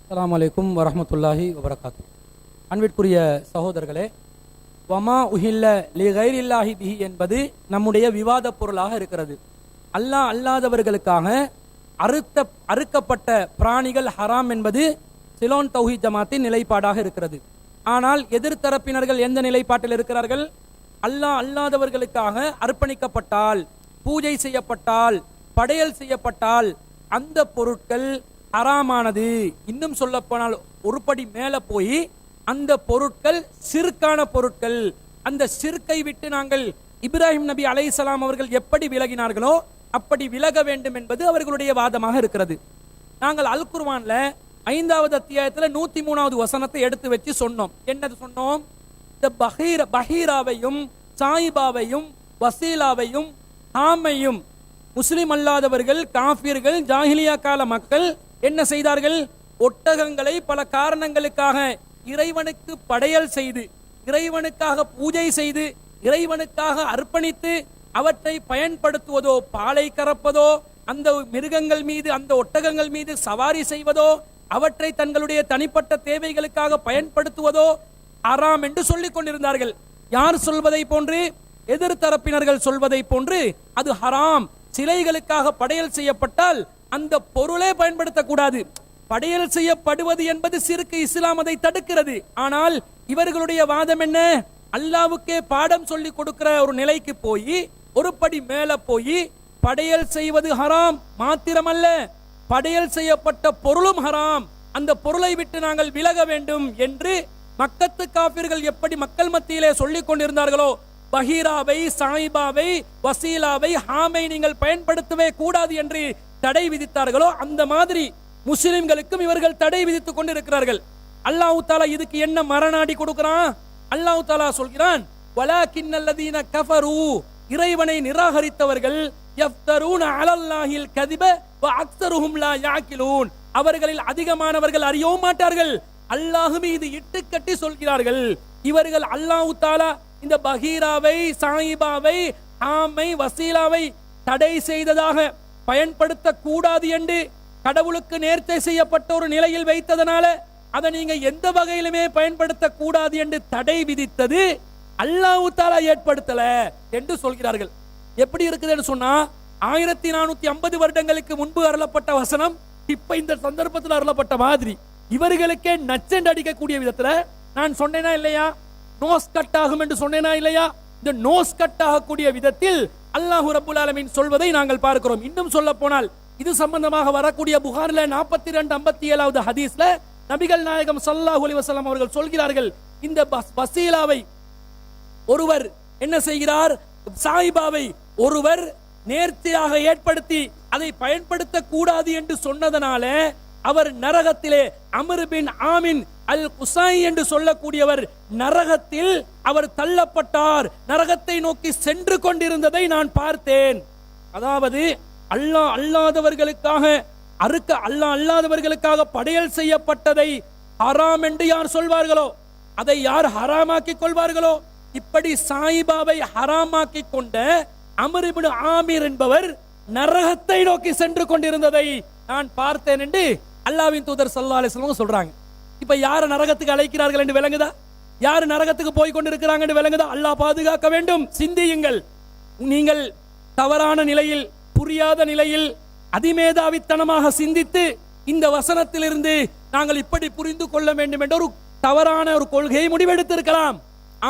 அஸ்ஸலாமு அலைக்கும் வரஹ்மத்துல்லாஹி வபரகாத்து. அன்பிற்குரிய சகோதரர்களே, வமா உஹில்ல லி கைரில்லாஹி பிஹி என்பது நம்முடைய விவாத பொருளாக இருக்கிறது. அல்லாஹ் அல்லாதவர்களுக்காக அறுக்கப்பட்ட பிராணிகள் ஹராம் என்பது சிலோன் தௌஹீத் ஜமாத்தின் நிலைப்பாடாக இருக்கிறது. ஆனால் எதிர்த்தரப்பினர்கள் எந்த நிலைப்பாட்டில் இருக்கிறார்கள்? அல்லாஹ் அல்லாதவர்களுக்காக அர்ப்பணிக்கப்பட்டால், பூஜை செய்யப்பட்டால், படையல் செய்யப்பட்டால் அந்த பொருட்கள் ஹராமானது. இன்னும் சொல்ல போனால் ஒருபடி மேல போய் அந்த பொருட்கள் சிறுக்கான பொருட்கள். அந்த சிறுக்கை விட்டு நாங்கள் இப்ராஹிம் நபி அலைஹிஸ்ஸலாம் அவர்கள் எப்படி விலகினார்களோ அப்படி விலக வேண்டும் என்பது அவர்களுடைய வாதமாக இருக்கிறது. நாங்கள் அல் குர்ஆன்ல 5வது அத்தியாயத்தில் 103வது வசனத்தை எடுத்து வச்சு சொன்னோம். என்னது சொன்னோம்? இந்த பஹீராவையும் சாயிபாவையும் வசீலாவையும் ஹாமையும் முஸ்லிம் அல்லாதவர்கள், காஃபிர்கள், ஜாஹிலியா கால மக்கள் என்ன செய்தார்கள்? ஒட்டகங்களை பல காரணங்களுக்காக இறைவனுக்கு படையல் செய்து, இறைவனுக்காக பூஜை செய்து, இறைவனுக்காக அர்ப்பணித்து அவற்றை பயன்படுத்துவதோ, பாலை கறப்பதோ, அந்த மிருகங்கள் மீது, அந்த ஒட்டகங்கள் மீது சவாரி செய்வதோ, அவற்றை தங்களுடைய தனிப்பட்ட தேவைகளுக்காக பயன்படுத்துவதோ ஹராம் என்று சொல்லிக் கொண்டிருந்தார்கள். யார் சொல்வதை போன்று? எதிர்த்தரப்பினர்கள் சொல்வதை போன்று அது ஹராம். சிலைகளுக்காக படையல் செய்யப்பட்டால் அந்த பொருளே பயன்படுத்தக்கூடாது. படையல் செய்யப்படுவது என்பது சிறுக்கு. இஸ்லாம் அதை தடுக்கிறது. ஆனால் இவர்களுடைய வாதம் என்ன? அல்லாவுக்கே பாடம் சொல்லி கொடுக்கிற ஒரு நிலைக்கு போய், ஒரு படி மேல போய், படையல் செய்வது ஹராம் மாத்திரமல்ல, படையல் செய்யப்பட்ட பொருளும் ஹராம், அந்த பொருளை விட்டு நாங்கள் விலக வேண்டும் என்று மக்கத்து காபிர்கள் எப்படி மக்கள் மத்தியிலே சொல்லிக் கொண்டிருந்தார்களோ, பஹீராவை, சாயிபாவை, வசீலாவை, ஹாமை நீங்கள் பயன்படுத்தவே கூடாது என்று தடை விதித்தார்களோ, அந்த மாதிரி முஸ்லிம்களுக்கும் இவர்கள் தடை விதித்துக் கொண்டிருக்கிறார்கள். அல்லாஹ் தஆலா இதுக்கு என்ன மரணாடி கொடுக்கிறான்? அல்லாஹ் தஆலா சொல்கிறான், வலாக்கின்னல்லதீன கஃபரு, இறைவனை நிராகரித்தவர்கள், யஃப்தரூன அலல்லாஹில் கதிப வ அக்ஸருஹும் லா யாகிலூன், அவர்களில் அதிகமானவர்கள் அறியவும் மாட்டார்கள், அல்லாஹ் மீது இட்டுக்கட்டி சொல்கிறார்கள். இவர்கள் அல்லாஹ் தஆலா இந்த பஹீராவை, சாயிபாவை, ஹாமை, வசீலாவை தடை செய்ததாக பயன்படுத்த கூடாது என்று கடவுளுக்கு நேர்ச்சை செய்யப்பட்ட ஒரு நிலையில் வைத்ததனால அதை நீங்க எந்த வகையிலுமே பயன்படுத்த கூடாது என்று தடை விதித்தது அல்லாஹ் தஆலா ஏற்படுத்தல என்று சொல்கிறார்கள். எப்படி இருக்குதுன்னு சொன்னா, 1450 வருடங்களுக்கு முன்பு அருளப்பட்ட வசனம் இப்ப இந்த சந்தர்ப்பத்தில் அருளப்பட்ட மாதிரி இவர்களுக்கே நச்சென்று அடிக்கக்கூடிய விதத்துல நான் சொன்னேனா இல்லையா? நோஸ் கட் ஆகும் என்று சொன்னேனா இல்லையா? இந்த நோஸ் கட் ஆகக்கூடிய விதத்தில் அல்லாஹ் ரப்பல் ஆலமீன் சொல்வதை நாங்கள் பார்க்கிறோம். இன்னும் சொல்ல போனால் இது சம்பந்தமாக வரக்கூடிய புகாரில 42-57வது ஹதீஸ்ல நபிகள் நாயகம் ஸல்லல்லாஹு அலைஹி வஸல்லம் அவர்கள் சொல்கிறார்கள், இந்த வசீலாவை ஒருவர் என்ன செய்கிறார்? சாயிபாவை ஒருவர் நேர்த்தியாக ஏற்படுத்தி அதை பயன்படுத்த கூடாது என்று சொன்னதனால அவர் நரகத்திலே, அம்ர் பின் ஆமின் அல் குஸாய் என்று சொல்லக்கூடியவர் நரகத்தில் அவர் தள்ளப்பட்டார், நரகத்தை நோக்கி சென்று கொண்டிருந்ததை நான் பார்த்தேன். அதாவது அல்லாஹ் அல்லாதவர்களுக்காக அல்லாதவர்களுக்காக படையல் செய்யப்பட்டதை ஹராம் என்று யார் சொல்வார்களோ, அதை யார் ஹராமாக்கி கொள்வார்களோ, இப்படி சாயிபாவை ஹராமாக்கி கொண்ட அம்ர் இப்னு ஆமிர் என்பவர் நரகத்தை நோக்கி சென்று கொண்டிருந்ததை நான் பார்த்தேன் என்று அல்லாஹ்வின் தூதர் ஸல்லல்லாஹு அலைஹி வஸல்லம் சொல்றாங்க. இப்ப யார நரகத்துக்கு அழைக்கிறார்கள் என்று விளங்குதா? யார் நரகத்துக்கு போய் கொண்டிருக்கிறாங்க என்று விளங்குதா? அல்லாஹ் பாதுகாக்க வேண்டும். சிந்தியுங்கள். நீங்கள் தவறான நிலையில், புரியாத நிலையில், அதிமேதாவித்தனமாக சிந்தித்து இந்த வசனத்திலிருந்து நாங்கள் இப்படி புரிந்து கொள்ள வேண்டும் என்ற ஒரு தவறான ஒரு கொள்கையை முடிவெடுத்திருக்கலாம்.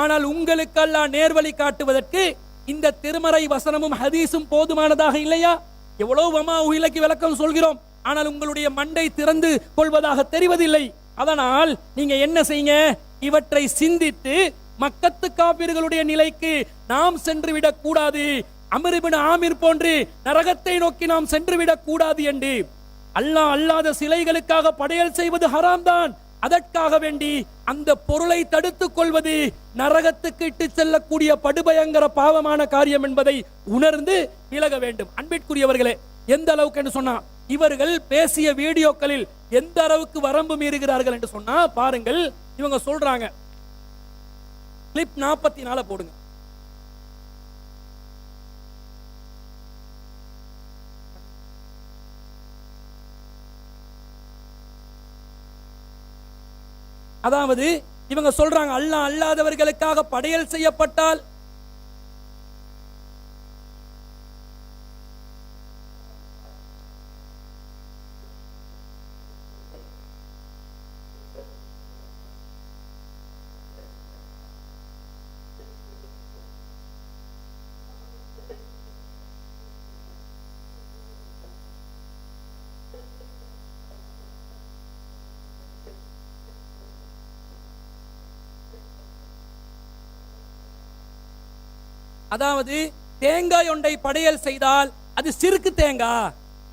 ஆனால் உங்களுக்கு அல்லாஹ் நேர்வழி காட்டுவதற்கு இந்த திருமறை வசனமும் ஹதீஸும் போதுமானதாக இல்லையா? எவ்வளவு வமா உஹிலக்கு விளக்கம் சொல்கிறோம், ஆனால் உங்களுடைய மண்டை திறந்து கொள்வதாக தெரிவதில்லை. அதனால் நீங்க என்ன செய்யுங்க? இவற்றை சிந்தித்து மக்கத்து காபிர்களுடைய நிலைக்கு நாம் சென்று விடக் கூடாது, அம்ர் இப்னு ஆமிர் போன்று நரகத்தை நோக்கி நாம் சென்று விடக் கூடாது என்று அல்லாஹ் அல்லாத சிலைகளுக்காக படையல் செய்வது ஹராம் தான். அதற்காக வேண்டி அந்த பொருளை தடுத்துக் கொள்வது நரகத்துக்கு இட்டு செல்லக்கூடிய படுபயங்கர பாவமான காரியம் என்பதை உணர்ந்து விலக வேண்டும். அன்பிற்குரியவர்களே, எந்த அளவுக்கு என்று சொன்னா, இவர்கள் பேசிய வீடியோக்களில் எந்த அளவுக்கு வரம்பு மீறுகிறார்கள் என்று சொன்னா பாருங்கள். இவங்க சொல்றாங்க, கிளிப் 44 போடுங்க. அதாவது இவங்க சொல்றாங்க அல்லாஹ் அல்லாதவர்களுக்காக படையல் செய்யப்பட்டால் அதாவது தேங்காய் ஒன்றை படையல் செய்தால் அது சிறுக்கு தேங்காய்,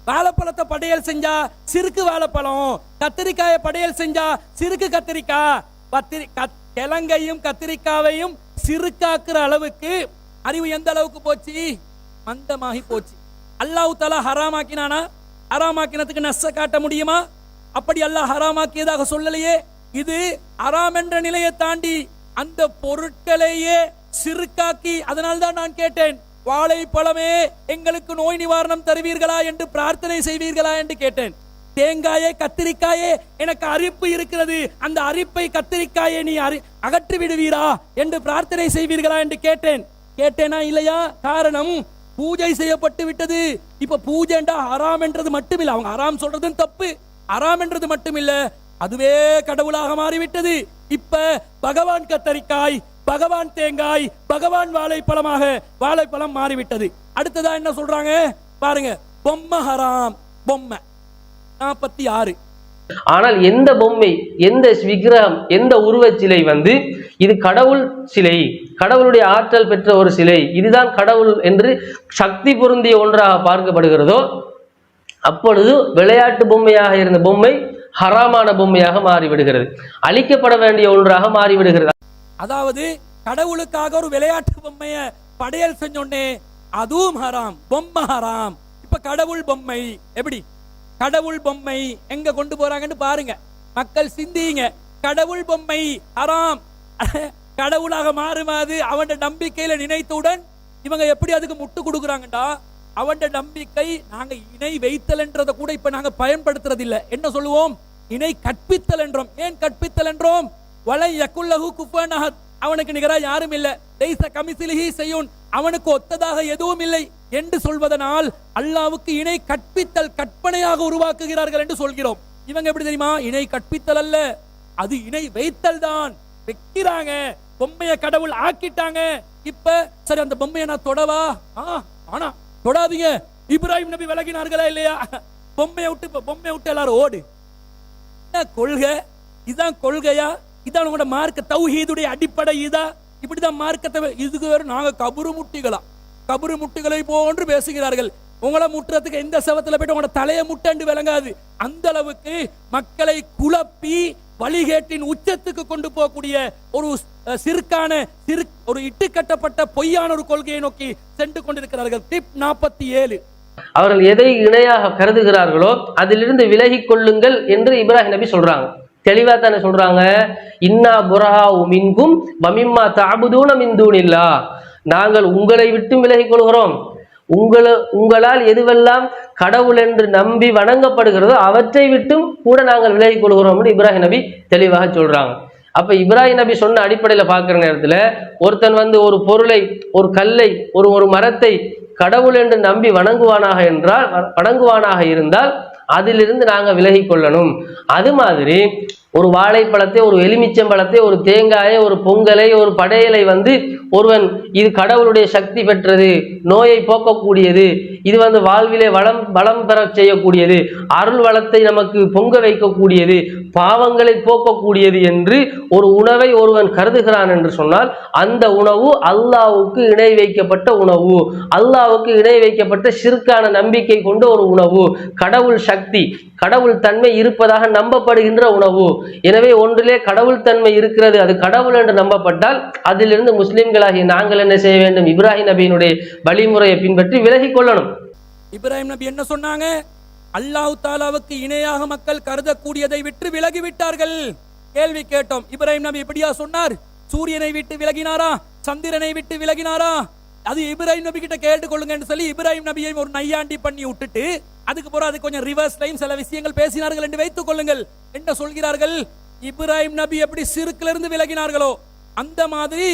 வாழைப்பழத்தை படையல் செஞ்சா சிறுக்கு வாழைப்பழம், கத்திரிக்காயை படையல் செஞ்சா சிறுக்கு கத்திரிக்காய், கிழங்கையும் கத்திரிக்காவையும் சிறுக்காக்குற அளவுக்கு அறிவு எந்த அளவுக்கு போச்சு? மந்தமாகி போச்சு. அல்லாஹ் தஆலா ஹராமாக்கினானா? ஹராமாக்கினதுக்கு நஸ்ஸ காட்ட முடியுமா? அப்படி அல்லாஹ் ஹராமாக்கியதாக சொல்லலையே. இது ஹராம் என்ற நிலையை தாண்டி அந்த பொருட்களையே சிறுக்காக்கி, அதனால்தான் நான் கேட்டேன், வாழைப்பழமே எங்களுக்கு நோய் நிவாரணம் தருவீர்களா என்று பிரார்த்தனை செய்வீர்களா என்று கேட்டேன். தேங்காயே கத்திரிக்காயே எனக்கு அரிப்பு இருக்கிறது, அந்த அரிப்பை கத்திரிக்காயை நீ அகற்றி விடுவீரா என்று பிரார்த்தனை செய்வீர்களா என்று கேட்டேன். கேட்டேனா இல்லையா? காரணம், பூஜை செய்யப்பட்டு விட்டது. இப்ப பூஜைண்டா ஹராம் என்றது மட்டுமில்லை, அவங்க ஹராம் சொல்றதும் தப்பு, ஹராம் என்றது மட்டுமில்ல, அதுவே கடவுளாக மாறிவிட்டது. இப்ப பகவான் கத்தரிக்காய், பகவான் தேங்காய், பகவான் வாழைப்பழமாக வாழைப்பழம் மாறிவிட்டது. அடுத்ததா என்ன சொல்றாங்க பாருங்க, பொம்மை ஹராம். பொம்மை 46. ஆனால் எந்த பொம்மை, எந்த விக்கிரகம், எந்த உருவச்சிலை இது கடவுள் சிலை, கடவுளுடைய ஆற்றல் பெற்ற ஒரு சிலை, இதுதான் கடவுள் என்று சக்தி பொருந்திய ஒன்றாக பார்க்கப்படுகிறதோ, அப்பொழுது விளையாட்டு பொம்மையாக இருந்த பொம்மை ஹராமான பொம்மையாக மாறிவிடுகிறது, அழிக்கப்பட வேண்டிய ஒன்றாக மாறிவிடுகிறது. அதாவது கடவுளுக்காக ஒரு விளையாட்டு பொம்மைய படையல் செஞ்சோன்னே அதுவும் ஹராம், பொம்மை ஹராம். இப்ப கடவுள் பொம்மை எப்படி, கடவுள் பொம்மை எங்க கொண்டு போறாங்கன்னு பாருங்க, மக்கள் சிந்திங்க. கடவுள் பொம்மை ஹராம், கடவுளாக மாறுமாது அவன் நம்பிக்கையில நினைத்தவுடன் இவங்க எப்படி அதுக்கு முட்டு கொடுக்குறாங்கடா? அவன் நம்பிக்கை, நாங்க இணை வைத்தல் என்றதை கூட இப்ப நாங்க பயன்படுத்துறது இல்ல. என்ன சொல்லுவோம்? இணை கற்பித்தல் என்றோம். ஏன் கற்பித்தல் என்றோம்? வலை யகுல்லஹு குஃபுவன் அஹத், அவனுக்கு நிகரா யாரும் இல்லை, லைஸ கமிஸ்லிஹி ஷைஉன், அவனுக்கு ஒத்ததாக எதுவும் இல்லை என்று சொல்வதனால் அல்லாஹ்வுக்கு இணை கற்பித்தல், கற்பனையாக உருவாக்குகிறார்கள் என்று சொல்கிறோம். இவங்க எப்படி தெரியுமா? இணை கற்பித்தல் அல்ல, அது இணை வைத்தல் தான். வைக்கிறாங்க, பொம்மைய கடவுள் ஆக்கிட்டாங்க. இப்ப சரி, அந்த பொம்மையை நான் தொடவா? ஆனா தொடாதீங்க, இப்ராஹிம் நபி விலகினார்களா இல்லையா? பொம்மையை விட்டு எல்லாரும் ஓடு. கொள்கை இதான் கொள்கையா? இதான் உங்களோட மார்க்க தௌஹீதுடைய அடிப்படை இதா? இப்படிதான் மார்க்கத்தை. இதுக்கு வேற நாங்க கபரு முட்டிகளை போன்று பேசுகிறார்கள். உங்களை முட்டுறதுக்கு எந்த செவத்துல போயிட்டு உங்களோட தலையை முட்டண்டு விளங்காது. அந்த அளவுக்கு மக்களை குழப்பி வழிகேட்டின் உச்சத்துக்கு கொண்டு போகக்கூடிய ஒரு சிறுக்கான ஒரு இட்டு கட்டப்பட்ட பொய்யான ஒரு கொள்கையை நோக்கி சென்று கொண்டிருக்கிறார்கள். டிப் 47. அவர்கள் எதை இணையாக கருதுகிறார்களோ அதிலிருந்து விலகி கொள்ளுங்கள் என்று இப்ராஹிம் நபி சொல்றாங்க. தெளிவா தானே சொல்றாங்க, இன்னா புரஹாஉ மின்கும் வமிம்மா தஅபுதூன மின் தூனில்லாஹ், நாங்கள் உங்களை விட்டு விலகிக் கொள்கிறோம், உங்களால் எதுவெல்லாம் கடவுள் என்று நம்பி வணங்கப்படுகிறதோ அவற்றை விட்டும் கூட நாங்கள் விலகிக் கொள்கிறோம் இப்ராஹிம் நபி தெளிவாக சொல்றாங்க. அப்ப இப்ராஹிம் நபி சொன்ன அடிப்படையில பார்க்கிற நேரத்துல ஒருத்தன் ஒரு பொருளை, ஒரு கல்லை, ஒரு மரத்தை கடவுள் என்று நம்பி வணங்குவானாக இருந்தால் அதிலிருந்து நாங்கள் விலகி கொள்ளணும். அது மாதிரி ஒரு வாழைப்பழத்தை, ஒரு எலுமிச்சம்பழத்தை, ஒரு தேங்காயை, ஒரு பொங்கலை, ஒரு படையலை ஒருவன் இது கடவுளுடைய சக்தி பெற்றது, நோயை போக்கக்கூடியது, இது வாழ்விலே வளம் பெற செய்யக்கூடியது, அருள் வளத்தை நமக்கு பொங்க வைக்கக்கூடியது, பாவங்களை போக்கக்கூடியது என்று ஒரு உணவை ஒருவன் கருதுகிறான் என்று சொன்னால் அந்த உணவு அல்லாஹ்வுக்கு இணை வைக்கப்பட்ட உணவு, அல்லாஹ்வுக்கு இணை வைக்கப்பட்ட ஷிர்கான நம்பிக்கை கொண்ட ஒரு உணவு, கடவுள் சக்தி, கடவுள் தன்மை இருப்பதாக நம்பப்படுகின்ற உணவு. எனவே ஒன்றிலே கடவுள் தன்மை இருக்கிறது, அது கடவுள் என்று நம்பப்பட்டால் அதிலிருந்து முஸ்லிம்களாகி நாங்கள் என்ன செய்ய வேண்டும்? இப்ராஹிம் நபியினுடைய வழிமுறையை பின்பற்றி விலகி கொள்ளணும். இப்ராஹிம் நபி என்ன சொன்னாங்க? அல்லாஹ் தாலாவுக்கு இணையாக மக்கள் கருதக்கூடியதை விட்டு விலகிவிட்டார்கள். கேள்வி கேட்டோம், இப்ராஹிம் நபி எப்படியா சொன்னார்? சூரியனை விட்டு விலகினாரா? சந்திரனை விட்டு விலகினாரா? அது இப்ராஹிம் நபி கிட்ட கேட்டுக்கொள்ளுங்கன்னு சொல்லி இப்ராஹிம் நபியை ஒரு நையாண்டி பண்ணி விட்டுட்டு அதுக்கு பிறகு அது கொஞ்சம் ரிவர்ஸ் டைம் சில விஷயங்கள் பேசினார்கள் என்று வைத்துக் கொள்ளுங்கள். என்ன சொல்கிறார்கள்? இப்ராஹிம் நபி எப்படி சிறுக்குல இருந்து விலகினார்களோ அந்த மாதிரி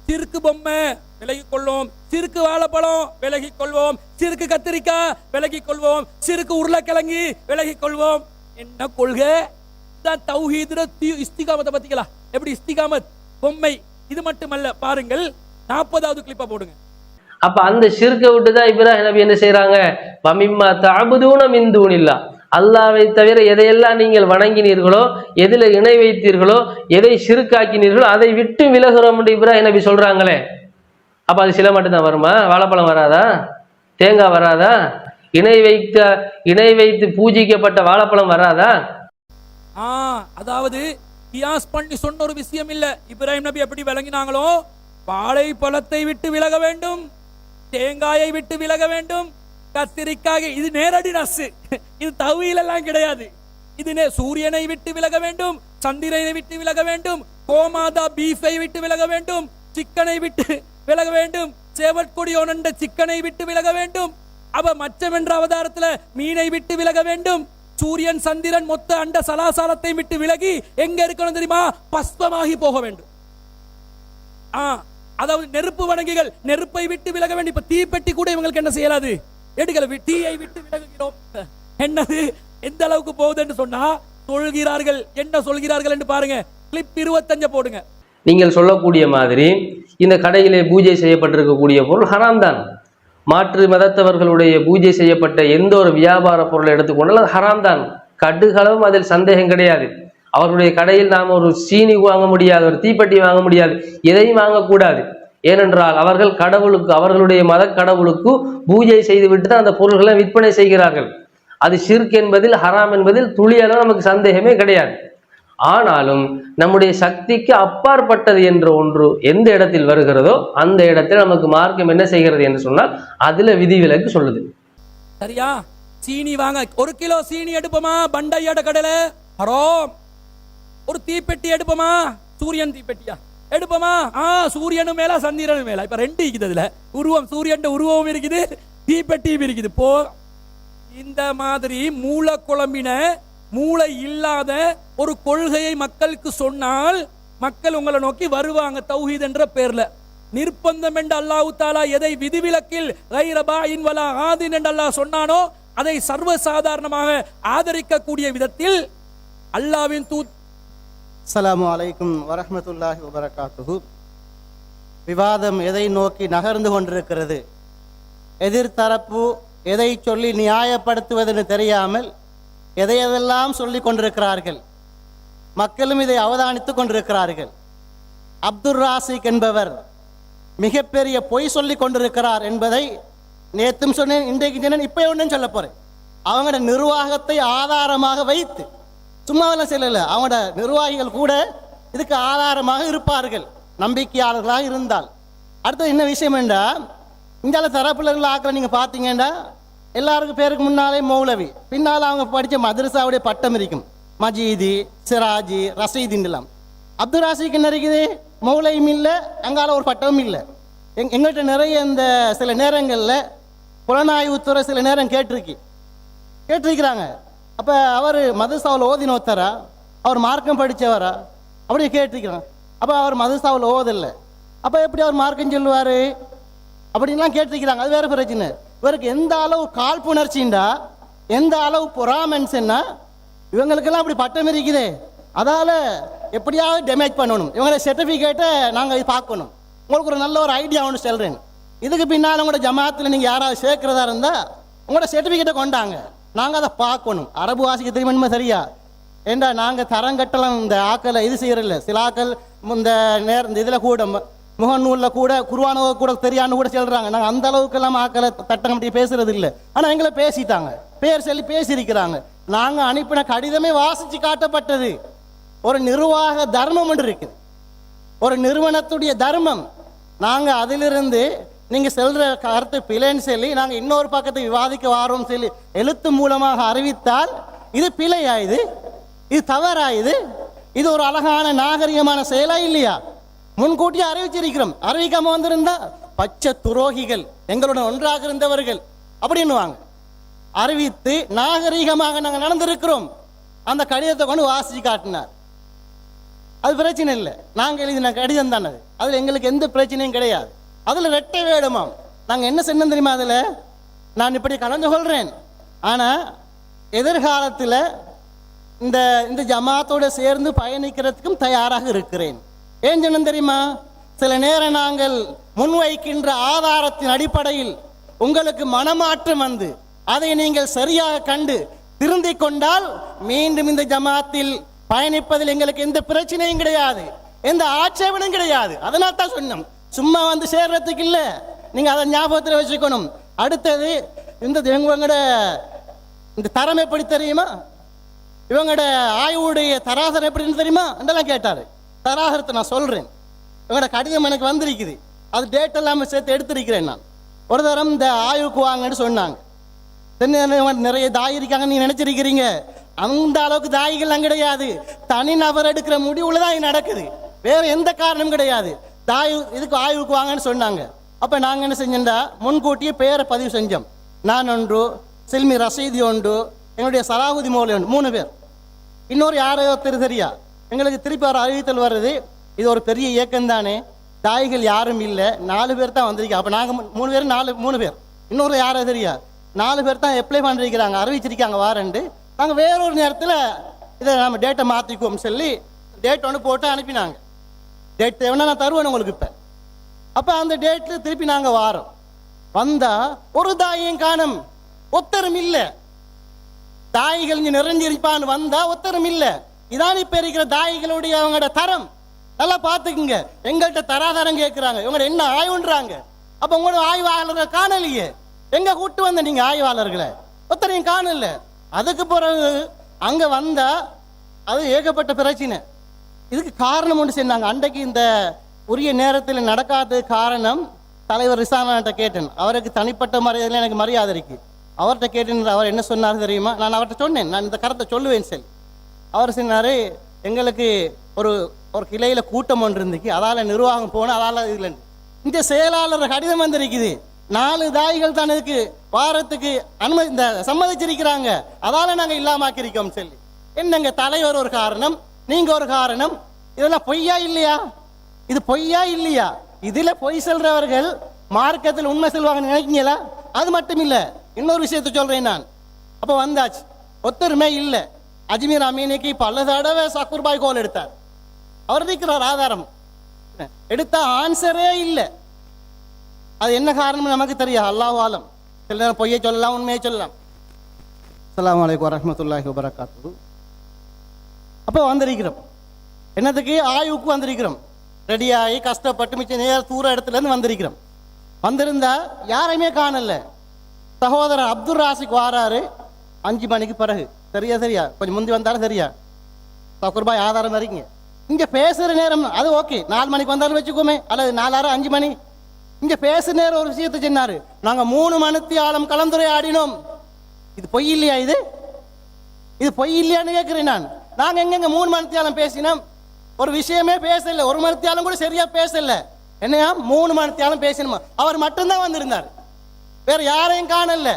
சிறுக்கு பொம்மை விலகிக் கொள்வோம், சிறுக்கு வாழைப்பழம் விலகிக் கொள்வோம், சிறுக்கு கத்திரிக்காய் விலகிக் கொள்வோம், சிறுக்கு உருளைக்கிழங்கு விலகிக் கொள்வோம். என்ன கொள்கை தான் தௌஹீதுல இஸ்திகாமத்தை பத்திக்கலாம். எப்படி இஸ்திகாமத் பொம்மை. இது மட்டுமல்ல, பாருங்கள் 40வது கிளிப்பை போடுங்க. அப்ப அந்த ஷிர்கை விட்டுதான் இப்ராஹிம் நபி என்ன செய்யறாங்க, வமிம்மா தஅபுதூன மின் தூனில்லா, அல்லாஹ்வை தவிர எதையெல்லாம் நீங்கள் வணங்கினீர்களோ, எதில் இணை வைத்தீர்களோ, எதை ஷிர்காக்கினீர்களோ அதை விட்டு விலகுறோம் என்று இப்ராஹிம் நபி சொல்றாங்களே. அப்ப அது சில மட்டும்தான் வருமா? வாழைப்பழம் வராதா? தேங்காய் வராதா? இணை வைத்து பூஜிக்கப்பட்ட வாழைப்பழம் வராதா? அதாவது கியாஸ் பண்ணி சொன்ன ஒரு விஷயம் இல்ல. இப்ராஹிம் நபி எப்படி விளங்கினாங்களோ, வாழைப்பழத்தை விட்டு விலக வேண்டும், தேங்காயை விட்டு விலக வேண்டும், கத்திரிக்காய். இது நேரடி நசு, இது தௌஹீல் எல்லாம் கிடையாது. இது சூரியனை விட்டு விலக வேண்டும், சந்திரனை விட்டு விலக வேண்டும், கோமாதா பீஃபை விட்டு விலக வேண்டும், சிக்கனை விட்டு விலக வேண்டும், சேவற்கொடியோனண்ட சிக்கனை விட்டு விலக வேண்டும். அவ மச்சம் என்ற அவதாரத்துல மீனை விட்டு விலக வேண்டும். சூரியன் சந்திரன் மொத்த அண்ட சலாசாலத்தை விட்டு விலகி எங்க இருக்கணும் தெரியுமா? பஸ்பமாகி போக வேண்டும். அதாவது நெருப்பு வணங்கிகள் நெருப்பை விட்டு விலக வேண்டும். இப்ப தீப்பெட்டி கூட இவங்களுக்கு என்ன செய்யலாது, எடுக்கல, தீயை விட்டு விலகுகிறோம். என்னது எந்த அளவுக்கு போகுது என்று சொன்னா சொல்கிறார்கள். என்ன சொல்கிறார்கள் என்று பாருங்க. கிளிப் 25 போடுங்க. நீங்கள் சொல்லக்கூடிய மாதிரி இந்த கடையிலே பூஜை செய்யப்பட்டிருக்கக்கூடிய பொருள் ஹராம் தான். மாற்று மதத்தவர்களுடைய பூஜை செய்யப்பட்ட எந்த ஒரு வியாபார பொருளை எடுத்துக்கொண்டால் அது ஹராம் தான். கடுகளவும் அதில் சந்தேகம் கிடையாது. அவருடைய கடையில் நாம் ஒரு சீனி வாங்க முடியாது, ஒரு தீப்பெட்டி வாங்க முடியாது, எதையும் வாங்கக்கூடாது. ஏனென்றால் அவர்கள் கடவுளுக்கு, அவர்களுடைய மத கடவுளுக்கு பூஜை செய்துவிட்டு தான் அந்த பொருள்களை விற்பனை செய்கிறார்கள். அது ஷிர்க் என்பதில், ஹராம் என்பதில் துளியளவு நமக்கு சந்தேகமே கிடையாது. ஆனாலும் நம்முடைய சக்திக்கு அப்பாற்பட்டது என்ற ஒன்று எந்த இடத்தில் வருகிறதோ அந்த இடத்தில் நமக்கு மார்க்கம் என்ன செய்கிறது என்று சொன்னால் அதுல விதிவிலக்கு சொல்லுது. சரியா? சீனி வாங்க 1 கிலோ சீனி எடுப்போமா பண்டையாட கடையில ஹராம். ஒரு தீப்பெட்டி எடுப்போமா, சூரியன் தீப்பெட்டியா எடுப்போமா? சூரியனும் மேல சந்திரனும் மேல. இப்ப 2 இருக்குது. அதுல உருவம், சூரியன் உருவமும் இருக்குது, தீப்பெட்டியும் இருக்குது. போ இந்த மாதிரி மூளை குழம்பின, மூளை இல்லாத ஒரு கொள்கையை மக்களுக்கு சொன்னால் மக்கள் உங்களை நோக்கி வருவாங்க. தௌஹீத் என்ற பேர்ல நிர்பந்தம் என்று அல்லாஹ் தஆலா எதை விதிவிலக்கில் கைர பாயின் வலா ஆதின் என்று அல்லாஹ் சொன்னானோ அதை சர்வசாதாரணமாக ஆதரிக்கக்கூடிய விதத்தில் அல்லாஹ்வின் அஸ்ஸலாமு அலைக்கும் வரஹ்மத்துல்லாஹி வபரகாத்துஹு. விவாதம் எதை நோக்கி நகர்ந்து கொண்டிருக்கிறது? எதிர்த்தரப்பு எதை சொல்லி நியாயப்படுத்துவதென்று தெரியாமல் எதையெல்லாம் சொல்லி கொண்டிருக்கிறார்கள். மக்களும் இதை அவதானித்துக் கொண்டிருக்கிறார்கள். அப்துல் ராசிக் என்பவர் மிகப்பெரிய பொய் சொல்லி கொண்டிருக்கிறார் என்பதை நேற்றும் சொன்னேன், இன்றைக்கு சொன்னேன், இப்போ ஒன்றும் சொல்ல போறேன். அவங்களோட நிர்வாகத்தை ஆதாரமாக வைத்து, சும்மாவெல்லாம் சொல்லல, அவங்களோட நிர்வாகிகள் கூட இதுக்கு ஆதாரமாக இருப்பார்கள், நம்பிக்கையாளர்களாக இருந்தால். அடுத்தது என்ன விஷயம் என்றா, இந்தியால தரப்புல ஆக்களை நீங்க பார்த்தீங்கன்னா எல்லாருக்கும் பேருக்கு முன்னாலே மௌலவி, பின்னால் அவங்க படித்த மதரசாவுடைய பட்டம் இருக்கும், மஜீதி, சிராஜி, ரசீதின்லாம். அப்துல் ராசிக்கு என்ன இருக்குது? மௌலையும் இல்லை, அங்கால ஒரு பட்டமும் இல்லை. எங்கள்கிட்ட நிறைய இந்த சில நேரங்களில் புலனாய்வுத்துறை சில நேரம் கேட்டிருக்கிறாங்க. அப்போ அவர் மதரசாவில் ஓதினோத்தரா, அவர் மார்க்கம் படித்தவரா அப்படி கேட்டிருக்கிறாங்க. அப்போ அவர் மதரசாவில் ஓதில்லை, அப்போ எப்படி அவர் மார்க்கம் சொல்லுவார் அப்படின்லாம் கேட்டிருக்கிறாங்க. அது வேறு பிரச்சனை. இவருக்கு எந்த அளவு காழ்ப்புணர்ச்சிண்டா, எந்த அளவு பொறாமன்ஸ்ன்னா, இவங்களுக்கெல்லாம் அப்படி பட்டம் இருக்குதே, அதால் எப்படியாவது டேமேஜ் பண்ணணும், இவங்களோட சர்டிஃபிகேட்டை நாங்கள் இது பார்க்கணும். உங்களுக்கு ஒரு நல்ல ஒரு ஐடியா ஒன்று சொல்கிறேன். இதுக்கு பின்னால் உங்களோட ஜமாத்தில் நீங்கள் யாராவது சேர்க்கிறதா இருந்தால் உங்களோட சர்டிஃபிகேட்டை கொண்டாங்க, நாங்கள் அதை பார்க்கணும். அரபு வாசிக்க தெரியுமா? சரியா? ஏண்டா நாங்கள் தரங்கட்டலாம் இந்த ஆக்களை இது செய்யறதில்ல. சில ஆக்கள் இந்த இதில் கூட முகநூலில் கூட குர்ஆனை கூட தெரியான்னு கூட சொல்கிறாங்க. நாங்கள் அந்த அளவுக்கெல்லாம் ஆக்களை தட்டம் அப்படி பேசுறது இல்லை. ஆனால் எங்களை பேசிட்டாங்க, பேர் சொல்லி பேசியிருக்கிறாங்க. நாங்கள் அனுப்பின கடிதமே வாசித்து காட்டப்பட்டது. ஒரு நிர்வாக தர்மம் ஒன்று இருக்குது, ஒரு நிறுவனத்துடைய தர்மம். நாங்கள் அதிலிருந்து நீங்கள் செல்ற கருத்து பிழைன்னு சொல்லி நாங்கள் இன்னொரு பக்கத்தை விவாதிக்க வாரோம் சொல்லி எழுத்து மூலமாக அறிவித்தால் இது பிழையா? இது தவறாயுது? இது ஒரு அழகான நாகரிகமான செயலா இல்லையா? முன்கூட்டியே அறிவிச்சிருக்கிறோம். அறிவிக்காம வந்திருந்தா பச்சை துரோகிகள், எங்களுடன் ஒன்றாக இருந்தவர்கள் அப்படின்னுவாங்க. அறிவித்து நாகரிகமாக நாங்கள் நடந்திருக்கிறோம். அந்த கடிதத்தை கொண்டு வாசிச்சு காட்டினார். அது பிரச்சனை இல்லை. நாங்கள் எழுதின கடிதம் தானே, அதில் எங்களுக்கு எந்த பிரச்சனையும் கிடையாது. அதில் ரெட்டை வேடுமாம். நாங்கள் என்ன செய்யணும் தெரியுமா? அதில் நான் இப்படி கலந்து கொள்கிறேன், ஆனால் எதிர்காலத்தில் இந்த இந்த ஜமாத்தோடு சேர்ந்து பயணிக்கிறதுக்கும் தயாராக இருக்கிறேன். ஏன் சொன்னேன் தெரியுமா? சில நேரம் நாங்கள் முன்வைக்கின்ற ஆதாரத்தின் அடிப்படையில் உங்களுக்கு மனமாற்றம் வந்து அதை நீங்கள் சரியாக கண்டு திருந்திக் கொண்டால் மீண்டும் இந்த ஜமாத்தில் பயணிப்பதில் எங்களுக்கு எந்த பிரச்சனையும் கிடையாது, எந்த ஆட்சேபனும் கிடையாது. அதனால தான் சொன்னோம், சும்மா வந்து சேர்றதுக்கு இல்லை. நீங்கள் அதை ஞாபகத்தில் வச்சுக்கணும். அடுத்தது இவங்களோட இந்த தரம் எப்படி தெரியுமா? இவங்களோட ஆய்வுடைய தராசரம் எப்படின்னு தெரியுமா என்றெல்லாம் கேட்டார். தராசரத்தை நான் சொல்கிறேன். இவங்களோட கடிதம் எனக்கு வந்திருக்குது, அது டேட் எல்லாம் சேர்த்து எடுத்திருக்கிறேன். நான் ஒரு தரம் இந்த ஆய்வுக்கு வாங்கன்னு சொன்னாங்க. நிறைய தாய் இருக்காங்க நீ நினைச்சிருக்கிறீங்க, அந்த அளவுக்கு தாய்கள்லாம் கிடையாது. தனிநபர் எடுக்கிற முடிவுல தான் இது நடக்குது, வேற எந்த காரணமும் கிடையாது. தாய் இதுக்கு ஆய்வுக்கு வாங்கன்னு சொன்னாங்க. அப்போ நாங்கள் என்ன செஞ்சோம்டா, முன்கூட்டியே பேரை பதிவு செஞ்சோம். நான் ஒன்று, சில்மி ரசீதி ஒன்று, எங்களுடைய சலாஹுதி மௌலி ஒன்று, 3 பேர். இன்னொரு யாரோ தெரியா எங்களுக்கு திருப்பி ஒரு அறிவித்தல் வருது, இது ஒரு பெரிய இயக்கம் தானே, தாய்கள் யாரும் இல்லை, 4 பேர் தான் வந்திருக்கோம். அப்போ நாங்கள் 3 பேர் 3 பேர். இன்னொரு யாரோ தெரியா 4 பேர் தான் அப்ளை பண்ணிருக்கிறாங்க, அறிவிச்சிருக்காங்க வாரண்டு. நாங்கள் வேறொரு நேரத்தில் இதை நம்ம டேட்டை மாற்றிக்குவோம் சொல்லி டேட் ஒன்று போட்டு அனுப்பினாங்க. டேட் தேவைன்னா நான் தருவேன் உங்களுக்கு. இப்போ அப்போ அந்த டேட்டில் திருப்பி நாங்கள் வாரோம். வந்தால் ஒரு தாயும் காணும், ஒத்தரும் இல்லை. தாய்கள் இங்கே நிறைஞ்சிருப்பான்னு வந்தால் ஒத்தரும் இல்லை. இதான் இப்போ இருக்கிற தாய்களுடைய அவங்களோட தரம். நல்லா பார்த்துக்குங்க. எங்கள்கிட்ட தராதரம் கேட்குறாங்க, இவங்க என்ன ஆய்வுன்றாங்க. அப்போ உங்களோட ஆய்வாளர்கள் காணலையே, எங்க கூட்டு வந்த நீங்க ஆய்வாளர்களை ஒத்தரையும் காணல. அதுக்கு பிறகு அங்க வந்தா அது ஏகப்பட்ட பிரச்சனை. இதுக்கு காரணம் ஒன்று சொன்னாங்க. அன்றைக்கு இந்த உரிய நேரத்தில் நடக்காத காரணம் தலைவர் ரிசானாட்ட கேட்டேன். அவருக்கு தனிப்பட்ட மரியாதையில் எனக்கு மரியாதை இருக்கு. அவர்கிட்ட கேட்டேன். அவர் என்ன சொன்னார் தெரியுமா? நான் அவர்கிட்ட சொன்னேன், நான் இந்த கருத்தை சொல்லுவேன் சரி. அவர் சொன்னாரு, எங்களுக்கு ஒரு ஒரு கிளையில கூட்டம் ஒன்று இருந்துச்சு, அதால நிர்வாகம் போன, அதால இதுல இந்த செயலாளர் கடிதம் வந்திருக்குது. 4 தாய்கள் தான் இதுக்கு வாரத்துக்கு அனுமதி இந்த சம்மதிச்சிருக்கிறாங்க, அதால நாங்க இல்லாமக்கிருக்கோம் சொல்லி. என்னங்க தலைவர் ஒரு காரணம், நீங்க ஒரு காரணம். இதெல்லாம் பொய்யா இல்லையா? இது பொய்யா இல்லையா? இதுல பொய் சொல்றவர்கள் மார்க்கத்தில் உண்மை சொல்வாங்க நினைக்கிறீங்களா? அது மட்டும் இல்ல, இன்னொரு விஷயத்த சொல்றேன் நான். அப்ப வந்தாச்சு, ஒத்தருமே இல்லை. அஜ்மீர் அமீனுக்கு பல தடவை சக்குர்பாய் கோல் எடுத்தார். அவர் இருக்கிறார் ஆதாரம், எடுத்த ஆன்சரே இல்லை. அது என்ன காரணம் நமக்கு தெரியும், அல்லாஹ் ஆலம். சில நேரம் பொய்யை சொல்லலாம், உண்மையை சொல்லலாம். அஸ்ஸலாமு அலைக்கும் வரஹ்மத்துல்லாஹி வபரகாத்துஹு. அப்போ வந்திருக்கிறோம், என்னத்துக்கு? ஆய்வுக்கு வந்திருக்கிறோம். ரெடியாகி கஷ்டப்பட்டு மிச்ச நேர தூர இடத்துல இருந்து வந்திருக்கிறோம். வந்திருந்தா யாரையுமே காணல. சகோதரர் அப்துல் ராசிக் வாராரு 5 மணிக்கு பிறகு. சரியா கொஞ்சம் முந்தி வந்தாலும் சரியா சக்குர்பாய் ஆதாரம் வரைக்கும். இங்க பேசுற நேரம் அது ஓகே, 4 மணிக்கு வந்தாலும் வச்சுக்கோமே, அல்லது 4 5 மணி. இங்க பேச நேரம் ஒரு விஷயத்தை சொன்னாரு, நாங்க 3 மணித்தியாலம் கலந்துரையாடினோம். இது பொய் இல்லையா? இது பொய் இல்லையான்னு கேட்கிறேன் நான். நாங்க எங்க 3 மணித்தியாலம் பேசினோம்? ஒரு விஷயமே பேசல, 1 மணித்தியாலம் கூட சரியா பேசல. என்னையா 3 மணித்தியாலம் பேசணுமா? அவர் மட்டும்தான் வந்திருந்தார், வேற யாரையும் காணல.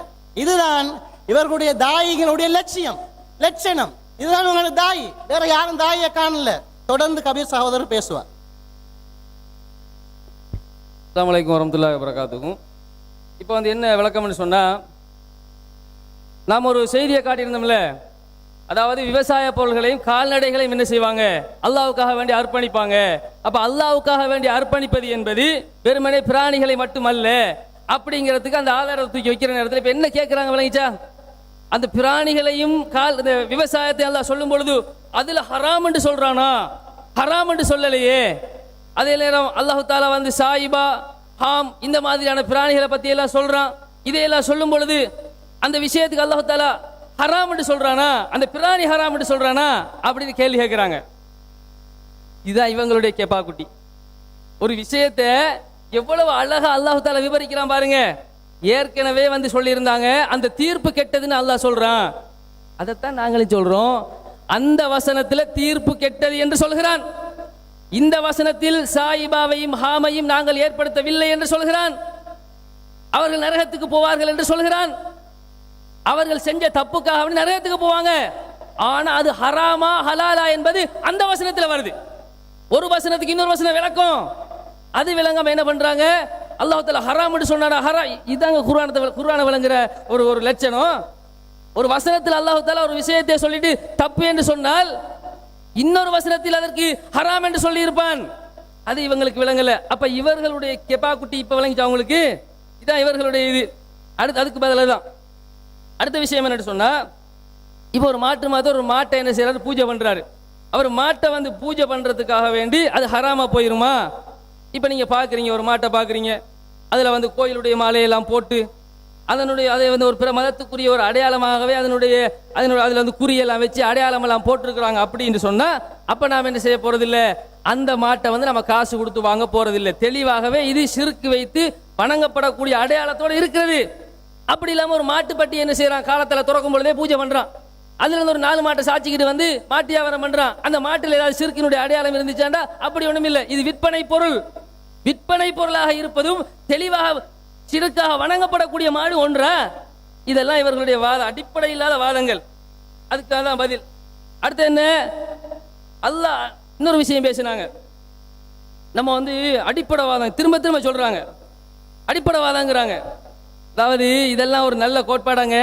இதுதான் இவர்களுடைய தாயிகளுடைய லட்சணம். இதுதான் உங்களோட தாய், வேற யாரும் தாயை காணல. தொடர்ந்து கபீர் சகோதரர் பேசுவார். அஸ்ஸலாமு அலைக்கும் வரஹ்மத்துல்லாஹி வபரகாத்துஹு. இப்போ என்ன விளக்கம்னு சொன்னால், நாம் ஒரு செய்தியை காட்டியிருந்தோம்ல, அதாவது விவசாய பொருள்களையும் கால்நடைகளையும் என்ன செய்வாங்க? அல்லாஹ்வுக்காக வேண்டி அர்ப்பணிப்பாங்க. அப்போ அல்லாஹ்வுக்காக வேண்டி அர்ப்பணிப்பது என்பது வெறுமனே பிராணிகளை மட்டுமல்ல அப்படிங்கிறதுக்கு அந்த ஆதாரத்தை தூக்கி வைக்கிற நேரத்தில் இப்போ என்ன கேட்குறாங்க விளங்கிச்சா? அந்த பிராணிகளையும் இந்த விவசாயத்தை அல்லாஹ் சொல்லும் பொழுது அதில் ஹராம் என்று சொல்றானா? ஹராம் என்று சொல்லலையே. அதே நேரம் அல்லாஹு தாலா சாயிபா, ஹாம் இந்த மாதிரியான பிராணிகளை பற்றி எல்லாம் சொல்றான். இதையெல்லாம் சொல்லும் பொழுது அந்த விஷயத்துக்கு அல்லாஹு தாலா ஹராம் என்று சொல்றானா, அந்த பிராணி ஹராம் என்று சொல்றானா அப்படின்னு கேள்வி கேட்கிறாங்க. இதுதான் இவங்களுடைய கேப்பாக்குட்டி. ஒரு விஷயத்தை எவ்வளவு அழகா அல்லாஹு தாலா விவரிக்கிறான் பாருங்க. ஏற்கனவே சொல்லியிருந்தாங்க, அந்த தீர்ப்பு கெட்டதுன்னு அல்லாஹ் சொல்றான். அதைத்தான் நாங்களும் சொல்றோம். அந்த வசனத்தில் தீர்ப்பு கெட்டது என்று சொல்கிறான். இந்த வசனத்தில் சாயிபாவையும் ஹாமையும் நாங்கள் ஏற்படுத்தவில்லை என்று சொல்கிறான். அவர்கள் நரகத்துக்கு போவார்கள் என்று சொல்கிறான். அவர்கள் செஞ்ச தப்புக்காக நரகத்துக்கு போவாங்க. ஆனா அது ஹராமா ஹலாலா என்பது அந்த வசனத்தில் வருது. ஒரு வசனத்துக்கு இன்னொரு வசனம் விளக்கம், அது விளங்காம என்ன பண்றாங்க? அல்லாஹ் தஆலா ஹராம்னு சொன்னாரா? இதாங்க குர்ஆனை விளங்குற ஒரு லட்சணம். ஒரு வசனத்தில் அல்லாஹ் தஆலா ஒரு விஷயத்தை சொல்லிட்டு தப்பு என்று சொன்னால் இன்னொரு வசனத்தில் அதற்கு ஹராம் என்று சொல்லி இருப்பான். அது இவங்களுக்கு விளங்கல. அப்ப இவர்களுடைய கெப்பாக்குட்டி இப்ப விளங்கிச்சு அவங்களுக்கு. இதான் இவர்களுடைய இது. அதுக்கு பதிலாக தான் அடுத்த விஷயம் என்ன சொன்னா, இப்போ ஒரு ஒரு மாட்டை என்ன செய்யறாரு? பூஜை பண்றாரு. அவர் மாட்டை வந்து பூஜை பண்றதுக்காக வேண்டி அது ஹராமா போயிருமா? இப்போ நீங்க பாக்குறீங்க, ஒரு மாட்டை பாக்குறீங்க, அதுல வந்து கோயிலுடைய மாலையெல்லாம் போட்டு அதை வந்து ஒரு பிற மதத்துக்குரிய ஒரு அடையாளமாகவே அதுல வந்து குறியெல்லாம் வச்சு அடையாளமெல்லாம் போட்டிருக்கிறாங்க அப்படின்னு சொன்னா, அப்ப நாம் என்ன செய்ய போறதில்லை? அந்த மாட்டை வந்து நம்ம காசு கொடுத்து வாங்க போறதில்லை. தெளிவாகவே இது ஷிர்க் வைத்து வணங்கப்படக்கூடிய அடையாளத்தோடு இருக்கிறது. அப்படி இல்லாம ஒரு மாட்டுப்பட்டி என்ன செய்யறான்? காலத்துல திறக்கும் பொழுதே பூஜை பண்றான். அதுல இருந்து ஒரு 4 மாட்டை சாச்சிக்கிட்டு வந்து மாட்டு வியாபாரம் பண்றான். அந்த மாட்டில் ஏதாவது ஷிர்க்கினுடைய அடையாளம் இருந்துச்சாண்டா அப்படி ஒண்ணும் இல்லை. இது விற்பனை பொருள். விற்பனை பொருளாக இருப்பதும் தெளிவாக ஷிர்க்காக வணங்கப்படக்கூடிய மாடு ஒன்றா? இதெல்லாம் இவர்களுடைய வாதம், அடிப்படை இல்லாத வாதங்கள். அதுக்காக தான் பதில். அடுத்து என்ன? அல்லாஹ் இன்னொரு விஷயம் பேசினாங்க. நம்ம வந்து அடிப்படை வாதம் திரும்ப திரும்ப சொல்றாங்க, அடிப்படை வாதங்கிறாங்க. அதாவது இதெல்லாம் ஒரு நல்ல கோட்பாடாங்க.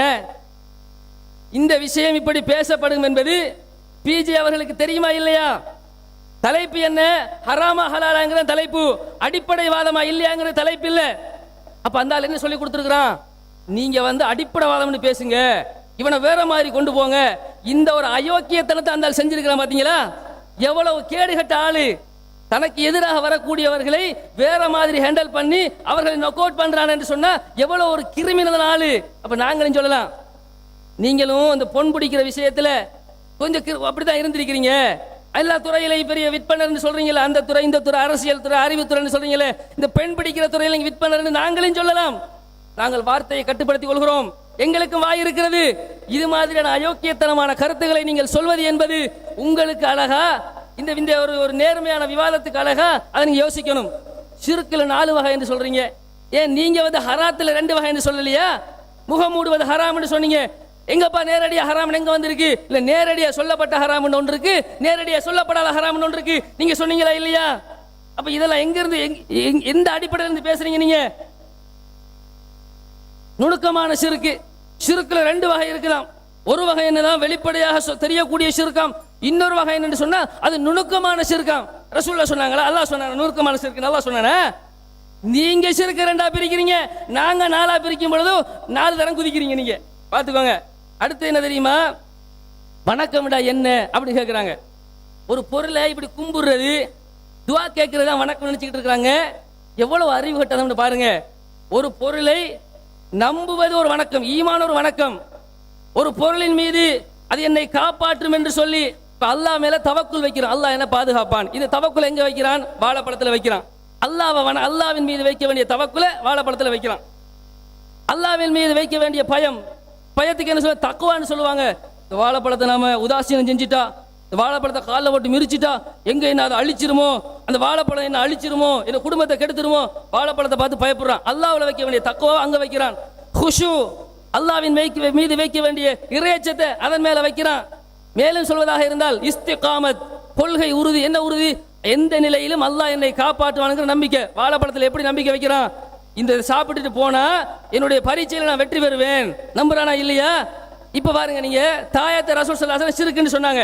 இந்த விஷயம் இப்படி பேசப்படும் என்பது பிஜே அவர்களுக்கு தெரியுமா இல்லையா? தலைப்பு என்ன? ஹராமா ஹலாலாங்கிற தலைப்பு, அடிப்படை வாதமா இல்லையாங்கிற தலைப்பு இல்லை. அப்ப அந்த ஆள் என்ன சொல்லி கொடுத்துருக்கிறான்? நீங்க வந்து அடிப்படை வாதம்னு பேசுங்க, இவனை வேற மாதிரி கொண்டு போங்க. இந்த ஒரு அயோக்கியத்தனத்தை அந்த ஆள் செஞ்சிருக்கிறான். பாத்தீங்களா எவ்வளவு கேடுகட்ட ஆளு? தனக்கு எதிராக வரக்கூடியவர்களை வேற மாதிரி ஹேண்டில் பண்ணி அவர்களை நொக் அவுட் பண்றான் என்று சொன்னா எவ்வளவு ஒரு கிரிமினல் ஆளு. அப்ப நாங்களும் சொல்லலாம், நீங்களும் அந்த பொன் பிடிக்கிற விஷயத்துல கொஞ்சம் அப்படித்தான் இருந்திருக்கிறீங்க. எல்லா துறையிலையும் பெரிய விற்பனர் சொல்றீங்களே, அந்த துறை இந்த துறை, அரசியல் துறை, அறிவுத்துறைன்னு சொல்றீங்களே, இந்த பெண் பிடிக்கிற துறையில விற்பனர் நாங்களும் சொல்லலாம். நாங்கள் வார்த்தையை கட்டுப்படுத்திக் கொள்கிறோம், எங்களுக்கும் வாய் இருக்கிறது. இது மாதிரியான அயோக்கியத்தனமான கருத்துக்களை நீங்கள் சொல்வது என்பது உங்களுக்கு அழகா? இந்த ஒரு நேர்மையான விவாதத்துக்கு அழகா? அதை நீங்க யோசிக்கணும். ஷிர்க்குல 4 வகை என்று சொல்றீங்க, ஏன் நீங்க வந்து ஹராத்துல 2 வகை என்று சொல்லலையா? முகம் மூடுவது ஹராம் என்று சொன்னீங்க. எங்கப்பா நேரடியா ஹராம் எங்க வந்திருக்கு? இல்ல நேரடியா சொல்லப்பட்ட ஹராம் ஒன்று இருக்கு, நேரடியா சொல்லப்படாத ஹராம் ஒன்று இருக்கு. நீங்க சொன்னீங்களா இல்லையா? அப்ப இதெல்லாம் எங்க இருந்து எந்த அடிப்படையில இருந்து பேசுறீங்க நீங்க? நுணுக்கமான ஷிர்க்கு. ஷிர்க்குல 2 வகை இருக்கலாம். ஒரு வகை என்னதான் வெளிப்படையாக தெரியக்கூடிய ஷிர்காம், இன்னொரு வகை என்னன்னு சொன்னா அது நுணுக்கமான ஷிர்காம். ரசூலுல்லாஹ் சொன்னாங்களா? அல்லாஹ் சொன்னாங்க நுணுக்கமான ஷிர்க்கு. அல்லாஹ் சொன்னானே. நீங்க ஷிர்க்கு 2ஆ பிரிக்கிறீங்க, நாங்க 4ஆ பிரிக்கும் பொழுது 4 தரம் குதிக்கிறீங்க. நீங்க பாத்துக்கோங்க. அடுத்து என்ன தெரியுமா? வணக்கம்டா என்ன அப்படி கேட்கிறாங்க. ஒரு பொருளை இப்படி கும்பிடுறது, துவா கேட்கறதா வணக்கம் நினைச்சுக்கிட்டு இருக்காங்க. எவ்வளவு அறிவு கட்டதம்னு பாருங்க. ஒரு பொருளை நம்புவது ஒரு வணக்கம், ஈமான ஒரு வணக்கம். ஒரு பொருளின் மீது அது என்னை காப்பாற்றும் என்று சொல்லி அல்லாஹ் மேல தவக்குல் வைக்கிறான். அல்லாஹ் என்ன பாதுகாப்பான். இந்த தவக்குல் எங்க வைக்கிறான்? வாழைப்பழத்துல வைக்கிறான். அல்லாஹ்வின் மீது வைக்க வேண்டிய தவக்குல வாழைப்பழத்துல வைக்கிறான். அல்லாஹ்வின் மீது வைக்க வேண்டிய பயத்துக்கு என்ன சொல்ல? தக்குவான்னு சொல்லுவாங்க. இந்த வாழைப்பழத்தை நாம உதாசீனம் செஞ்சுட்டா, இந்த வாழைப்பழத்தை காலில் போட்டு மிரிச்சிட்டா எங்க என்ன அதை அழிச்சிருமோ, அந்த வாழைப்பழம் என்ன அழிச்சிருமோ, என்ன குடும்பத்தை கெடுத்துருமோ, வாழைப்பழத்தை பார்த்து பயப்படுறான். அல்லாஹ்வுல வைக்க வேண்டிய தக்குவா அங்க வைக்கிறான். குஷு, அல்லாஹ்வின் மீது வைக்க வேண்டிய இறையச்சத்தை அதன் மேல வைக்கிறான். மேலும் சொல்வதாக இருந்தால் இஸ்திகாமத், கொள்கை உறுதி. என்ன உறுதி? எந்த நிலையிலும் அல்லாஹ் என்னை காப்பாற்றுவானுங்கிற நம்பிக்கை. வாழைப்பழத்தில் எப்படி நம்பிக்கை வைக்கிறான்? இந்த சாப்பிட்டுட்டு போனா என்னுடைய பரீட்சையில நான் வெற்றி பெறுவேன், நம்புறானா இல்லையா? இப்ப பாருங்க, நீங்க தாயத்தை ரசூல் ஸல்லல்லாஹு அலைஹி வஸல்லம் ஷிர்க்குன்னு சொன்னாங்க.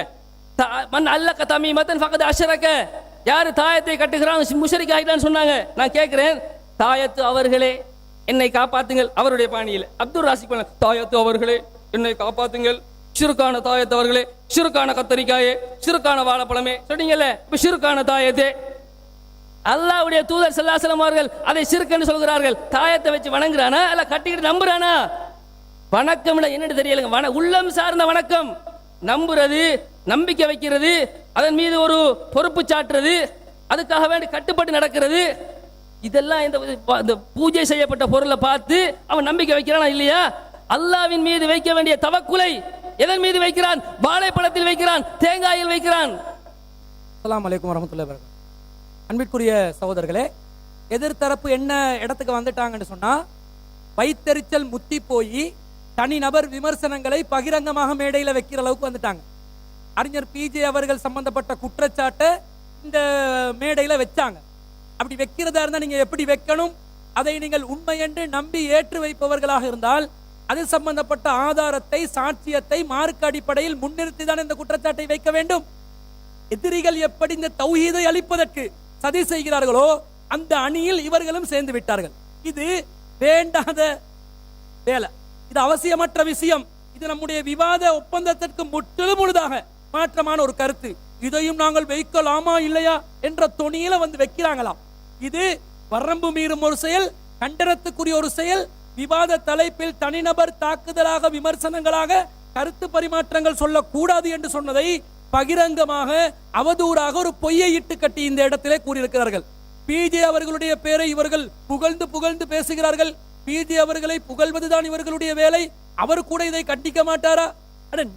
மன் அல்லக தமீமத்தன் ஃபகத் அஷ்ரக, யாரு தாயத்தை கட்டுகிறான் முஷ்ரிக் ஆயிட்டான்னு சொன்னாங்க. நான் கேட்கிறேன், தாயத்து அவர்களே என்னை காப்பாத்துங்கள். அவருடைய பாணியில் அப்துல் ராசிக் பண்ண, தாயத்து அவர்களே என்னை காப்பாத்துங்கள். ஷிர்கான தாயத்து அவர்களே, ஷிர்கான கத்தரிக்காயே, ஷிர்கான வாழைப்பழமே சொன்னீங்கல்ல, இப்ப ஷிர்கான தாயத்தே. அல்லாஹ்வுடைய தூதர் ஸல்லல்லாஹு அலைஹி வஸல்லம் அவர்கள் அதை ஷிர்க் என்று சொல்கிறார்கள். தாயத்தை வச்சு வணங்குறானா அல்ல கட்டிக்கிட்டு நம்புறானா? வணக்கம் என்னன்னு தெரியலங்க. உள்ளம் சார்ந்த வணக்கம், நம்புறது, நம்பிக்கை வைக்கிறது, அதன் மீது ஒரு பொறுப்பு சாட்டுறது, அதுக்காக வேண்டி கட்டுப்பட்டு நடக்கிறது. இதெல்லாம் இந்த பூஜை செய்யப்பட்ட பொருளை பார்த்து அவன் நம்பிக்கை வைக்கிறானா இல்லையா? அல்லாஹ்வின் மீது வைக்க வேண்டிய தவக்குலை எதன் மீது வைக்கிறான்? வாழைப்பழத்தில் வைக்கிறான், தேங்காயில் வைக்கிறான். அஸ்ஸலாமு அலைக்கும் வரஹ்மத்துல்லாஹி வபரகாத்துஹு. அன்பிற்குரிய சகோதரர்களே, எதிர்த்தரப்பு என்ன இடத்துக்கு வந்துட்டாங்கன்னு சொன்னா, வைத்தறிச்சல் முத்தி போய் தனிநபர் விமர்சனங்களை பகிரங்கமாக மேடையில் வைக்கிற அளவுக்கு வந்துட்டாங்க. அறிஞர் பிஜே அவர்கள் சம்பந்தப்பட்ட குற்றச்சாட்டை இந்த மேடையில வச்சாங்க. அப்படி வைக்கிறதா இருந்தா நீங்க எப்படி வைக்கணும், அதை நீங்கள் உண்மை என்று நம்பி ஏற்று வைப்பவர்களாக இருந்தால் அது சம்பந்தப்பட்ட ஆதாரத்தை, சாட்சியத்தை மார்க்க அடிப்படையில் முன்னிறுத்தி தான் இந்த குற்றச்சாட்டை வைக்க வேண்டும். எதிரிகள் எப்படி இந்த தௌஹீதை அளிப்பதற்கு சதி செய்கிறார்களோ அந்த அணியில் இவர்களும் சேர்ந்து விட்டார்கள். இது வேண்டாத வேலை, இது அவசியமற்ற விஷயம், இது நம்முடைய விவாத ஒப்பந்தத்திற்கு முற்றிலும் முழுதாக மாற்றமான ஒரு கருத்து. இதையும் நாங்கள் வைக்கலாமா இல்லையா என்ற தொனியில வந்து வைக்கிறாங்களாம். இது வரம்பு மீறும் ஒரு செயல், கண்டனத்துக்குரிய ஒரு செயல். விவாத தலைப்பில் தனிநபர் தாக்குதலாக, விமர்சனங்களாக கருத்து பரிமாற்றங்கள் சொல்லக்கூடாது என்று சொன்னதை பகிரங்கமாக அவதூறாக ஒரு பொய்யை இட்டு கட்டி இந்த இடத்திலே கூறியிருக்கிறார்கள். பிஜே அவர்களுடைய பேரை இவர்கள் புகழ்ந்து புகழ்ந்து பேசுகிறார்கள். பிஜே அவர்களை புகழ்வதுதான் இவர்களுடைய வேலை. அவர் கூட இதை கண்டிக்க மாட்டாரா?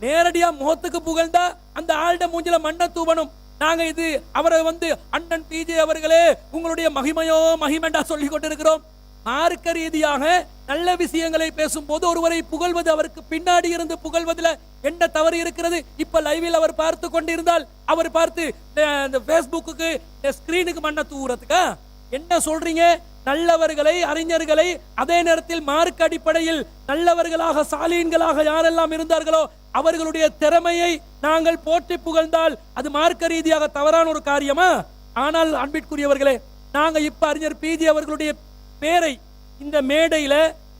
நேரடியா முகத்துக்கு புகழ்ந்தா அந்த ஆள்ட மூஞ்சில மண்ண தூவணும். நாங்க இது அவரை வந்து அண்ணன் பிஜே அவர்களே உங்களுடைய மகிமையோ மகிமெண்டா சொல்லி கொண்டிருக்கிறோம். மார்க்க ரீதியாக நல்ல விஷயங்களை பேசும்போது ஒருவரை புகழ்வது, அவருக்கு பின்னாடி இருந்து புகழ்வதில் என்ன தவறு இருக்கிறது? இப்ப லைவில் அவர் பார்த்து கொண்டிருந்தால் அவர் பார்த்து பேஸ்புக்கு ஸ்கிரீனுக்கு மண்ண தூவுறதுக்கா என்ன சொல்றீங்க? நல்லவர்களை, அறிஞர்களை, அதே நேரத்தில் மார்க்க அடிப்படையில் நல்லவர்களாக, சாலீன்களாக யாரெல்லாம் இருந்தார்களோ அவர்களுடைய திறமையை நாங்கள் போற்றி புகழ்ந்தால் அது மார்க்க ரீதியாக தவறான ஒரு காரியமா? ஆனால் அன்பிற்குரியவர்களே, நாங்க இப்ப அறிஞர் பிஜே அவர்களுடைய பேரை இந்த மேடையில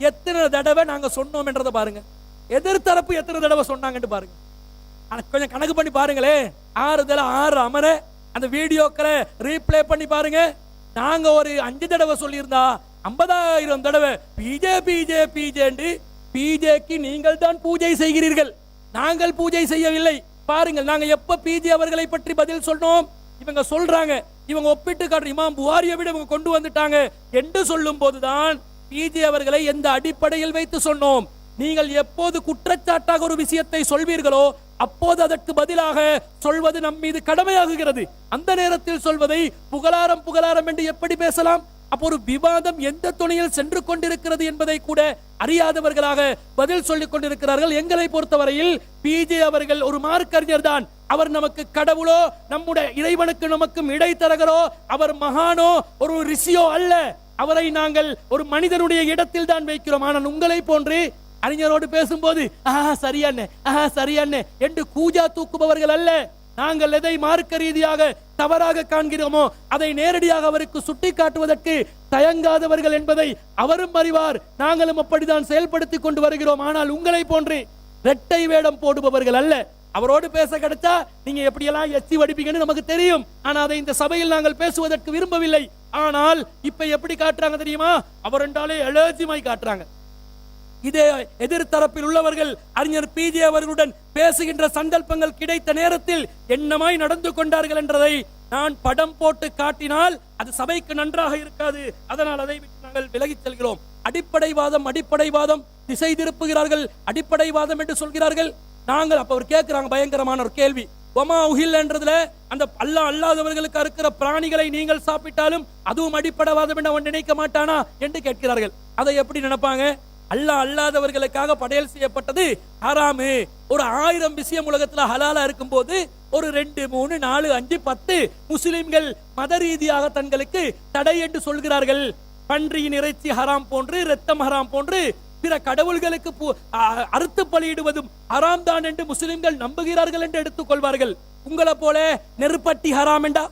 எத்தனை தடவை நாங்க சொன்னோம் என்றதை பாருங்க. எதிர்த்தரப்பு எத்தனை தடவை சொன்னாங்கன்னு பாருங்க. கொஞ்சம் கணக்கு பண்ணி பாருங்களே. 6 அமர அந்த வீடியோக்களை ரீப்ளே பண்ணி பாருங்க. நாங்க ஒரு 5 தடவை சொல்லியிருந்தா 50,000 தடவை பிஜே பிஜே பிஜே. பிஜேக்கு நீங்கள் தான் பூஜை செய்கிறீர்கள், நாங்கள் பூஜை செய்யவில்லை. பாருங்கள், நாங்க எப்ப பிஜே அவர்களை பற்றி பதில் சொன்னோம்? இவங்க சொல்றாங்க, இவங்க ஒப்பிட்டு காட்டுற இமாம் புகாரியை விட இவங்க கொண்டு வந்துட்டாங்க என்று சொல்லும் போதுதான் பிஜே அவர்களை எந்த அடிப்படையில் வைத்து சொன்னோம்? நீங்கள் எப்போது குற்றச்சாட்டாக ஒரு விஷயத்தை சொல்வீர்களோ அப்போது அதற்கு பதிலாக சொல்வது நம் மீது கடமையாகுகிறது. அந்த நேரத்தில் சொல்வதை புகழாரம் புகழாரம் என்று எப்படி பேசலாம்? அப்போ ஒரு விவாதம் எந்த துணையில் சென்று கொண்டிருக்கிறது என்பதை கூட அறியாதவர்களாக பதில் சொல்லிக் கொண்டிருக்கிறார்கள். எங்களை பொறுத்தவரையில் பிஜே அவர்கள் ஒரு மார்க்கறிஞர் தான். அவர் நமக்கு கடவுளோ, நம்முடைய இறைவனுக்கு நமக்கும் இடைத்தரகரோ, அவர் மகானோ, ஒரு ரிஷியோ அல்ல. அவரை நாங்கள் ஒரு மனிதனுடைய இடத்தில் தான் வைக்கிறோம். ஆனால் உங்களை போன்று அறிஞரோடு பேசும்போது சரியானே என்று கூஜா தூக்குபவர்கள் அல்ல. நாங்கள் எதை மார்க்க ரீதியாக தவறாக காண்கிறோமோ அதை நேரடியாக அவருக்கு சுட்டி காட்டுவதற்கு தயங்காதவர்கள் என்பதை அவரும் அறிவார். நாங்களும் அப்படித்தான் செயல்படுத்தி கொண்டு வருகிறோம். ஆனால் உங்களை போன்று இரட்டை வேடம் போடுபவர்கள் அல்ல. அவரோடு பேச கிடைச்சா நீங்க எப்படியெல்லாம் எச்சி வடிப்பீங்கன்னு நமக்கு தெரியும். ஆனா அதை இந்த சபையில் நாங்கள் பேசுவதற்கு விரும்பவில்லை. ஆனால் இப்ப எப்படி காட்டுறாங்க தெரியுமா? அவர் என்றாலே அலர்ஜிமாய் காட்டுறாங்க. இதே எதிர்த்தரப்பில் உள்ளவர்கள் அறிஞர் பிஜே அவர்களுடன் பேசுகின்ற சந்தர்ப்பங்கள் கிடைத்த நேரத்தில் என்னமாய் நடந்து கொண்டார்கள் என்றதை நான் படம் போட்டு காட்டினால் அது சபைக்கு நன்றாக இருக்காது. அதனால் அதை விட்டு நாங்கள் விலகிச் செல்கிறோம். அடிப்படைவாதம் திசை திருப்புகிறார்கள். அடிப்படைவாதம் என்று சொல்கிறார்கள். நாங்கள் அப்ப அவர் கேட்கிறாங்க பயங்கரமான ஒரு கேள்வி. ஒமா உஹில் என்றதுல அந்த அல்லாஹ் அல்லாதவர்களுக்கு இருக்கிற பிராணிகளை நீங்கள் சாப்பிட்டாலும் அதுவும் அடிப்படைவாதம் என்று அவன் நினைக்க மாட்டானா என்று கேட்கிறார்கள். அதை எப்படி நினைப்பாங்க? அல்லாஹ் அல்லாதவர்களுக்காக படையல் செய்யப்பட்டது ஹராமு. ஒரு 1000 விஷயம் உலகத்துல ஹலாலா இருக்கும் போது ஒரு 2, 3, 4, 5, 10 முஸ்லிம்கள் மத ரீதியாக தங்களுக்கு தடை என்று சொல்கிறார்கள். பன்றியின் இறைச்சி ஹராம் போன்று, இரத்தம் ஹராம் போன்று, பிற கடவுள்களுக்கு அறுத்து பலியிடுவதும் ஹராம் தான் என்று முஸ்லிம்கள் நம்புகிறார்கள் என்று எடுத்துக் கொள்வார்கள். உங்களை போல நெருப்பட்டி ஹராம் என்றா,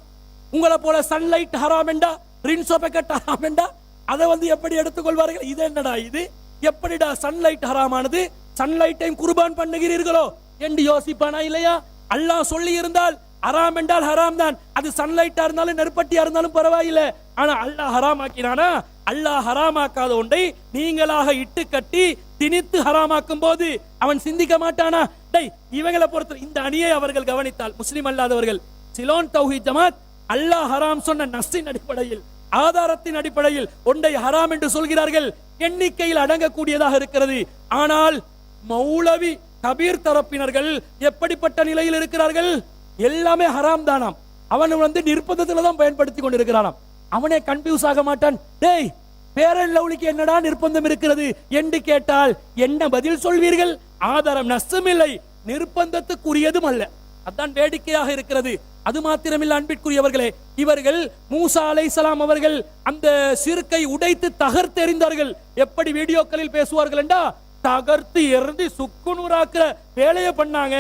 உங்களை போல சன்லைட் ஹராம் என்றா, ரின்சோ பேக்கெட் ஹராம் என்றா, அதை எப்படி எடுத்துக்கொள்வார்கள்? இது என்னடா இது? எப்படிடா சன்லைட் ஹராமானது? சன்லைட்டையும் குர்பான் பண்ணுகிறீர்களோ என்று யோசிப்பானா இல்லையா? அல்லாஹ் சொல்லி இருந்தால் ஹராம் என்றால் ஹராம் தான். அது சன்லைட்டா இருந்தாலும் நெருப்பட்டியா இருந்தாலும் பரவாயில்லை. ஆனா அல்லாஹ் ஹராமாக்கினானா? அல்லாஹ் ஹராமாக்காத ஒன்றை நீங்களாக இட்டு கட்டி திணித்து ஹராமாக்கும் போது அவன் சிந்திக்க மாட்டானா? இவங்களை பொறுத்த இந்த அணியை அவர்கள் கவனித்தால், முஸ்லிம் அல்லாதவர்கள் சிலோன் தௌஹீத் ஜமாத் அல்லாஹ் ஹராம் சொன்ன நஸ்ஸின் அடிப்படையில், ஆதாரத்தின் அடிப்படையில் ஒன்றை ஹராம் என்று சொல்கிறார்கள். எண்ணிக்கையில் அடங்கக்கூடியதாக இருக்கிறது. ஆனால் மௌலவி கபீர் தரப்பினர்கள் எப்படிப்பட்ட நிலையில் இருக்கிறார்கள்? எல்லாமே ஹராம் தானாம். அவன் நிர்பந்தத்துல தான் பயன்படுத்தி கொண்டிருக்கிறானாம். அவனே கன்ஃபியூஸ் ஆக மாட்டான். டேய், பேரன் லவ்லிக்கு என்னடா நிர்பந்தம் இருக்கிறது என்று கேட்டால் என்ன பதில் சொல்வீர்கள்? ஆதாரம் நஷ்டம் இல்லை, நிர்பந்தத்துக்குரியதும் அல்ல. அதான் வேடிக்கையாக இருக்கிறது. அது மாத்திரமில்ல அன்பிற்குரியவர்களே, இவர்கள் மூசா அலைஹிஸ்ஸலாம் அவர்கள் அந்த சிறுக்கை உடைத்து தகர்த்தெறிந்தார்கள். எப்படி வீடியோக்களில் பேசுவார்கள் என்றா, தகர்த்து எறிந்து சுக்குநூறாக்குற வேலையை பண்ணாங்க.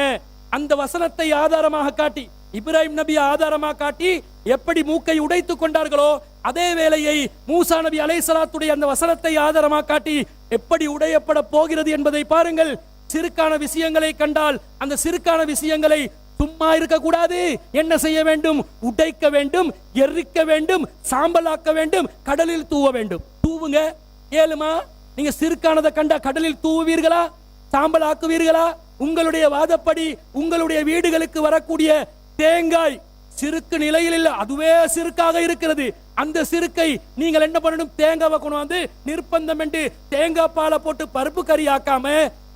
அந்த வசனத்தை ஆதாரமாக காட்டி, இப்ராஹிம் நபி ஆதாரமாக காட்டி எப்படி மூக்கை உடைத்துக் கொண்டார்களோ, அதே வேளையை மூசா நபி அலைஹிஸ்ஸலாத்துடைய அந்த வசனத்தை ஆதாரமாக காட்டி எப்படி உடையப்பட போகிறது என்பதை பாருங்கள். சிறுக்கான விஷயங்களை கண்டால் அந்த சிறுக்கான விஷயங்களை சும்மா இருக்கக்கூடாது. என்ன செய்ய வேண்டும்? உடைக்க வேண்டும், எரிக்க வேண்டும், சாம்பலாக்க வேண்டும், கடலில் தூவ வேண்டும். தூவுங்க, ஏழுமா? நீங்க சிறுக்கானதை கண்டா கடலில் தூவுவீர்களா? சாம்பலாக்குவீர்களா? உங்களுடைய வாதப்படி உங்களுடைய வீடுகளுக்கு வரக்கூடிய தேங்காய் சிறுக்கு நிலையில் இல்ல, அதுவே சிறுக்காக இருக்கிறது. அந்த சிறுக்கை நீங்கள் என்ன பண்ணணும்? தேங்காவை கொண்டு வந்து நிர்பந்தம் என்று தேங்காய் பாலை போட்டு பருப்பு கறி ஆக்காம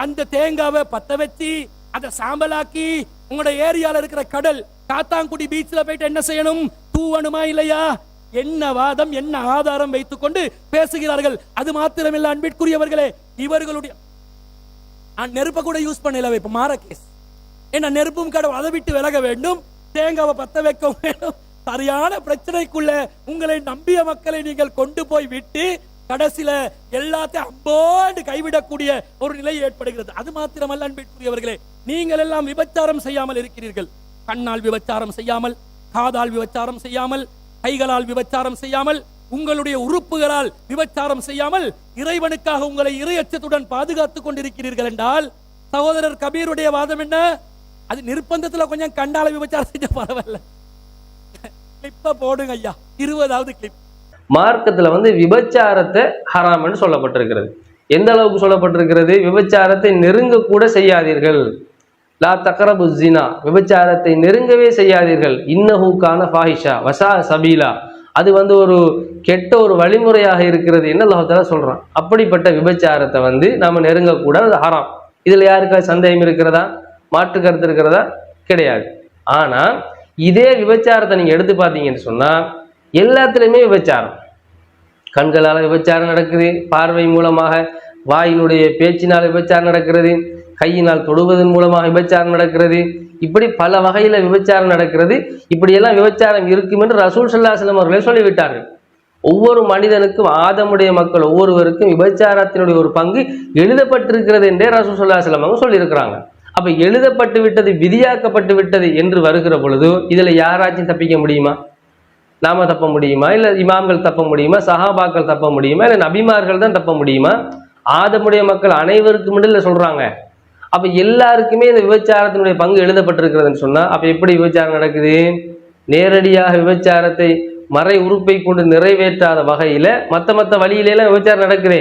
அந்த தேங்காவை பத்த வச்சு அதை சாம்பலாக்கி உங்களோட ஏரியால இருக்கிற கடல் காத்தாங்குடி பீச்ல போயிட்டு என்ன செய்யணும்? தூவணுமா இல்லையா? என்ன வாதம், என்ன ஆதாரம் வைத்துக் கொண்டு பேசுகிறார்கள். அது மாத்திரமில்ல அன்பிற்குரியவர்களே, இவர்களுடைய நெருப்பை கூட யூஸ் பண்ணல. இப்ப மாற கேஸ் என்ன, நெருப்பும் கடவுள், அதை விட்டு விலக வேண்டும், தேங்காவை பத்த வைக்க வேண்டும். சரியான பிரச்சனைக்குள்ள உங்களை நம்பிய மக்களை நீங்கள் கொண்டு போய் விட்டு கடைசியில எல்லாத்தையும் அம்போடு கைவிடக்கூடிய ஒரு நிலை ஏற்படுகிறது. அது மாத்திரமல்ல அன்பிற்குரியவர்களே, நீங்கள் எல்லாம் விபச்சாரம் செய்யாமல் இருக்கிறீர்கள். கண்ணால் விபச்சாரம் செய்யாமல், காதால் விபச்சாரம் செய்யாமல், கைகளால் விபச்சாரம் செய்யாமல், உங்களுடைய உறுப்புகளால் விபச்சாரம் செய்யாமல் இறைவனுக்காக உங்களை இறையச்சத்துடன் பாதுகாத்துக் கொண்டிருக்கிறீர்கள் என்றால், சகோதரர் கபீருடைய வாதம் என்ன? அது நிர்பந்தத்துல கொஞ்சம் கண்டால விபச்சாரம் செஞ்ச பரவாயில்ல, கிளிப்ப போடுங்க ஐயா, 20வது கிளிப். மார்க்கத்துல விபச்சாரத்தை ஹராம்னு சொல்லப்பட்டிருக்கிறது. எந்த அளவுக்கு சொல்லப்பட்டிருக்கிறது? விபச்சாரத்தை நெருங்க கூட செய்யாதீர்கள். லா தக்ரபு ஸினா, விபச்சாரத்தை நெருங்கவே செய்யாதீர்கள். இன்னஹு கான ஃபாஹிஷா வஸா சபீலா, அது ஒரு கெட்ட ஒரு வழிமுறையாக இருக்கிறது என்ன அல்லாஹ் தஆலா சொல்றான். அப்படிப்பட்ட விபச்சாரத்தை நாம நெருங்க கூட, அது ஹராம். இதுல யாருக்காவது சந்தேகம் இருக்கிறதா? மாற்று கருத்து இருக்கிறதா? கிடையாது. ஆனா இதே விபச்சாரத்தை நீங்க எடுத்து பார்த்தீங்கன்னு சொன்னா எல்லாத்துலயுமே விபச்சாரம். கண்களால விபச்சாரம் நடக்குது, பார்வை மூலமாக, வாயினுடைய பேச்சினால் விபச்சாரம் நடக்கிறது, கையினால் தொடுவதன் மூலமாக விபச்சாரம் நடக்கிறது, இப்படி பல வகையில விபச்சாரம் நடக்கிறது. இப்படியெல்லாம் விபச்சாரம் இருக்கும் என்று ரசூல் ஸல்லல்லாஹு அலைஹி வஸல்லம் அவர்களே சொல்லிவிட்டார்கள். ஒவ்வொரு மனிதனுக்கும், ஆதமுடைய மக்கள் ஒவ்வொருவருக்கும் விபச்சாரத்தினுடைய ஒரு பங்கு எழுதப்பட்டிருக்கிறது என்றே ரசூல் ஸல்லல்லாஹு அலைஹி வஸல்லம் அவங்க சொல்லியிருக்கிறாங்க. அப்ப எழுதப்பட்டு விட்டது, விதியாக்கப்பட்டு விட்டது என்று வருகிற பொழுது இதுல யாராச்சும் தப்பிக்க முடியுமா? நாம தப்ப முடியுமா? இல்ல இமாம்கள் தப்ப முடியுமா? சஹாபாக்கள் தப்ப முடியுமா? இல்ல நபிமார்கள் தான் தப்ப முடியுமா? ஆதமுடைய மக்கள் அனைவருக்கும் இல்ல சொல்றாங்க. அப்ப எல்லாருக்குமே இந்த விபச்சாரத்தினுடைய பங்கு எழுதப்பட்டிருக்கிறதுன்னு சொன்னா அப்ப எப்படி விபச்சாரம் நடக்குது? நேரடியாக விபச்சாரத்தை மறை உறுப்பை கொண்டு நிறைவேற்றாத வகையில மத்த வழியில எல்லாம் விபச்சாரம் நடக்குது.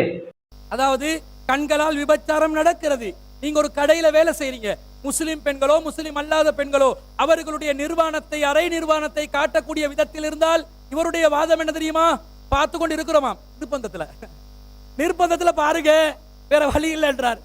அதாவது கண்களால் விபச்சாரம் நடக்கிறது. நீங்க ஒரு கடையில வேலை செய்றீங்க, முஸ்லிம் பெண்களோ முஸ்லிம் அல்லாத பெண்களோ அவர்களுடைய நிர்வாணத்தை, அரை நிர்வாணத்தை காட்டக்கூடிய விதத்தில் இருந்தால் இவருடைய வாதம் என்ன தெரியுமா? பார்த்து கொண்டு இருக்கிறோமா? நிர்பந்தத்துல பாருங்க, வேற வழி இல்லை என்றார்.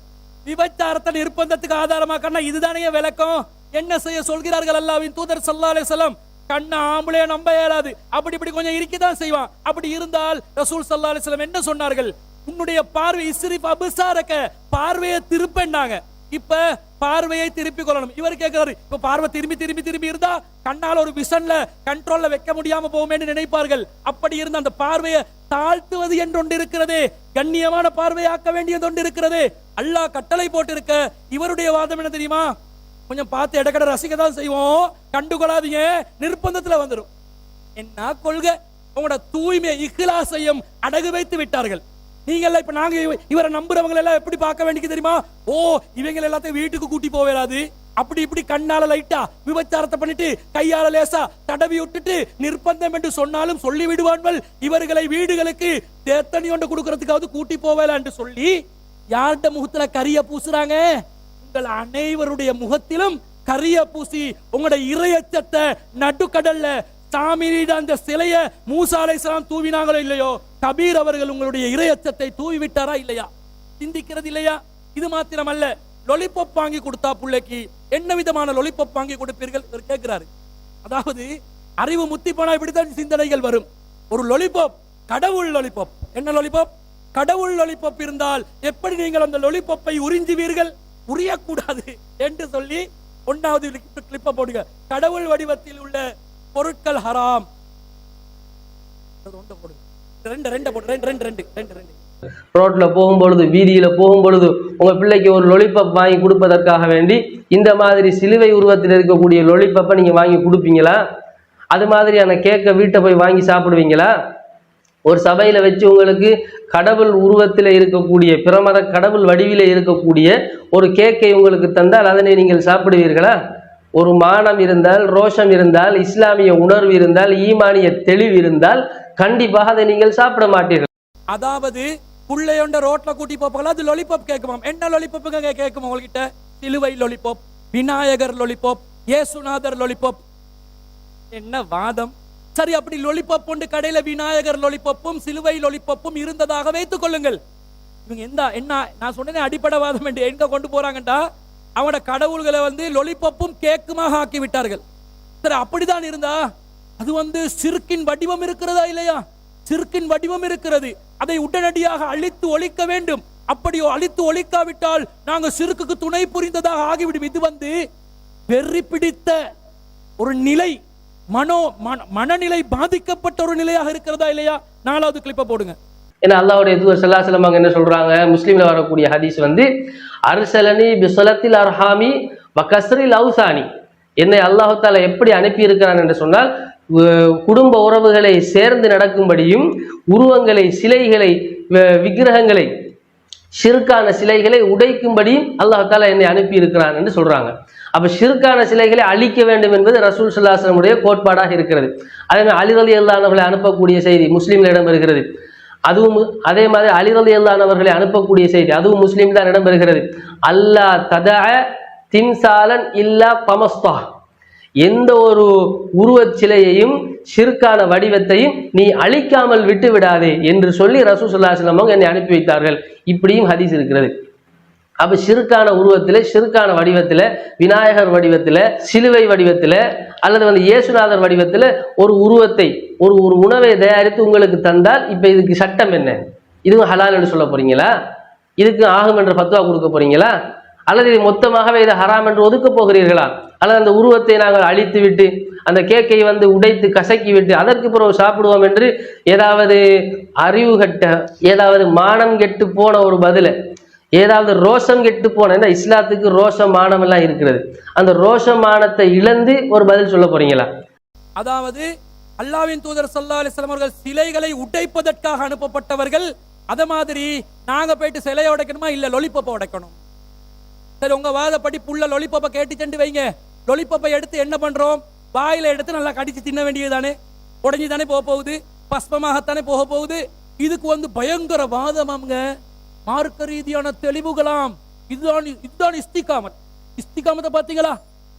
விபச்சாரத்தை நிர்பந்தத்துக்கு ஆதாரமாக்கன்னா இதுதானே விளக்கம். என்ன செய்ய சொல்கிறார்கள் அல்லாஹ்வின் தூதர் ஸல்லல்லாஹு அலைஹி வஸல்லம்? கண்ண ஆம்பளே நம்ப இயலாது, அப்படி இப்படி கொஞ்சம் இருக்கதான் செய்வான். அப்படி இருந்தால் ரசூல் ஸல்லல்லாஹு அலைஹி வஸல்லம் என்ன சொன்னார்கள்? உன்னுடைய பார்வை இஸ்ரிஃப் அப்சாரக, பார்வையை திருப்பினாங்க. இப்ப பார்வையை திருப்பி கொள்ளணும். இவர் கேட்கிறாரு, இப்ப பார்வை திரும்பி திரும்பி திரும்பி இருந்தா கண்ணால் ஒரு விஷன்ல கண்ட்ரோல்ல வைக்க முடியாம போகுமேன்னு நினைப்பார்கள். அப்படி இருந்த அந்த பார்வையை தாழ்த்துவது என்றொன்று இருக்கிறதே, கண்ணியமான பார்வையாக்க வேண்டியது ஒன்று இருக்கிறதே, அல்லாஹ் கட்டளை போட்டிருக்க. இவருடைய வாதம் என்ன தெரியுமா? கொஞ்சம் பார்த்து இடக்கடை ரசிக்க தான் செய்வோம், கண்டுகொள்ளாதீங்க, நிர்பந்தத்துல வந்துடும். என்ன கொள்கை? உங்களோட தூய்மை இஹ்லாஸையும் அடகு வைத்து விட்டார்கள். நீங்க இப்ப நாங்க இவரை நம்புறவங்க எல்லாம் எப்படி பார்க்க வேண்டியது தெரியுமா? ஓ, இவங்க எல்லாத்தையும் வீட்டுக்கு கூட்டி போவேராது, அப்படி இப்படி கண்ணால லைட்டா விபச்சாரத்தை பண்ணிட்டு கையால லேசா தடவி விட்டுட்டு நிர்பந்தம் என்று சொன்னாலும் சொல்லி விடுவார்கள். இவர்களை வீடுகளுக்கு தேத்தனி ஒன்று கொடுக்கறதுக்காவது கூட்டி போவேல என்று சொல்லி யார்கிட்ட முகத்துல கரிய பூசுறாங்க? உங்கள் அனைவருடைய முகத்திலும் கரிய பூசி உங்களுடைய இறையச்சத்தை நடுக்கடல்ல சாமியிட அந்த சிலைய மூசா அலைஹிஸ்ஸலாம் தூவினாங்களோ இல்லையோ, கபீர் அவர்கள் உங்களுடைய இறையச்சத்தை தூவி விட்டாரா இல்லையா? சிந்திக்கிறது இல்லையா? இது மாத்திரமல்ல, லொலிபாப் வாங்கி கொடுத்தா பிள்ளைக்கு என்ன விதமான லொலிபாப் வாங்கி கொடுப்பீர்கள் கேட்கிறாரு. அதாவது அறிவு முத்தி போனா இப்படித்தான் சிந்தனைகள் வரும். ஒரு லொலிபாப், கடவுள் லொலிபாப். என்ன லொலிபாப்? கடவுள் லொலிபாப் இருந்தால் எப்படி நீங்கள் அந்த லொலிபாப்பை உறிஞ்சுவீர்கள்? உரியக்கூடாது என்று சொல்லி ஒன்னாவது கிளிப்ப போடுங்க. கடவுள் வடிவத்தில் உள்ள பொருட்கள் ஹராம். ரோட்ல போகும்பொழுது, வீதியில போகும்பொழுது உங்க பிள்ளைக்கு ஒரு லொலிபப் வாங்கி கொடுப்பதற்காக வேண்டி இந்த மாதிரி சிலுவை உருவத்தில் இருக்கக்கூடிய லொலிபப்பை நீங்க வாங்கி கொடுப்பீங்களா? அது மாதிரியான கேக்க வீட்டை போய் வாங்கி சாப்பிடுவீங்களா? ஒரு சபையில வச்சு உங்களுக்கு கடவுள் உருவத்தில் இருக்கக்கூடிய பிரமத கடவுள் வடிவில இருக்கக்கூடிய ஒரு கேக்கை உங்களுக்கு தந்தால் அதனை நீங்கள் சாப்பிடுவீர்களா? ஒரு மானம் இருந்தால், ரோஷம் இருந்தால், இஸ்லாமிய உணர்வு இருந்தால், ஈமானிய தெளிவு இருந்தால் கண்டிப்பாக அதை நீங்கள் சாப்பிட மாட்டீர்கள். அதாவது புள்ளையொண்ட ரோட்ல கூட்டி போப்பாங்களா, அது லொலிபப் கேட்குமாம். என்ன லொலிபப்புங்க கேட்குமா உங்ககிட்ட? சிலுவை லொலிபப், விநாயகர் லொலிபப், இயேசுநாதர் லொலிபப். என்ன வாதம்? சரி, அப்படி லொலிபப் கொண்டு கடையில விநாயகர் லொலிபப்பும் சிலுவை லொலிபப்பும் இருந்ததாக வைத்துக் கொள்ளுங்கள். இவங்க என்ன நான் சொன்னேன் அடிப்படைவாதம் என்று எங்க கொண்டு போறாங்கடா, அவனோட கடவுள்களை லொலிபப்பும் கேக்குமாக ஆக்கி விட்டார்கள். சரி, அப்படிதான் இருந்தா அது சிறுக்கின் வடிவம் இருக்கிறதா இல்லையா? சிறுக்கின் வடிவம் இருக்கிறது. அதை உடனடியாக அழித்து ஒழிக்க வேண்டும். அப்படியோ அழித்து ஒழிக்காவிட்டால் நாங்கள் சிறுக்குக்கு துணை புரிந்ததாக ஆகிவிடும். இது வெறி பிடித்த ஒரு நிலை, மனநிலை பாதிக்கப்பட்ட ஒரு நிலையாக இருக்கிறதா இல்லையா? 4வது கிளிப்பை போடுங்க. ஏன்னா அல்லாஹ்வுடைய தூதர் ஸல்லல்லாஹு அலைஹி வஸல்லம் என்ன சொல்றாங்க? முஸ்லிம்ல வரக்கூடிய ஹதீஸ் அர்சலனி பிஸலத்தில் அர்ஹாமி வ கஸ்ரில் அவ்சானி. என்னை அல்லாஹ் தஆலா எப்படி அனுப்பி இருக்கிறான் என்று சொன்னால், குடும்ப உறவுகளை சேர்ந்து நடக்கும்படியும், உருவங்களை, சிலைகளை, விக்கிரகங்களை, ஷிர்கான சிலைகளை உடைக்கும்படியும் அல்லாஹ் தஆலா என்னை அனுப்பி இருக்கிறான் என்று சொல்றாங்க. அப்ப ஷிர்கான சிலைகளை அழிக்க வேண்டும் என்பது ரசூல் ஸல்லல்லாஹு அலைஹி வஸல்லம் கோட்பாடாக இருக்கிறது. அதே மாதிரி அலி ரலியல்லாஹு அன்ஹு அவர்களை அனுப்பக்கூடிய செய்தி முஸ்லிம்ல இடம்பெறுகிறது. அதுவும் அதே மாதிரி அலி ரலியல்லாஹு அன்ஹு அவர்களை அனுப்பக்கூடிய செய்தி அதுவும் முஸ்லிம் தான் இடம்பெறுகிறது. அல்லா ததஅ திம்சாலன் இல்லா தமஸ்தா. எந்த ஒரு உருவச் சிலையையும் ஷிர்கான வடிவத்தையும் நீ அழிக்காமல் விட்டு விடாதே என்று சொல்லி ரசூல் ஸல்லல்லாஹு அலைஹி வஸல்லம் என்னை அனுப்பி வைத்தார்கள். இப்படியும் ஹதீஸ் இருக்கிறது. அப்ப ஷிர்கான உருவத்திலே, ஷிர்கான வடிவத்தில, விநாயகர் வடிவத்தில, சிலுவை வடிவத்தில அல்லது இயேசுநாதர் வடிவத்தில ஒரு உருவத்தை, ஒரு உணவை தயாரித்து உங்களுக்கு தந்தால் இப்ப இதுக்கு சட்டம் என்ன? இதுவும் ஹலால் என்று சொல்ல போறீங்களா? இதுக்கு ஆகும் என்ற ஃபத்வா கொடுக்க போறீங்களா? அல்லது இது மொத்தமாகவே இதை ஹராம் என்று ஒதுக்க போகிறீர்களா? அல்லது அந்த உருவத்தை நாங்கள் அழித்து விட்டு அந்த கேக்கை உடைத்து கசக்கி விட்டு அதற்கு பிறகு சாப்பிடுவோம் என்று ஏதாவது அறிவு கட்ட, ஏதாவது மானம் கெட்டு போன ஒரு பதில, ஏதாவது ரோஷம் கெட்டு போன, இஸ்லாத்துக்கு ரோஷம் மானம் எல்லாம் இருக்கிறது, அந்த ரோஷம் மானத்தை இழந்து ஒரு பதில் சொல்ல போறீங்களா? அதாவது அல்லாஹ்வின் தூதர் ஸல்லல்லாஹு அலைஹி வஸல்லம் அவர்கள் சிலைகளை உடைப்பதற்காக அனுப்பப்பட்டவர்கள். அத மாதிரி நாங்க போயிட்டு சிலையை உடைக்கணுமா? இல்ல லொலிபப்பை உடைக்கணும். சரி, உங்க வாதப்படி புள்ள லொலிபப்பை கேட்டுச்சென்று வைங்க. லொலிபப்பை எடுத்து என்ன பண்றோம்? வாயில எடுத்து நல்லா கடிச்சு தின்ன வேண்டியதுதானே? உடஞ்சி தானே போக போகுது, பஸ்பமாகத்தானே போக போகுது. இதுக்கு பயங்கர வாதமாங்க, மார்க்க ரீதியான தெளிவுகளாம். இதுதான் இஸ்திகாமத். இஸ்திகாமத்தை பார்த்தீங்களா?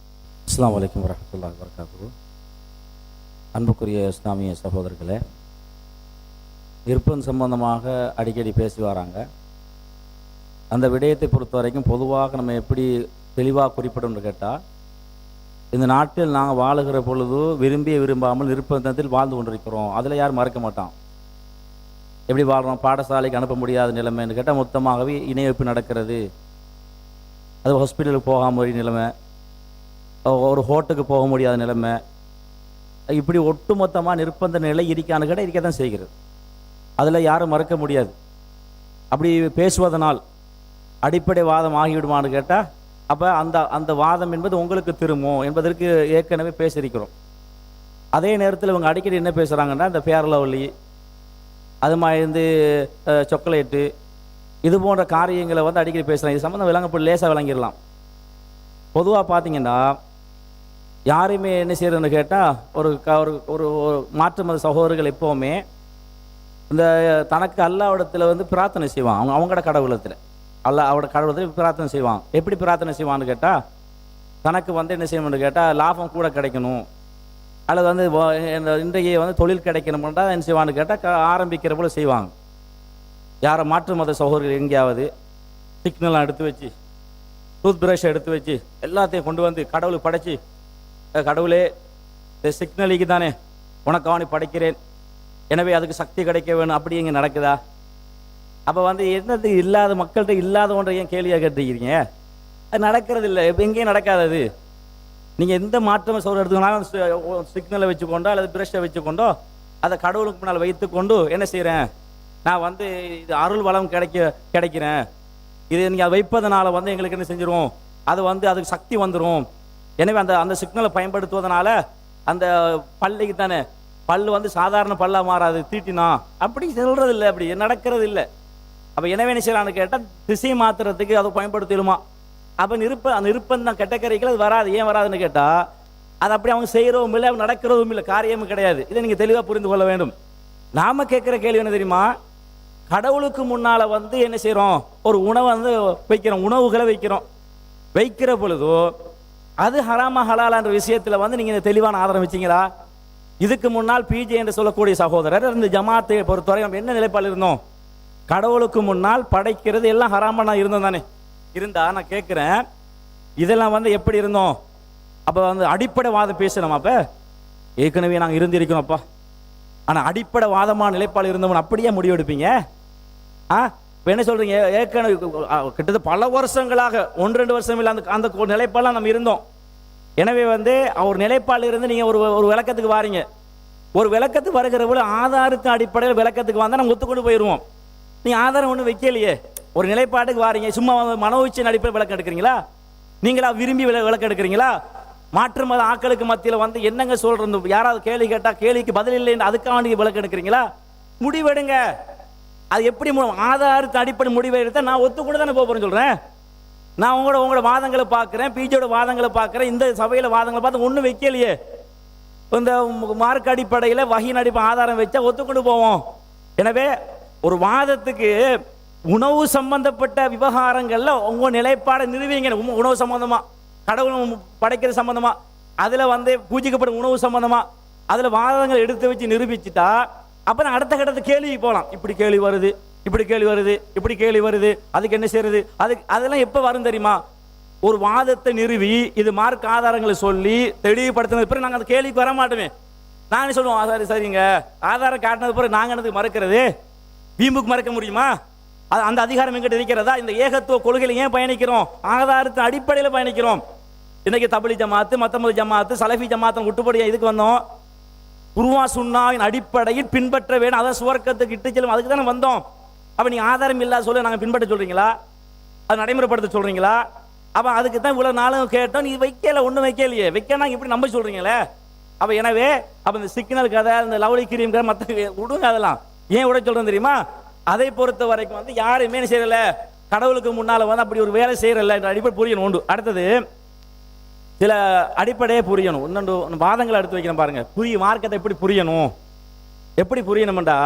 அஸ்ஸலாமு அலைக்கும் வரஹ்மத்துல்லாஹி வபரகாத்துஹு. அன்புக்குரிய இஸ்லாமிய சகோதரர்களே, விருப்பம் சம்பந்தமாக அடிக்கடி பேசி வராங்க. அந்த விடயத்தை பொறுத்த வரைக்கும் பொதுவாக நம்ம எப்படி தெளிவாக குறிப்பிடணும்னு கேட்டால், இந்த நாட்டில் நாங்கள் வாழுகிற பொழுது விரும்பாமல் நிர்பந்தத்தில் வாழ்ந்து கொண்டிருக்கிறோம். அதில் யாரும் மறக்க மாட்டான். எப்படி வாழ்கிறோம்? பாடசாலைக்கு அனுப்ப முடியாத நிலைமைன்னு கேட்டால் மொத்தமாகவே இணையப்பு நடக்கிறது. அது ஹாஸ்பிட்டலுக்கு போகாமல் ஒரு நிலைமை, ஒரு ஹோட்டலுக்கு போக முடியாத நிலைமை, இப்படி ஒட்டுமொத்தமாக நிர்பந்த நிலை இருக்கான்னு கேட்டால் இருக்க தான் செய்கிறது. அதில் யாரும் மறக்க முடியாது. அப்படி பேசுவதனால் அடிப்படை வாதம் ஆகிவிடுமான்னு கேட்டால், அப்போ அந்த வாதம் என்பது உங்களுக்கு திரும்பும் என்பதற்கு ஏற்கனவே பேசியிருக்கிறோம். அதே நேரத்தில் இவங்க அடிக்கடி என்ன பேசுகிறாங்கன்னா, இந்த ஃபேர் லவ்லி, அது மாதிரி சாக்லேட்டு, இது போன்ற காரியங்களை அடிக்கடி பேசுகிறாங்க. இது சம்மந்தம் விளங்கப்பட்டு லேசாக விளங்கிடலாம். பொதுவாக பார்த்தீங்கன்னா யாரையுமே என்ன செய்யறதுன்னு கேட்டால், ஒரு மாற்று மத சகோதரர்கள் எப்போவுமே இந்த தனக்கு அல்லாஹ்விடத்தில் பிரார்த்தனை செய்வான். அவங்களோட கடவுளத்தில், அவரோட கடவுளத்தில் பிரார்த்தனை செய்வான். எப்படி பிரார்த்தனை செய்வான்னு கேட்டால், தனக்கு என்ன செய்யணும்னு கேட்டால் லாபம் கூட கிடைக்கணும், அல்லது இன்றைய தொழில் கிடைக்கணும்ன்றா என்ன செய்வான்னு கேட்டால் ஆரம்பிக்கிற போல செய்வாங்க. யாரை மாற்று மத சகோதரர்கள் எங்கேயாவது சிக்னலாம் எடுத்து வச்சு, டூத் பிரஷை எடுத்து வச்சு எல்லாத்தையும் கொண்டு கடவுளுக்கு படைச்சி, கடவுளே இந்த சிக்னலுக்கு தானே உனக்காவணி படைக்கிறேன், எனவே அதுக்கு சக்தி கிடைக்க வேணும், அப்படி இங்கே நடக்குதா? அப்போ என்னது இல்லாத மக்கள்கிட்ட இல்லாத ஒன்றை ஏன் கேள்வியாக கேட்டுக்கிறீங்க? அது நடக்கிறது இல்லை, எங்கேயும் நடக்காது. நீங்கள் எந்த மாற்றம் சொல்கிற எடுத்துக்கனாலும் சிக்னலை வச்சுக்கொண்டோ அல்லது பிரஷை வச்சுக்கொண்டோ அதை கடவுளுக்கு முன்னால் வைத்துக்கொண்டு என்ன செய்கிறேன், நான் வந்து இது அருள் வளம் கிடைக்கிறேன், இது நீங்கள் அதை வைப்பதனால வந்து எங்களுக்கு என்ன செஞ்சிடும், அது வந்து அதுக்கு சக்தி வந்துடும். எனவே அந்த அந்த சிக்னலை பயன்படுத்துவதனால அந்த பல்லுக்கு தானே பல்லு வந்து சாதாரண பல்லாக மாறாது, தீட்டினா அப்படி சொல்கிறது இல்லை, அப்படி நடக்கிறது இல்லை. அப்போ எனவே என்ன செய்யலான்னு கேட்டால் திசை மாத்திரத்துக்கு அதை பயன்படுத்திடுமா. அப்போ அந்த நிருப்பம் கெட்ட கரைகள் அது வராது. ஏன் வராதுன்னு கேட்டால் அது அப்படி அவங்க செய்கிறவும் இல்லை, அவங்க நடக்கிறதும் இல்லை, காரியமும் கிடையாது. இதை நீங்கள் தெளிவாக புரிந்து கொள்ள வேண்டும். நாம் கேட்குற கேள்வி என்ன தெரியுமா, கடவுளுக்கு முன்னால் வந்து என்ன செய்கிறோம், ஒரு உணவை வந்து வைக்கிறோம், உணவுகளை வைக்கிற பொழுதோ அது ஹராமா ஹலாலான்ற விஷயத்தில் வந்து நீங்கள் தெளிவான ஆதாரம் வச்சிங்களா? இதுக்கு முன்னால் பிஜே என்று சொல்லக்கூடிய சகோதரர் இந்த ஜமாத்தை பொறுத்தவரை நம்ம என்ன நிலைப்பாடு இருந்தோம், கடவுளுக்கு முன்னால் படைக்கிறது எல்லாம் ஹராமா இருந்தோம் தானே இருந்தா. நான் கேட்குறேன் இதெல்லாம் வந்து எப்படி இருந்தோம்? அப்போ வந்து அடிப்படை வாதம் பேசணும். அப்போ ஏற்கனவே நாங்கள் இருந்திருக்கிறோம்ப்பா, ஆனால் அடிப்படை வாதமான நிலைப்பாடு இருந்தவன் அப்படியே முடிவெடுப்பீங்க? இப்போ என்ன சொல்கிறீங்க, ஏற்கனவே கிட்டத்தட்ட பல வருஷங்களாக 1-2 வருஷம் இல்லை அந்த அந்த நிலைப்பாடெலாம் நம்ம இருந்தோம். எனவே வந்து ஒரு நிலைப்பாடு இருந்து நீங்கள் ஒரு விளக்கத்துக்கு வாரீங்க. ஒரு விளக்கத்துக்கு வருகிற போல ஆதாரத்து அடிப்படையில் விளக்கத்துக்கு வந்தால் நம்ம ஒத்துக்கொண்டு போயிடுவோம். நீங்கள் ஆதாரம் ஒன்றும் வைக்கலையே, ஒரு நிலைப்பாட்டுக்கு வாரீங்க, சும்மா மனோச்சின் அடிப்படையில் விளக்கம் எடுக்கிறீங்களா? நீங்களா விரும்பி விளக்கம் எடுக்கிறீங்களா? மாற்று மத ஆக்களுக்கு மத்தியில் வந்து என்னங்க சொல்கிறது, யாராவது கேள்வி கேட்டால் கேள்விக்கு பதில் இல்லைன்னு அதுக்காக நீங்கள் விளக்கம் எடுக்கிறீங்களா? முடிவெடுங்க. அது எப்படி ஆதாரத்து அடிப்படை முடிவை எடுத்தால் நான் ஒத்துக்கூட தானே போகிறேன்னு சொல்கிறேன். நான் உங்களோட வாதங்களை பார்க்குறேன், பிஜியோட வாதங்களை பார்க்குறேன், இந்த சபையில் வாதங்களை பார்த்து ஒன்றும் வைக்கலையே. இந்த மார்க் அடிப்படையில் வகையின் அடிப்படை ஆதாரம் வச்சா ஒத்துக்கொண்டு போவோம். எனவே ஒரு வாதத்துக்கு உணவு சம்பந்தப்பட்ட விவகாரங்களில் உங்கள் நிலைப்பாடை நிறுவீங்க. உணவு சம்பந்தமாக, கடவுள் படைக்கிற சம்பந்தமாக, அதில் வந்து பூஜிக்கப்படும் உணவு சம்பந்தமாக அதில் வாதங்களை எடுத்து வச்சு நிரூபிச்சுட்டா அப்புறம் அடுத்த கட்டத்தை கேள்வி போகலாம். இப்படி கேள்வி வருது, இப்படி கேள்வி வருது, இப்படி கேள்வி வருது, அதுக்கு என்ன செய்யறது, அதெல்லாம் எப்போ வரும் தெரியுமா? ஒரு வாதத்தை நிறுவி இது மார்க் ஆதாரங்களை சொல்லி தெளிவுபடுத்தினது பிறகு நாங்கள் அந்த கேள்விக்கு வர மாட்டோமே. நாங்கள் சொல்லுவோம் சரி சரிங்க ஆதாரம் காட்டினது பிறகு நாங்கள் எனக்கு மறுக்கிறது, வீம்புக்கு மறுக்க முடியுமா? அது அந்த அதிகாரம் எங்கிட்ட இருக்கிறதா? இந்த ஏகத்துவ கொள்கையில் ஏன் பயணிக்கிறோம்? ஆதாரத்தின் அடிப்படையில் பயணிக்கிறோம். இன்னைக்கு தபிலி ஜமாத்து, மத்தமது ஜமாத்து, சலஃபி ஜமாத்து விட்டுப்படியா இதுக்கு வந்தோம்? குர்ஆன் சுன்னாவின் அடிப்படையில் பின்பற்ற வேணும், அதை சுவர்க்கத்துக்கு இட்டு செல்லும், அதுக்கு தானே வந்தோம். அப்போ நீங்கள் ஆதாரம் இல்லாத சொல்ல நாங்கள் பின்பற்ற சொல்கிறீங்களா? அது நடைமுறைப்படுத்த சொல்கிறீங்களா? அப்போ அதுக்கு தான் இவ்வளோ நாளும் கேட்டோம், நீ வைக்கல, ஒன்றும் வைக்கலையே, வைக்கனா இப்படி நம்ப சொல்கிறீங்களே. அப்போ எனவே அப்போ இந்த சிக்னல் கதை, இந்த லவ்லி கிரீம் கதை மற்ற விடுங்க, அதெல்லாம் ஏன் விட சொல்கிறேன் தெரியுமா? அதை பொறுத்த வரைக்கும் வந்து யாருமே செய்யல, கடவுளுக்கு முன்னால் வந்து அப்படி ஒரு வேலை செய்யறல என்ற அடிப்படை புரியணும். உண்டு. அடுத்தது சில அடிப்படையே புரியணும். இன்னொன்று வாதங்களை எடுத்து வைக்கிறேன் பாருங்க. மார்க்கத்தை எப்படி புரியணும், எப்படி புரியணும்டா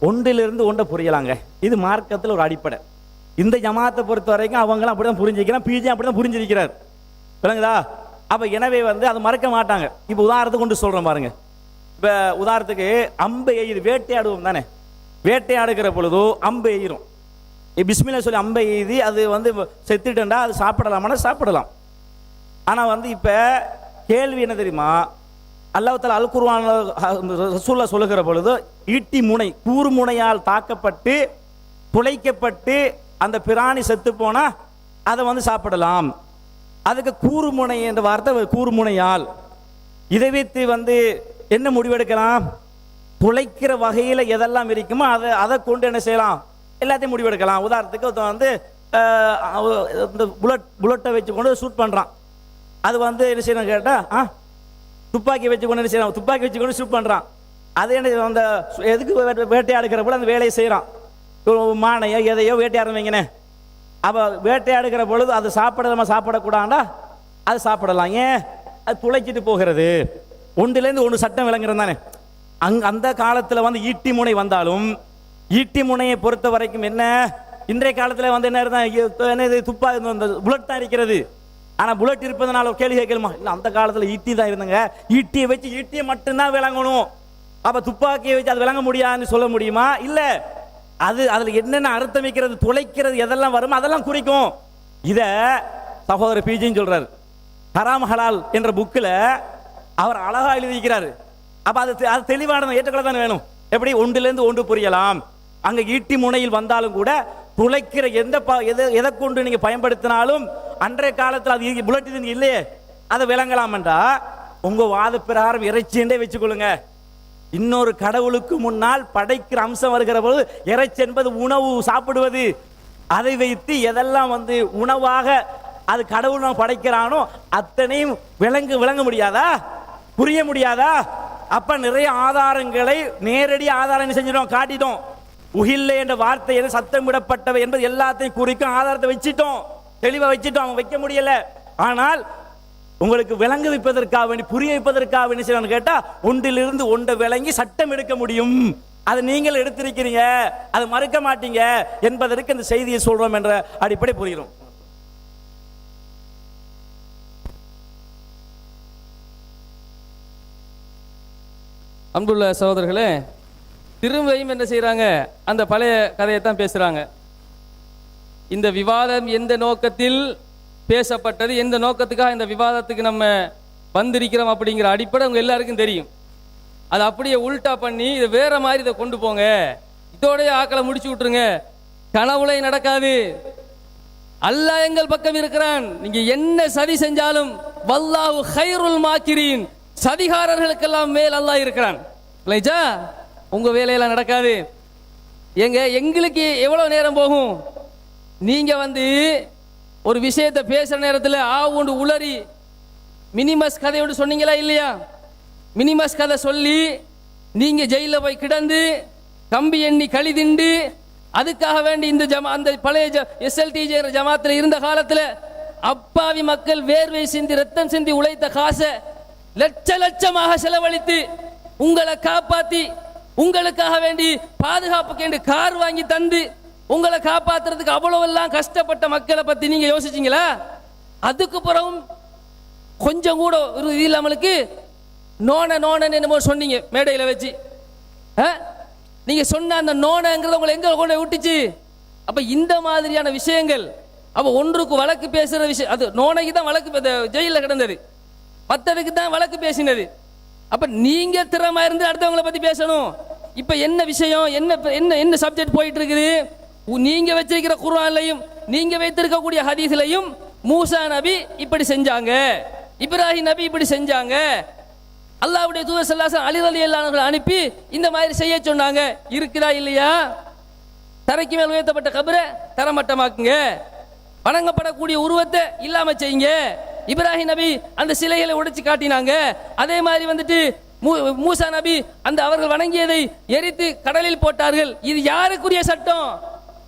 ஒன்றிலிருந்து ஒன்றை புரியலாங்க. இது மார்க்கத்தில் ஒரு அடிப்படை. இந்த ஜமாத்தை பொறுத்த வரைக்கும் அவங்களாம் அப்படிதான் புரிஞ்சிக்கிறான், பிஜே அப்படிதான் புரிஞ்சிருக்கிறார், விளங்குதா? அப்போ எனவே வந்து அதை மறக்க மாட்டாங்க. இப்போ உதாரணத்துக்கு கொண்டு சொல்கிறேன் பாருங்க. இப்போ உதாரணத்துக்கு அம்பு எய்து வேட்டையாடுவோம் தானே, வேட்டையாடுகிற பொழுதோ அம்பு எய்கிறோம், பிஸ்மில்லா சொல்லி அம்பை எய்தி அது வந்து செத்துட்டா அது சாப்பிடலாமான்னா சாப்பிடலாம். ஆனால் வந்து இப்போ கேள்வி என்ன தெரியுமா, அல்லாஹ் தஆலா அல் குர்ஆன் ரசூலுல்லாஹ் சொல்லுகிற பொழுது ஈட்டி முனை கூறு முனையால் தாக்கப்பட்டு துளைக்கப்பட்டு அந்த பிராணி செத்து போனா அதை வந்து சாப்பிடலாம். அதுக்கு கூறு முனை என்ற வார்த்தை கூறு முனையால். இதை வைத்து வந்து என்ன முடிவெடுக்கலாம்? துளைக்கிற வகையில் எதெல்லாம் இருக்குமோ அதை கொண்டு என்ன செய்யலாம், எல்லாத்தையும் முடிவெடுக்கலாம். உதாரணத்துக்கு வந்து இந்த புல்லட்டை வச்சு கொண்டு ஷூட் பண்ணுறான், அது வந்து என்ன செய்யணும் கேட்டால் துப்பாக்கி வச்சு கொண்டு என்ன செய்யலாம், துப்பாக்கி வச்சு கொண்டு ஷூட் பண்ணுறான். அது என்ன அந்த எதுக்கு வேட்டையாடுகிற போல அந்த வேலையை செய்கிறான், மானையோ எதையோ வேட்டையாடுவீங்கண்ணே. அப்போ வேட்டையாடுகிற பொழுது அது சாப்பிடக்கூடாண்டா அது சாப்பிடலாம். ஏன்? அது துளைச்சிட்டு போகிறது. ஒன்றிலேருந்து ஒன்று சட்டம் விளங்குறது தானே. அந்த காலத்தில் வந்து ஈட்டி முனை வந்தாலும் ஈட்டி முனையை பொறுத்த வரைக்கும் என்ன, இன்றைய காலத்தில் வந்து என்ன இருந்தால் துப்பாக்கி இந்த புல்லட் தான் இருக்கிறது. ஆனால் புல்லட் இருப்பதனால கேள்வி கேட்கலுமா? இல்லை, அந்த காலத்தில் ஈட்டி தான் இருந்தாங்க, ஈட்டியை வச்சு ஈட்டியை மட்டும்தான் விளங்கணும். அப்போ துப்பாக்கியை வச்சு அது விளங்க முடியாதுன்னு சொல்ல முடியுமா? இல்லை, அதில் என்னென்ன அர்த்தம் வைக்கிறது, துளைக்கிறது எதெல்லாம் வருமோ அதெல்லாம் குறிக்கும். இதை சகோதரர் பிஜின்னு சொல்றாரு, ஹராம் ஹலால் என்ற புக்கில் அவர் அழகா எழுதிக்கிறாரு. அப்போ அது தெளிவான ஏற்றுக்கொள்ள தானே வேணும். எப்படி ஒன்றிலிருந்து ஒன்று புரியலாம். அங்கே ஈட்டி முனையில் வந்தாலும் கூட துளைக்கிற எதை கொண்டு நீங்கள் பயன்படுத்தினாலும் அன்றைய காலத்தில் அது புல்லட் இது இல்லையே, அதை விளங்கலாம்ன்றா உங்க வாத பிரகாரம் இறைச்சின்றே வச்சுக்கொள்ளுங்க. இன்னொரு கடவுளுக்கு முன்னால் படைக்கிற அம்சம் வருகிற போது இறைச்சி என்பது உணவு சாப்பிடுவது, அதை வைத்து எதெல்லாம் உணவாக அது கடவுள் நான் படைக்கிறானோ அத்தனையும் விளங்க முடியாதா, புரிய முடியாதா? அப்ப நிறைய ஆதாரங்களை நேரடி ஆதாரம் செஞ்சிட்டோம், காட்டிட்டோம். உகில்லை என்ற வார்த்தை என சத்தம் விடப்பட்டவை என்பது எல்லாத்தையும் குறிக்கும் ஆதாரத்தை வச்சிட்டோம், தெளிவா வச்சிட்டோம். அவங்க வைக்க முடியல. ஆனால் உங்களுக்கு விளங்க வைப்பதற்காக வேண்டி, புரிய வைப்பதற்காக வேண்டி செய்யணும்னு கேட்டா ஒன்றிலிருந்து ஒன்றை விளங்கி சட்டம் எடுக்க முடியும். அதை நீங்கள் எடுத்திருக்கிறீங்க, அதை மறுக்க மாட்டீங்க என்பதற்கு இந்த செய்தியை சொல்றோம் என்ற அடிப்படை புரிகிறோம். அன்புள்ள சகோதரர்களே, திரும்பியும் என்ன செய்கிறாங்க, அந்த பழைய கதையை தான் பேசுகிறாங்க. இந்த விவாதம் எந்த நோக்கத்தில் பேசப்பட்டது, எந்த நோக்கத்துக்காக இந்த விவாதத்துக்கு நம்ம வந்திருக்கிறோம் அப்படிங்கிற அடிப்படை உங்க எல்லாருக்கும் தெரியும். அதை அப்படியே உல்டா பண்ணி இதை வேற மாதிரி இதை கொண்டு போங்க, இதோடைய ஆக்களை முடிச்சு விட்டுருங்க, கனவுளை நடக்காது. அல்லாஹ் எங்கள் பக்கம் இருக்கிறான், நீங்க என்ன சதி செஞ்சாலும் வல்லாஹு கைருல் மாக்கிரீன், சதிகாரர்களுக்கெல்லாம் மேல் அல்லாஹ் இருக்கிறான். இல்லைச்சா, உங்க வேலையெல்லாம் நடக்காது. எங்களுக்கு எவ்வளவு நேரம் போகும்? நீங்க ஒரு விஷயத்தை பேசுற நேரத்தில் ஒன்று உளறி மினிமஸ் கதை ஒன்று சொன்னீங்களா இல்லையா? மினிமஸ் கதை சொல்லி நீங்க ஜெயில போய் கிடந்து கம்பி எண்ணி களி திண்டு அதுக்காக வேண்டி இந்த அந்த பழைய SLTJ ஜமாத்தில் இருந்த காலத்தில் அப்பாவி மக்கள் வேர்வை சிந்தி ரத்தம் சிந்தி உழைத்த காசை லட்சமாக செலவழித்து உங்களை காப்பாத்தி உங்களுக்காக வேண்டி பாதுகாப்புக்கு கார் வாங்கி தந்து உங்களை காப்பாத்துறதுக்கு அவ்வளவெல்லாம் கஷ்டப்பட்ட மக்களை பத்தி நீங்க யோசிச்சீங்களா? அதுக்கு பிறகும் கொஞ்சம் கூட ஒரு இது இல்லாமலுக்கு நோனன்னு என்னமோ சொன்னீங்க மேடையில் வச்சு. நீங்க சொன்ன அந்த நோனங்கிறத உங்களை எங்க கொண்டு விட்டுச்சு? அப்ப இந்த மாதிரியான விஷயங்கள், அப்ப ஒன்றுக்கு வழக்கு பேசுற விஷயம், அது நோனைக்கு தான் வழக்கு ஜெயில கிடந்தது, மற்றதுக்கு தான் வழக்கு பேசினது. அப்ப நீங்க திறமா இருந்து அடுத்தவங்களை பத்தி பேசணும். இப்ப என்ன விஷயம், என்ன சப்ஜெக்ட் போயிட்டு இருக்குது? நீங்க வச்சிருக்கிற குர்ஆன்லயும் நீங்க வைத்திருக்கக்கூடிய ஹதீஸ்லயும் மூசா நபி இப்படி செஞ்சாங்க, இப்ராஹிம் நபி இப்படி செஞ்சாங்க, அல்லாஹ்வுடைய தூதர் ஸல்லல்லாஹு அலைஹி வஸல்லம் அலி ரலியல்லாஹு அன்ஹு அனுப்பி இந்த மாதிரி செய்ய சொன்னாங்க. இருக்குதா இல்லையா? தரைக்கு மேல் உயர்த்தப்பட்ட கபரை தரமட்டமாக்குங்க, வணங்கப்படக்கூடிய உருவத்தை இல்லாம செய்யுங்க. இப்ராஹிம் நபி அந்த சிலைகளை உடைச்சு காட்டினாங்க. அதே மாதிரி மூசா நபி அந்த அவர்கள் வணங்கியதை எரித்து கடலில் போட்டார்கள். இது யாருக்குரிய சட்டம்?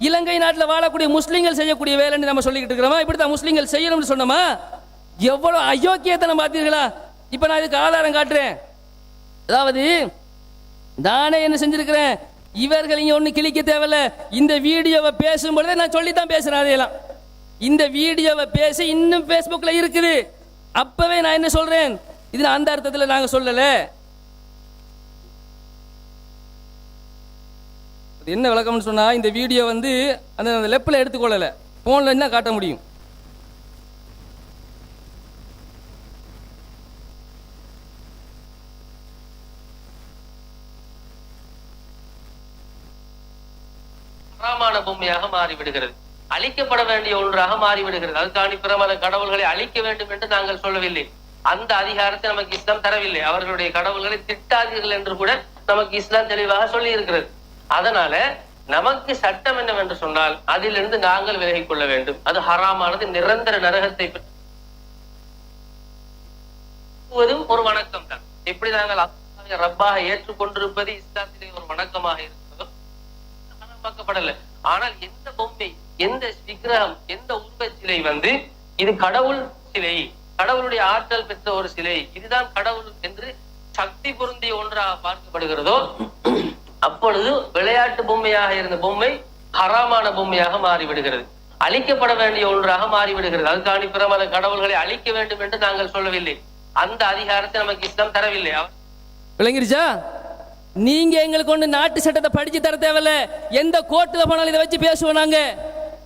இலங்கை நாட்டில் வாழக்கூடிய முஸ்லிம்கள் செய்யக்கூடிய வேலைன்னு நம்ம சொல்லிக்கிட்டு இருக்கிறோமா? இப்படித்தான் முஸ்லிம்கள் செய்யணும்னு சொன்னோமா? எவ்வளவு அயோக்கியத்தை நம்ம பார்த்தீர்களா? இப்ப நான் இதுக்கு ஆதாரம் காட்டுறேன். அதாவது நானே என்ன செஞ்சிருக்கிறேன், இவர்கள் இங்க ஒண்ணு கிழிக்க தேவையில்ல. இந்த வீடியோவை பேசும்பொழுதே நான் சொல்லித்தான் பேசுறேன். அதையெல்லாம் இந்த வீடியோவை பேசி இன்னும் பேஸ்புக்ல இருக்குது. அப்பவே நான் என்ன சொல்றேன், இது அந்த அர்த்தத்தில் நாங்க சொல்லல. என்ன விளக்கம்னு சொன்னா, இந்த வீடியோ அந்த லெப்ல எடுத்துக்கொள்ளல, போன்ல என்ன காட்ட முடியும்? ஹராமான பொம்மையாக மாறிவிடுகிறது, அழிக்கப்பட வேண்டிய ஒன்றாக மாறிவிடுகிறது. அதுக்காண்டி பிரபல கடவுள்களை அழிக்க வேண்டும் என்று நாங்கள் சொல்லவில்லை. அந்த அதிகாரத்தை நமக்கு இஸ்லாம் தரவில்லை. அவர்களுடைய கடவுள்களை திட்டாதீர்கள் என்று கூட நமக்கு இஸ்லாம் தெளிவாக சொல்லி இருக்கிறது. அதனால நமக்கு சட்டம் என்னவென்று சொன்னால் அதிலிருந்து நாங்கள் விலகிக் கொள்ள வேண்டும். அது ஹராமானது, நிரந்தர நரகத்தை ஒரு வணக்கம் தான். எப்படி நாங்கள் ரப்பாக ஏற்றுக்கொண்டிருப்பது இஸ்லாத்திலே ஒரு வணக்கமாக இருக்கிறதோ ஹராமாக்கப்படல. ஆனால் எந்த பொம்மை, எந்த விக்கிரகம், எந்த உருவ சிலை இது கடவுள் சிலை, கடவுளுடைய ஆற்றல் பெற்ற ஒரு சிலை, இதுதான் கடவுள் என்று சக்தி பொருந்திய ஒன்றாக பார்க்கப்படுகிறதோ அப்பொழுது விளையாட்டு பொம்மையாக இருந்த பொம்மை ஹராமான பொம்மையாக மாறிவிடுகிறது, அழிக்கப்பட வேண்டிய ஒன்றாக மாறிவிடுகிறது. அதுக்காண்டி பிரபல கடவுள்களை அழிக்க வேண்டும் என்று நாங்கள் சொல்லவில்லை. அந்த அதிகாரத்தை நமக்கு இஸ்லாம் தரவில்லை. விளங்கிருச்சா? நீங்க எங்களுக்கு ஒண்ணு நாட்டு சட்டத்தை படிச்சு தர தேவையில்ல. எந்த கோர்ட்டுல போனாலும் இதை வச்சு பேசுவோம். நாங்க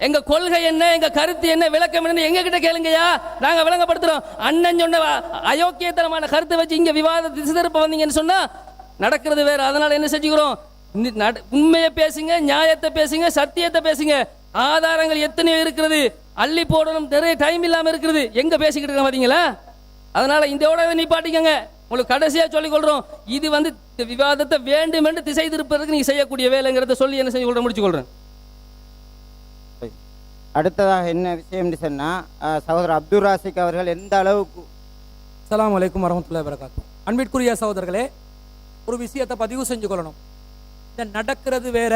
எங்க கொள்கை என்ன, எங்க கருத்து என்ன, விளக்கம் என்ன எங்க கிட்ட கேளுங்கயா, நாங்க விளங்கப்படுத்துறோம். அண்ணன் சொன்ன அயோக்கியத்தனமான கருத்தை வச்சு இங்க விவாத திசை திருப்ப வந்தீங்கன்னு சொன்னா நடக்கிறது வேற. அதனால என்ன செஞ்சுக்கிறோம், உண்மையை பேசுங்க, நியாயத்தை பேசுங்க, சத்தியத்தை பேசுங்க. ஆதாரங்கள் எத்தனையோ இருக்கிறது, அள்ளி போடணும், நிறைய டைம் இல்லாம இருக்கிறது. எங்க பேசிக்கிட்டு இருக்க பாத்தீங்களா? அதனால இதோட நிப்பாட்டிக்கங்க. உங்களுக்கு கடைசியாக சொல்லிக் கொள்றோம், இது வந்து இந்த விவாதத்தை வேண்டும் என்று திசை திருப்பதற்கு நீங்க செய்யக்கூடிய வேலைங்கிறத சொல்லி என்ன செஞ்சு கொள்றேன், முடிச்சு கொள்றேன். அடுத்ததாக என்ன விஷயம்னு சொன்னால், சகோதரர் அப்துல் ராசிக் அவர்கள் எந்த அளவுக்கு. அஸ்ஸலாமு அலைக்கும் வரஹ்மத்துல்லாஹி வபரகாத்துஹு. அன்பிற்குரிய சகோதரர்களே, ஒரு விஷயத்தை பதிவு செஞ்சு கொள்ளணும். இந்த நடக்கிறது வேற,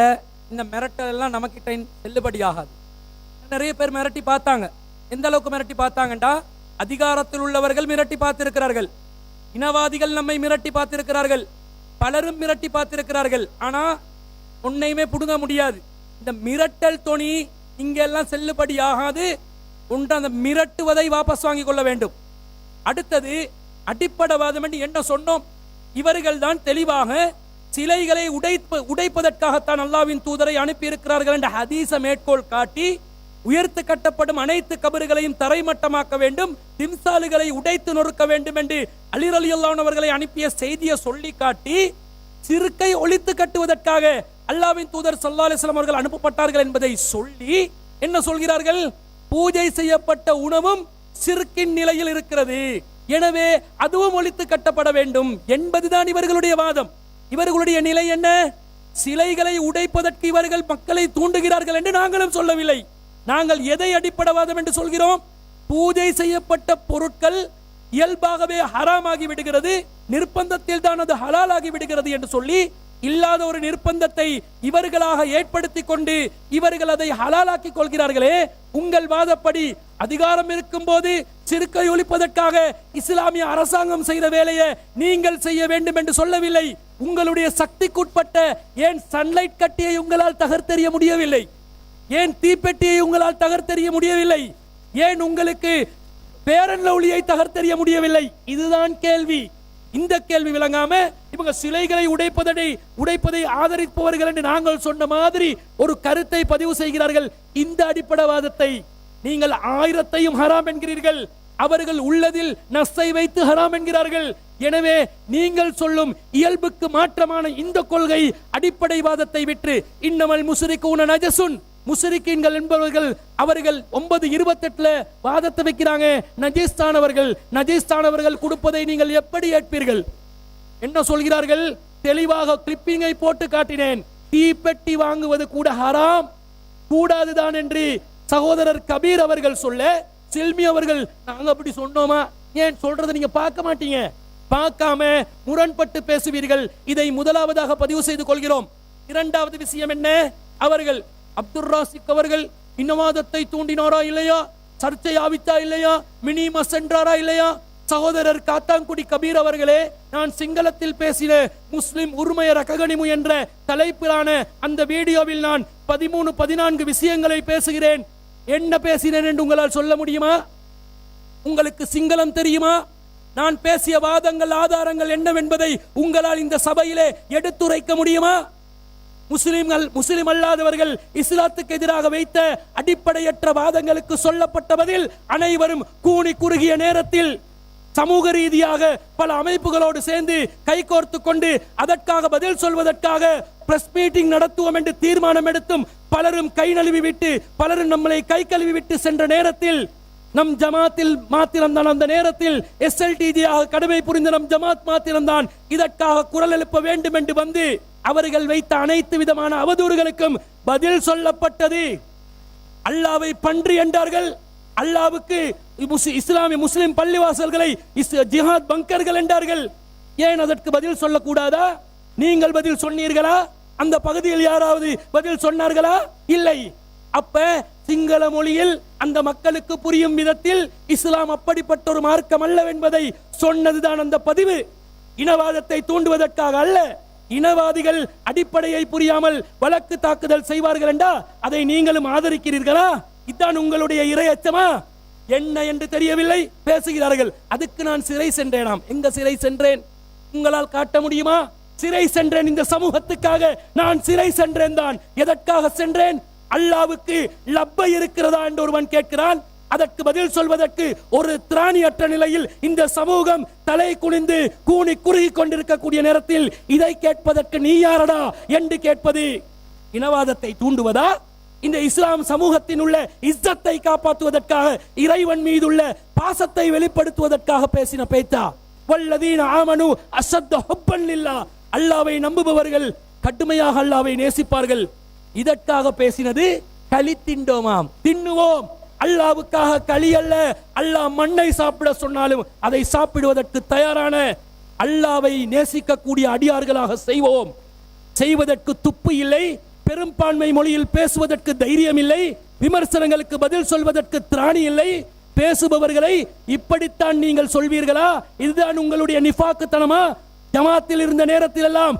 இந்த மிரட்டல் எல்லாம் நமக்கிட்ட செல்லுபடியாகாது. நிறைய பேர் மிரட்டி பார்த்தாங்க. எந்த அளவுக்கு மிரட்டி பார்த்தாங்கண்டா, அதிகாரத்தில் உள்ளவர்கள் மிரட்டி பார்த்திருக்கிறார்கள், இனவாதிகள் நம்மை மிரட்டி பார்த்திருக்கிறார்கள், பலரும் மிரட்டி பார்த்திருக்கிறார்கள். ஆனா ஒன்னையுமே புடுங்க முடியாது. இந்த மிரட்டல் தொனி இங்கெல்லாம் செல்லுபடியாகாது. ஒன்று அந்த மிரட்டுவதை வாபஸ் வாங்கி கொள்ள வேண்டும். அடுத்தது அடிப்படைவாதம் என்று என்ன சொன்னோம்? இவர்கள் தான் தெளிவாக சிலைகளை உடைப்பதற்காகத்தான் அல்லாஹ்வின் தூதரை அனுப்பியிருக்கிறார்கள் என்ற ஹதீஸை மேற்கோள் காட்டி, உயர்த்து கட்டப்படும் அனைத்து கபறுகளையும் தரைமட்டமாக்க வேண்டும், திம்சாலுகளை உடைத்து நொறுக்க வேண்டும் என்று அலி ரலியல்லாஹு அன்ஹு அவர்களை அனுப்பிய செய்தியை சொல்லி காட்டி, சிறுக்கை ஒழித்து கட்டுவதற்காக அல்லாஹ்வின் தூதர் ஸல்லல்லாஹு அலைஹி வஸல்லம் அவர்கள் அனுப்பப்பட்டார்கள் என்பதை சொல்லி என்ன சொல்கிறார்கள்? பூஜை செய்யப்பட்ட உணவும் சிறுக்கின் நிலையில் இருக்கிறது, எனவே அதுவும் ஒழித்து கட்டப்பட வேண்டும் என்பதுதான் இவர்களுடைய வாதம். இவர்களுடைய நிலை என்ன? சிலைகளை உடைப்பதற்கு இவர்கள் மக்களை தூண்டுகிறார்கள் என்று நாங்களும் சொல்லவில்லை. நாங்கள் எதை அடிப்படைவாதம் என்று சொல்கிறோம்? பூஜை செய்யப்பட்ட பொருட்கள் இயல்பாகவே ஹராமாகி விடுகிறது, நிர்பந்தத்தில் தான் அது ஹலாலாகி விடுகிறது என்று சொல்லி, இல்லாத ஒரு நிர்பந்தத்தை இவர்களாக ஏற்படுத்தி கொண்டு இவர்கள் அதை ஹலாலாக்கி கொள்கிறார்களே. உங்கள் வாதப்படி அதிகாரம் இருக்கும் போது சிறுக்கை ஒழிப்பதற்காக இஸ்லாமிய அரசாங்கம் செய்த வேலையை நீங்கள் செய்ய வேண்டும் என்று சொல்லவில்லை. உங்களுடைய சக்திக்குட்பட்ட ஏன் சன்லைட் கட்டியை உங்களால் தகர்த்தெறிய முடியவில்லை? ஏன் தீப்பெட்டியை உங்களால் தகர்த்தெறிய முடியவில்லை? ஏன் உங்களுக்கு பேரன் லவ்லியை தகர்த்தெறிய முடியவில்லை? இதுதான் கேள்வி. இந்த கேள்வி விளங்காம இவங்க சிலைகளை உடைப்பதை ஆதரிப்பவர்கள் என்று நாங்கள் சொன்ன மாதிரி ஒரு கருத்தை பதிவு செய்கிறார்கள். இந்த அடிப்படைவாதத்தை நீங்கள் 1000ஐயும் ஹராம் என்கிறீர்கள், அவர்கள் உள்ளதில் நஸ்ஸை வைத்து ஹராம் என்கிறார்கள். எனவே நீங்கள் சொல்லும் இயல்புக்கு மாற்றமான இந்த கொள்கை அடிப்படைவாதத்தை விட்டு, இன்னமல் முஸ்ரிகூன நஜசுன், முஸ்ரிக்கீன்கள் என்பவர்கள் அவர்கள் 9:28 வாதத்தை வைக்கிறாங்க. நஜீஸ்தானவர்கள் கொடுப்பதை நீங்கள் எப்படி ஏற்பீர்கள்? என்ன சொல்கிறார்கள்? தெளிவாக கிளிப்பிங்கை போட்டு காட்டினேன். தீப்பெட்டி வாங்குவது கூட ஹராம், கூடாதுதான் என்று சகோதரர் கபீர் அவர்கள் சொல்ல, சில்மி அவர்கள் நாங்க அப்படி சொன்னோமா? ஏன் சொல்றதை நீங்க பார்க்க மாட்டீங்க? பார்க்காம முரண்பட்டு பேசுவீர்கள். இதை முதலாவதாக பதிவு செய்து கொள்கிறோம். இரண்டாவது விஷயம் என்ன? அவர்கள் அப்துல் ராசிக் அவர்கள் இனவாதத்தை தூண்டினாரா இல்லையா? சர்ச்சை ஆவித்தா இல்லையா? மினிமஸ் என்றாரா இல்லையா? சகோதரர் காத்தாங்குடி கபீர் அவர்களே, நான் சிங்களத்தில் பேசின முஸ்லிம் உரிமைய ரககணிமு என்ற தலைப்பிலான அந்த வீடியோவில் நான் 13-14 விஷயங்களை பேசுகிறேன். என்ன பேசினேன் என்று உங்களால் சொல்ல முடியுமா? உங்களுக்கு சிங்களம் தெரியுமா? நான் பேசிய வாதங்கள் ஆதாரங்கள் என்னவென்பதை உங்களால் இந்த சபையிலே எடுத்துரைக்க முடியுமா? முஸ்லிம் அல்லாதவர்கள் இஸ்லாத்துக்கு எதிராக வைத்த அடிப்படையற்ற வாதங்களுக்கு சொல்லப்பட்ட பதில் அனைவரும் கூனி குறுகிய நேரத்தில் சமூக ரீதியாக பல அமைப்புகளோடு சேர்ந்து கைகோர்த்து கொண்டு அதற்காக பதில் சொல்வதற்காக பிரஸ் மீட்டிங் நடத்துவோம் என்று தீர்மானம் எடுத்தும் பலரும் கை நழுவி விட்டு, பலரும் நம்மளை கை கழுவி விட்டு சென்ற நேரத்தில் நம் ஜமாத்தில் மாத்திரம்தான், அந்த நேரத்தில் SLTG-யாக கடமை புரிந்த நம் ஜமாத் மாத்திரம்தான் இதற்காக குரல் எழுப்ப வேண்டும் என்று வந்து அவர்கள் வைத்த அனைத்து விதமான அவதூறுகளுக்கும் பதில் சொல்லப்பட்டது. அல்லாவை பன்றி என்றார்கள், அல்லாவுக்கு இஸ்லாமிய முஸ்லிம் பள்ளிவாசல்களை ஜிஹாத் பங்கர்கள் என்றார்கள். ஏன் அதற்கு பதில் சொல்லக்கூடாதா? நீங்கள் பதில் சொன்னீர்களா? அந்த பகுதியில் யாராவது பதில் சொன்னார்களா? இல்லை. அப்ப சிங்கள மொழியில் அந்த மக்களுக்கு புரியும் விதத்தில் இஸ்லாம் அப்படிப்பட்ட ஒரு மார்க்கம் அல்ல என்பதை சொன்னதுதான் அந்த பதிவு. இனவாதத்தை தூண்டுவதற்காக அல்ல. இனவாதிகள் அடிப்படையை புரியாமல் வழக்கு தாக்குதல் செய்வார்கள் என்றா அதை நீங்களும் ஆதரிக்கிறீர்களா? இதுதான் உங்களுடைய இறையச்சமா? என்ன என்று தெரியவில்லை பேசுகிறார்கள். அதுக்கு நான் சிறை சென்றேனாம். எங்க சிறை சென்றேன்? உங்களால் காட்ட முடியுமா? சிறை சென்றேன், இந்த சமூகத்துக்காக நான் சிறை சென்றேன் தான். எதற்காக சென்றேன்? அல்லாவுக்கு லப்பை இருக்கிறதா என்று ஒருவன் கேட்கிறான். அதற்கு பதில் சொல்வதற்கு ஒரு திராணியற்ற நிலையில் இந்த சமூகம் தலை குனிந்து கூனி குறுகி கொண்டிருக்கக்கூடிய நேரத்தில் இதை கேட்பதற்கு நீ யாரடா என்று கேட்பது இனவாதத்தை தூண்டுவதா? இந்த இஸ்லாம் சமூகத்தின் உள்ள இஸ்ஸத்தை காப்பாற்றுவதற்காக, இறைவன் மீதுள்ள பாசத்தை வெளிப்படுத்துவதற்காக பேசின பேத்தா. வல்லதீன ஆமனு அஷத்த ஹுப்பன் லில்லாஹ், அல்லாஹ்வை நம்புபவர்கள் கடுமையாக அல்லாஹ்வை நேசிப்பார்கள். இதற்காக பேசினது களி திண்டோமாம், தின்னுவோம். அல்லாஹ்வுக்காக களி அல்ல, அல்லாஹ் மண்ணை சாப்பிட சொன்னாலும் அதை சாப்பிடுவதற்கு தயாரான, அல்லாஹ்வை நேசிக்கக்கூடிய அடியார்களாக செய்வோம். செய்வதற்கு துப்பு இல்லை, பெரும்பான்மை மொழியில் பேசுவதற்கு தைரியம் இல்லை, விமர்சனங்களுக்கு பதில் சொல்வதற்கு திராணி இல்லை. பேசுபவர்களை இப்படித்தான் நீங்கள் சொல்வீர்களா? இதுதான் உங்களுடைய நிஃபாக்குத்தனமா? ஜமாத்தில் இருந்த நேரத்தில் எல்லாம்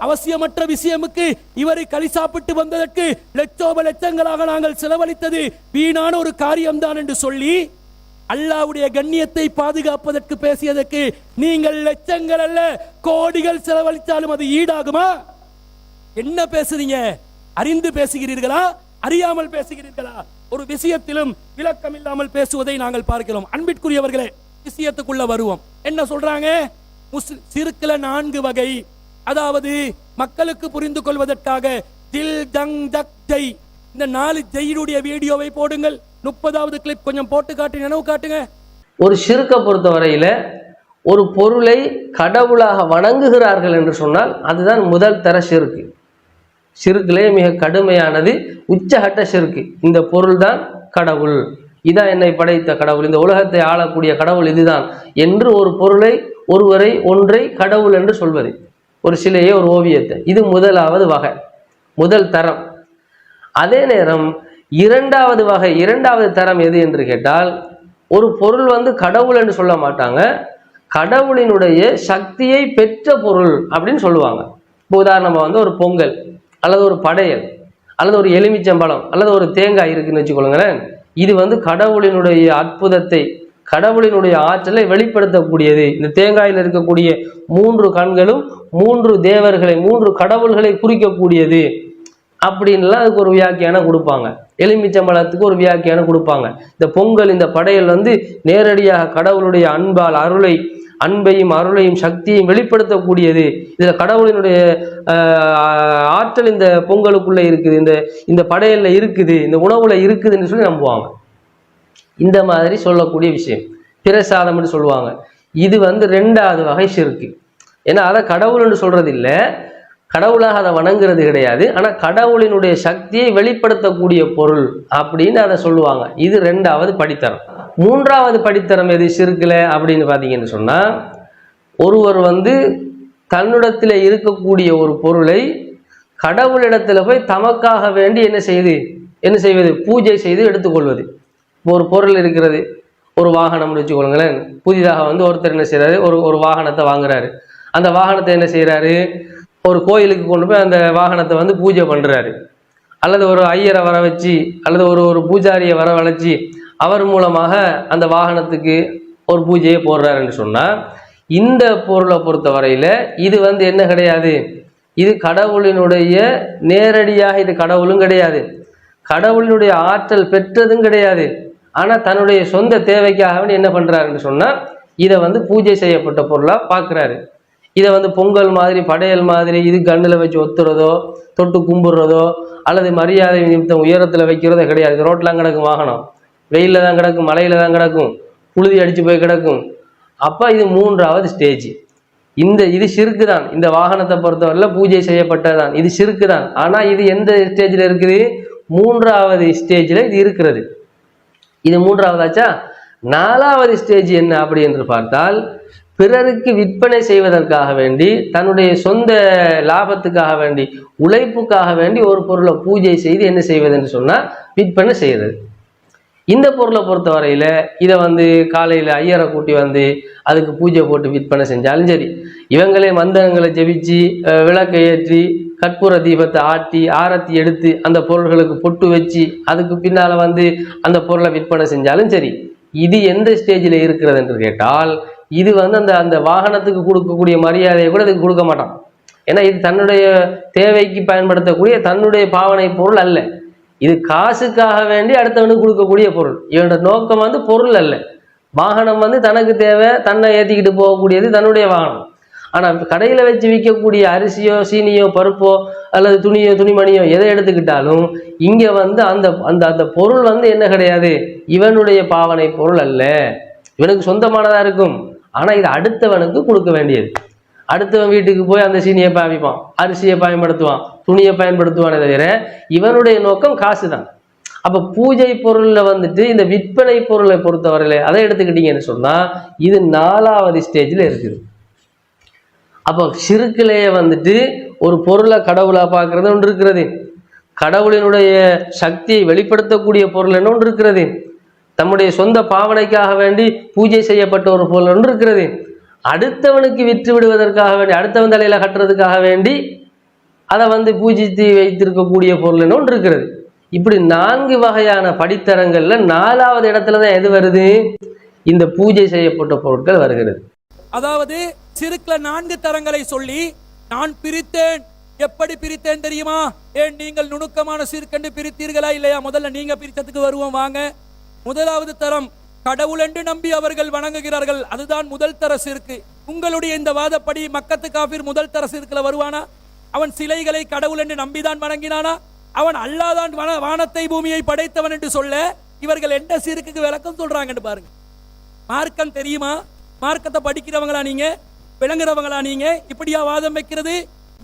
அவசியமற்ற விஷயமுக்கு இவரை களி சாப்பிட்டு வந்ததற்கு லட்சோப லட்சங்களாக நாங்கள் செலவழித்தது வீணான ஒரு காரியம்தான் என்று சொல்லி அல்லாஹ்வுடைய கண்ணியத்தை பாதுகாப்பதற்கு பேசியதற்கு நீங்கள் லட்சங்கள் அல்ல கோடிகள் செலவழித்தாலும் அது ஈடாகுமா? என்ன பேசுறீங்க? அறிந்து பேசுகிறீர்களா, அறியாமல் பேசுகிறீர்களா? ஒரு விஷயத்திலும் விளக்கம் இல்லாமல் பேசுவதை நாங்கள் பார்க்கிறோம். அன்பிற்குரியவர்களே, விஷயத்துக்குள்ள வருவோம். என்ன சொல்றாங்க? சிறுக்குல 4 வகை. அதாவது மக்களுக்கு புரிந்து கொள்வதற்காக தில் ஜங் ஜக் ஜெய், இந்த 4 ஜெயினுடைய வீடியோவை போடுங்கள். 30வது கிளிப் கொஞ்சம் போட்டு காட்டு, நினைவு காட்டுங்க. ஒரு ஷிர்கை பொறுத்தவரையில ஒரு பொருளை கடவுளாக வணங்குகிறார்கள் என்று சொன்னால் அதுதான் முதல் தர ஷிர்கு. ஷிர்கிலே மிக கடுமையானது உச்சகட்ட ஷிர்கு. இந்த பொருள் தான் கடவுள், இதான் என்னை படைத்த கடவுள், இந்த உலகத்தை ஆளக்கூடிய கடவுள் இதுதான் என்று ஒரு பொருளை, ஒன்றை கடவுள் என்று சொல்வது, ஒரு சிலையை, ஒரு ஓவியத்தை. இது முதலாவது வகை, முதல் தரம். அதே நேரம் இரண்டாவது வகை, இரண்டாவது தரம் எது என்று கேட்டால், ஒரு பொருள் கடவுள் என்று சொல்ல மாட்டாங்க, கடவுளினுடைய சக்தியை பெற்ற பொருள் அப்படின்னு சொல்லுவாங்க. இப்போ உதாரணமாக ஒரு பொங்கல் அல்லது ஒரு படையல் அல்லது ஒரு எலுமிச்சம்பழம் அல்லது ஒரு தேங்காய் இருக்குன்னு வச்சுக்கொள்ளுங்களேன். இது கடவுளினுடைய அற்புதத்தை, கடவுளினுடைய ஆற்றலை வெளிப்படுத்தக்கூடியது. இந்த தேங்காயில் இருக்கக்கூடிய 3 கண்களும் 3 தேவர்களை, 3 கடவுள்களை குறிக்கக்கூடியது அப்படின்லாம் அதுக்கு ஒரு வியாக்கியானம் கொடுப்பாங்க. எலுமிச்சம்பழத்துக்கு ஒரு வியாக்கியானம் கொடுப்பாங்க. இந்த பொங்கல், இந்த படையல் நேரடியாக கடவுளுடைய அன்பையும் அருளையும் சக்தியையும் வெளிப்படுத்தக்கூடியது. இதுல கடவுளினுடைய ஆற்றல் இந்த பொங்கலுக்குள்ள இருக்குது, இந்த படையல்ல இருக்குது, இந்த உணவுல இருக்குதுன்னு சொல்லி நம்புவாங்க. இந்த மாதிரி சொல்லக்கூடிய விஷயம் பிரசாதம் என்று சொல்லுவாங்க. இது 2வது வகை ஷிர்கு. ஏன்னா அதை கடவுள் என்று சொல்றது இல்லை, கடவுளாக அதை வணங்குறது கிடையாது, ஆனா கடவுளினுடைய சக்தியை வெளிப்படுத்தக்கூடிய பொருள் அப்படின்னு அதை சொல்லுவாங்க. இது 2வது படித்தரம். 3வது படித்தரம் எது ஷிர்குல அப்படின்னு பாத்தீங்கன்னு சொன்னா, ஒருவர் தன்னிடத்தில் இருக்கக்கூடிய ஒரு பொருளை கடவுளிடத்துல போய் தமக்காக வேண்டி என்ன செய்வது, பூஜை செய்து எடுத்துக்கொள்வது. இப்போ ஒரு பொருள் இருக்கிறது, ஒரு வாகனம்னு வச்சுக்கொள்ளுங்களேன். புதிதாக ஒருத்தர் என்ன செய்யறாரு, ஒரு வாகனத்தை வாங்குறாரு. அந்த வாகனத்தை என்ன செய்யறாரு, ஒரு கோயிலுக்கு கொண்டு போய் அந்த வாகனத்தை பூஜை பண்றாரு. அல்லது ஒரு ஐயரை வர வச்சு அல்லது ஒரு பூஜாரியை வரவழைச்சி அவர் மூலமாக அந்த வாகனத்துக்கு ஒரு பூஜையை போடுறாருன்னு சொன்னா, இந்த பொருளை பொறுத்த வரையில இது என்ன கிடையாது, இது கடவுளினுடைய நேரடியாக, இது கடவுளும் கிடையாது, கடவுளினுடைய ஆற்றல் பெற்றதும் கிடையாது. ஆனா தன்னுடைய சொந்த தேவைக்காக என்ன பண்றாருன்னு சொன்னா, இதை பூஜை செய்யப்பட்ட பொருளா பார்க்கிறாரு. இதை பொங்கல் மாதிரி, படையல் மாதிரி இது கண்ணில் வச்சு ஒத்துறதோ, தொட்டு கும்பிடுறதோ அல்லது மரியாதை நிமித்தம் உயரத்துல வைக்கிறதோ கிடையாது. ரோட்லாம் கிடக்கும் வாகனம், வெயில தான் கிடக்கும், மழையில தான் கிடக்கும், புழுதி அடிச்சு போய் கிடக்கும். அப்ப இது 3வது ஸ்டேஜ். இது ஷிர்கு தான். இந்த வாகனத்தை பொறுத்தவரையில பூஜை செய்யப்பட்டதான், இது ஷிர்கு தான். ஆனா இது எந்த ஸ்டேஜ்ல இருக்குது, 3வது ஸ்டேஜ்ல இது இருக்கிறது. இது 3வதாச்சா. 4வது ஸ்டேஜ் என்ன அப்படி என்று பார்த்தால், பிறருக்கு விற்பனை செய்வதற்காக வேண்டி, தன்னுடைய சொந்த லாபத்துக்காக வேண்டி, உழைப்புக்காக வேண்டி ஒரு பொருளை பூஜை செய்து என்ன செய்வது என்று சொன்னா விற்பனை செய்யறது. இந்த பொருளை பொறுத்தவரையில இதை காலையில ஐயரை கூட்டி அதுக்கு பூஜை போட்டு விற்பனை செஞ்சாலும் சரி, இவங்களே மந்திரங்களை ஜெபிச்சு விளக்கை ஏற்றி கற்பூர தீபத்தை ஆட்டி ஆரத்தி எடுத்து அந்த பொருள்களுக்கு பொட்டு வச்சு அதுக்கு பின்னால அந்த பொருளை விற்பனை செஞ்சாலும் சரி, இது எந்த ஸ்டேஜில் இருக்கிறது என்று கேட்டால், இது அந்த வாகனத்துக்கு கொடுக்கக்கூடிய மரியாதையை கூட இதுக்கு கொடுக்க மாட்டான். ஏன்னா இது தன்னுடைய தேவைக்கு பயன்படுத்தக்கூடிய தன்னுடைய பாவனை பொருள் அல்ல. இது காசுக்காக வேண்டி அடுத்தவனுக்கு கொடுக்கக்கூடிய பொருள். இவனோட நோக்கம் பொருள் அல்ல. வாகனம் தனக்கு தேவை, தன்னை ஏற்றிக்கிட்டு போகக்கூடியது தன்னுடைய வாகனம். ஆனா கடையில வச்சு விற்கக்கூடிய அரிசியோ சீனியோ பருப்போ அல்லது துணியோ துணிமணியோ எதை எடுத்துக்கிட்டாலும் இங்க வந்து அந்த அந்த அந்த பொருள் வந்து என்ன கிடையாது, இவனுடைய பாவனை பொருள் அல்ல, இவனுக்கு சொந்தமானதா இருக்கும். ஆனா இது அடுத்தவனுக்கு கொடுக்க வேண்டியது. அடுத்தவன் வீட்டுக்கு போய் அந்த சீனியை பாவிப்பான், அரிசியை பயன்படுத்துவான், துணியை பயன்படுத்துவானே தவிர இவனுடைய நோக்கம் காசு தான். அப்ப பூஜை பொருள்ல வந்துட்டு இந்த விற்பனை பொருளை பொறுத்தவரையில அதை எடுத்துக்கிட்டீங்கன்னு சொன்னா இது 4வது ஸ்டேஜ்ல இருக்குது. அப்போ ஷிர்கிலேயே வந்துட்டு ஒரு பொருளை கடவுளா பார்க்கறது ஒன்று இருக்கிறது, கடவுளினுடைய சக்தியை வெளிப்படுத்தக்கூடிய பொருள் என்ன ஒன்று இருக்கிறது, தம்முடைய சொந்த பாவனைக்காக வேண்டி பூஜை செய்யப்பட்ட ஒரு பொருள் ஒன்று இருக்கிறது, அடுத்தவனுக்கு விற்று விடுவதற்காக வேண்டி அடுத்தவன் தலையில கட்டுறதுக்காக வேண்டி அதை வந்து பூஜித்து வைத்திருக்கக்கூடிய பொருள் என்ன ஒன்று இருக்கிறது. இப்படி 4 வகையான படித்தரங்கள்ல 4வது இடத்துலதான் எது வருது, இந்த பூஜை செய்யப்பட்ட பொருட்கள் வருகிறது. அதாவது சிறுக்குல 4 தரங்களை சொல்லி நான் பிரித்தேன். எப்படி பிரித்தேன் தெரியுமா? ஏன் நீங்கள் நுணுக்கமான சிறுக்கண்டு பிரித்தீர்களா இல்லையா? முதல்ல நீங்க பிரித்ததுக்கு வருவோம் வாங்க. முதலாவது தரம் கடவுள் என்று நம்பி அவர்கள் வணங்குகிறார்கள், அதுதான் முதல் தர சிறுக்கு. உங்களுடைய இந்த வாதப்படி மக்கத்து காபிர் முதல் தர சிறுக்குல வருவானா? அவன் சிலைகளை கடவுள் என்று நம்பிதான் வணங்கினானா? அவன் அல்லாதான் வானத்தை பூமியை படைத்தவன் என்று சொல்ல இவர்கள் எந்த சிறுக்குக்கு விளக்கம் சொல்றாங்கன்னு பாருங்க. மார்க்கம் தெரியுமா? மார்க்கத்தை படிக்கிறவங்களா நீங்க, விளங்குறவங்களா நீங்க? இப்படியா வாதம் வைக்கிறது?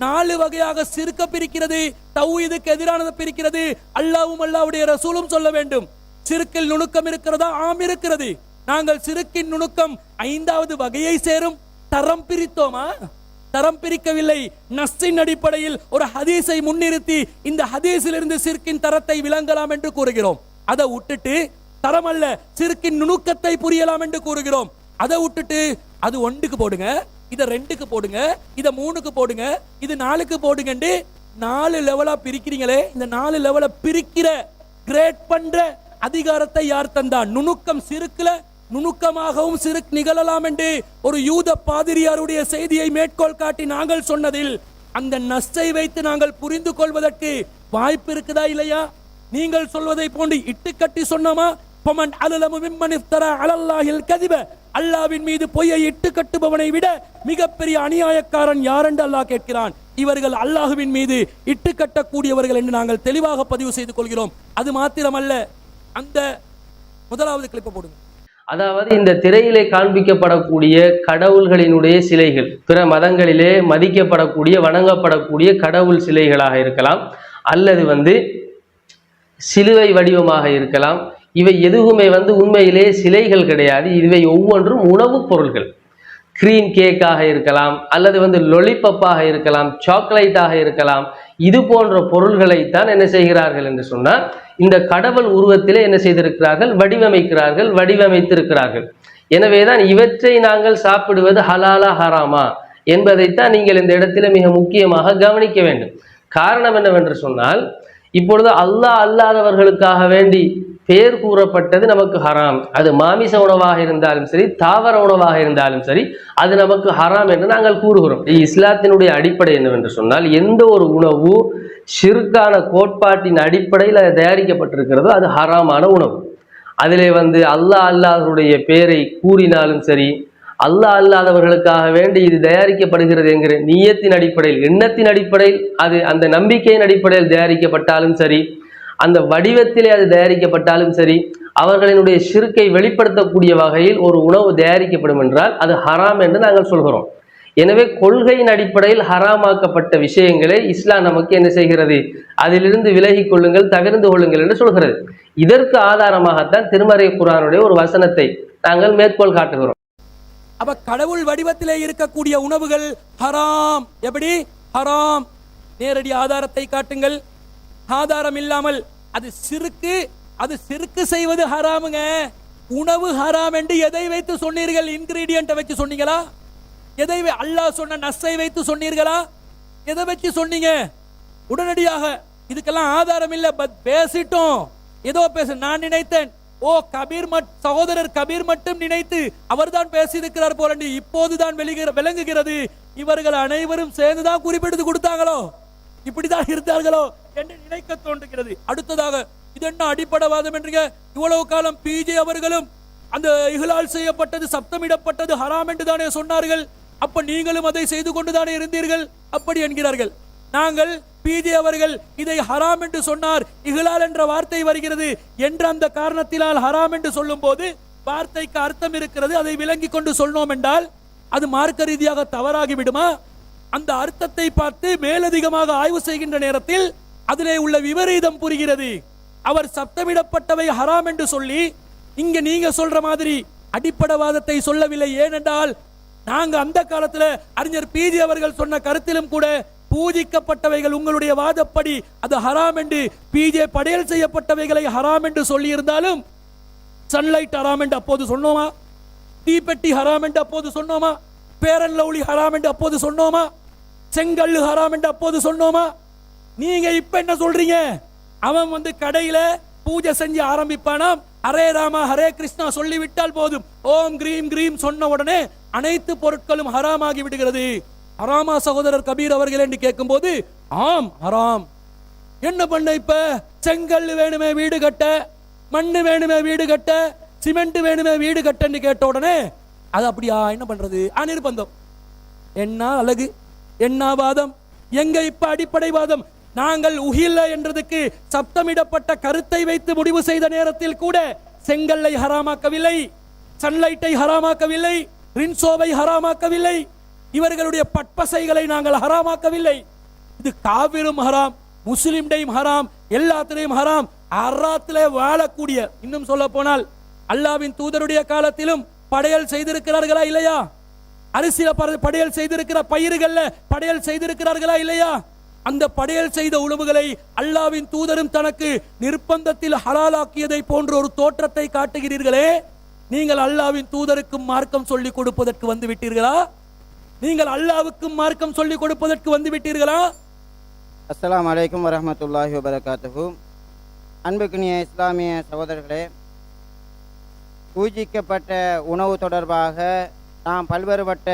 4 வகையாக சிறுக்க பிரிக்கிறது, தௌஹீதுக்கு எதிரானதை பிரிக்கிறது. அல்லாஹ்வும் அல்லாஹ்வுடைய ரசூலும் சொல்ல வேண்டும். சிறுக்கில் நுணுக்கம் இருக்கிறதா? ஆம் இருக்கிறது. நாங்கள் சிறுக்கின் நுணுக்கம் 5வது வகையை சேரும் தரம் பிரித்தோமா? தரம் பிரிக்கவில்லை. நஸ்ஸின் அடிப்படையில் ஒரு ஹதீஸை முன்னிறுத்தி இந்த ஹதீஸிலிருந்து சிறுக்கின் தரத்தை விளங்கலாம் என்று கூறுகிறோம். அதை விட்டுட்டு தரம் அல்ல சிறுக்கின் நுணுக்கத்தை புரியலாம் என்று கூறுகிறோம். அதை விட்டுட்டு அது 1க்கு போடுங்க, இதை 2க்கு போடுங்க, இதை 3க்கு போடுங்க, இது 4க்கு போடுங்க, 4 லெவலா பிரிக்கிறீங்களே. இந்த 4 லெவலை பிரிக்கிற கிரேட் பண்ற அதிகாரத்தை யார் தந்தா? நுணுக்கம் சிறுக்குல நுணுக்கமாகவும் சிறுக் நிகழலாம் என்று ஒரு யூத பாதிரியாருடைய செய்தியை மேற்கோள் காட்டி நாங்கள் சொன்னதில் அந்த நஸ்ஸை வைத்து நாங்கள் புரிந்து கொள்வதற்கு வாய்ப்பு இருக்குதா இல்லையா? நீங்கள் சொல்வதை போன்று இட்டுக்கட்டி சொன்னோமா? பமன் அலலமு மிம்மன் இஃப்தரா அலல்லாஹில் கதிப, அல்லாஹ்வின் மீது பொய்யை இட்டு கட்டுபவனை விட மிகப்பெரிய அநியாயக்காரன் யார் என்று அல்லாஹ் கேட்கிறான். இவர்கள் அல்லாஹ்வின் மீது இட்டு கட்டக்கூடியவர்கள் என்று நாங்கள் தெளிவாக பதிவு செய்து கொள்கிறோம். அது மாத்திரமல்ல, அந்த முதலாவது கிளிப்பை போடுங்க. அதாவது இந்த திரையிலே காண்பிக்கப்படக்கூடிய கடவுள்களினுடைய சிலைகள் பிற மதங்களிலே மதிக்கப்படக்கூடிய வணங்கப்படக்கூடிய கடவுள் சிலைகளாக இருக்கலாம், அல்லது வந்து சிலுவை வடிவமாக இருக்கலாம். இவை எதுவுமே வந்து உண்மையிலே சிலைகள் கிடையாது. இவை ஒவ்வொன்றும் உணவுப் பொருள்கள். கிரீம் கேக்காக இருக்கலாம், அல்லது வந்து லொலிபப்பாக இருக்கலாம், சாக்லேட்டாக இருக்கலாம். இது போன்ற பொருள்களைத்தான் என்ன செய்கிறார்கள் என்று சொன்னால் இந்த கடவுள் உருவத்திலே என்ன செய்திருக்கிறார்கள், வடிவமைத்திருக்கிறார்கள். எனவேதான் இவற்றை நாங்கள் சாப்பிடுவது ஹலாலா ஹராமா என்பதைத்தான் நீங்கள் இந்த இடத்துல மிக முக்கியமாக கவனிக்க வேண்டும். காரணம் என்னவென்று சொன்னால் இப்பொழுது அல்லாஹ் அல்லாதவர்களுக்காக வேண்டி பேர் கூறப்பட்டது நமக்கு ஹராம். அது மாமிச உணவாக இருந்தாலும் சரி, தாவர உணவாக இருந்தாலும் சரி, அது நமக்கு ஹராம் என்று நாங்கள் கூறுகிறோம். இஸ்லாத்தினுடைய அடிப்படை என்னவென்று சொன்னால் எந்த ஒரு உணவு ஷிர்கான கோட்பாட்டின் அடிப்படையில் அது தயாரிக்கப்பட்டிருக்கிறதோ அது ஹராமான உணவு. அதிலே வந்து அல்லாஹ் அல்லாஹ்வுடைய பேரை கூறினாலும் சரி, அல்லாஹ் அல்லாதவர்களுக்காக வேண்டி இது தயாரிக்கப்படுகிறது என்கிற நியத்தின் அடிப்படையில், எண்ணத்தின் அடிப்படையில், அது அந்த நம்பிக்கையின் அடிப்படையில் தயாரிக்கப்பட்டாலும் சரி, அந்த வடிவத்திலே அது தயாரிக்கப்பட்டாலும் சரி, அவர்களினுடைய ஷிர்கை வெளிப்படுத்தக்கூடிய வகையில் ஒரு உணவு தயாரிக்கப்படும் என்றால் அது ஹராம் என்று நாங்கள் சொல்கிறோம். எனவே கொள்கையின் அடிப்படையில் ஹராமாக்கப்பட்ட விஷயங்களை இஸ்லாம் நமக்கு என்ன செய்கிறது, அதிலிருந்து விலகி கொள்ளுங்கள், தவிர்த்து கொள்ளுங்கள் என்று சொல்கிறது. இதற்கு ஆதாரமாகத்தான் திருமறை குர்ஆனுடைய ஒரு வசனத்தை நாங்கள் மேற்கோள் காட்டுகிறோம். அப்ப கடவுள் வடிவத்திலே இருக்கக்கூடிய உணவுகள் ஹராம். எப்படி ஹராம்? நேரடி ஆதாரத்தை காட்டுங்கள். ஆதாரம் இல்லாமல் அது சிறுக்கு செய்வது ஹராமுங்க. உணவு ஹராம் என்று எதை வைத்து சொன்னீர்கள்? இன்கிரீடியன்ட்டை வச்சு சொன்னீங்களா? எதை அல்லாஹ் சொன்ன நஸ்ஸை வைத்து சொன்னீர்களா? எதை வச்சு சொன்னீங்க? உடனடியாக இதுக்கெல்லாம் ஆதாரம் இல்லை, பேசிட்டோம், ஏதோ பேச நான் நினைத்தேன். ஓ சகோதரர் கபீர் மட்டும் நினைத்து அவர்தான் பேசியிருக்கிறார் போல இப்போதுதான் விளங்குகிறது. இவர்கள் அனைவரும் சேர்ந்துதான் குறிப்பிட்டு கொடுத்தாங்களோ, இப்படிதான் இருந்தார்களோ என்று நினைக்க தோன்றுகிறது. அடுத்ததாக இது என்ன அடிப்படைவாதம் என்றீங்க? இவ்வளவு காலம் பிஜே அவர்களும் அந்த இஹ்லால் செய்யப்பட்டது, சப்தமிடப்பட்டது ஹராம் என்று தானே சொன்னார்கள். அப்ப நீங்களும் அதை செய்து கொண்டுதானே இருந்தீர்கள் அப்படி என்கிறார்கள். நாங்கள் பிஜே அவர்கள் இதை ஹராம் என்று சொன்னார், இஹ்லால் என்ற வார்த்தை வருகிறது என்ற அந்த காரணத்தினால் ஹராம் என்று சொல்லும் போது வார்த்தைக்கு அர்த்தம் இருக்கிறது, அதை விளங்கி கொண்டு சொன்னோம் என்றால் அது மார்க்க ரீதியாக தவறாகி விடுமா? அந்த அர்த்தத்தை பார்த்து மேலதிகமாக ஆய்வு செய்கின்ற நேரத்தில் அதிலே உள்ள விபரீதம் புரிகிறது. அவர் சப்தமிடப்பட்டவை ஹராம் என்று சொல்லி இங்க நீங்க சொல்ற மாதிரி அடிப்படைவாதத்தை சொல்லவில்லை. ஏனென்றால் நாங்க அந்த காலத்துல அறிஞர் பிஜி அவர்கள் சொன்ன கருத்திலும் கூட பூஜிக்கப்பட்டவைகள் உங்களுடைய வாதப்படி அது ஹராம் என்று, பிஜே படையல் செய்யப்பட்டவைகளை ஹராம் என்று சொல்லி இருந்தாலும் சன்லைட் ஹராம் என்று அப்போது சொன்னோமா? தீப்பெட்டி ஹராம் என்று அப்போது சொன்னோமா? பேரன் லவ்லி ஹராம் என்று அப்போது சொன்னோமா? செங்கல்லு ஹராம் என்று அப்போது சொன்னோமா? நீங்க இப்ப என்ன சொல்றீங்க? அவன் வந்து கடையில பூஜை செஞ்சு ஆரம்பிப்பானாம், ஹரே ராமா ஹரே கிருஷ்ணா சொல்லிவிட்டால் போதும், ஓம் கிரீம் கிரீம் சொன்ன உடனே அனைத்து பொருட்களும் ஹராமாகி விடுகிறது. ஹராமா சகோதரர் கபீர் அவர்கள் என்று கேட்கும் போது ஆம் ஹராம். என்ன பண்ண இப்ப? செங்கல் வேணுமே வீடு கட்ட, மண்ணு வேணுமே வீடு கட்ட, சிமெண்ட் வேணுமே வீடு கட்டன்னு கேட்ட உடனே அது அப்படியா என்ன பண்றது? நிர்பந்தம். என்ன அழகு, என்ன வாதம், எங்க இப்ப அடிப்படை வாதம்? நாங்கள் உஹில்ல என்றதுக்கு சப்தமிடப்பட்ட கருத்தை வைத்து முடிவு செய்த நேரத்தில் கூட செங்கல்லை ஹராமாக்கவில்லை, சன்லைட்டை ஹராமாக்கவில்லை, ரின்சோவை ஹராமாக்கவில்லை, இவர்களுடைய பட்பசைகளை நாங்கள் ஹராமாக்கவில்லை. இது காவிரும் ஹராம், முஸ்லிம்டையும் ஹராம், எல்லாத்திலையும் ஹராம். அறாத்திலே வாழக்கூடிய, இன்னும் சொல்ல போனால் அல்லாவின் தூதருடைய காலத்திலும் படையல் செய்திருக்கிறார்களா இல்லையா? அரிசியில படையல் செய்திருக்கிற பயிர்கள்ல படையல் செய்திருக்கிறார்களா இல்லையா? அந்த படையல் செய்த உணவுகளை அல்லாவின் தூதரும் தனக்கு நிர்பந்தத்தில் ஹலாலாக்கியதை போன்ற ஒரு தோற்றத்தை காட்டுகிறீர்களே, நீங்கள் அல்லாவின் தூதருக்கும் மார்க்கம் சொல்லிக் கொடுப்பதற்கு வந்து விட்டீர்களா? நீங்கள் அல்லாவுக்கும் மார்க்கம் சொல்லிக் கொடுப்பதற்கு வந்து விட்டீர்களா? அஸ்ஸலாமு அலைக்கும் வரஹ்மத்துல்லாஹி வபரகாத்துஹு. அன்புக்குரிய இஸ்லாமிய சகோதரர்களே, பூஜிக்கப்பட்ட உணவு தொடர்பாக நாம் பல்வேறுபட்ட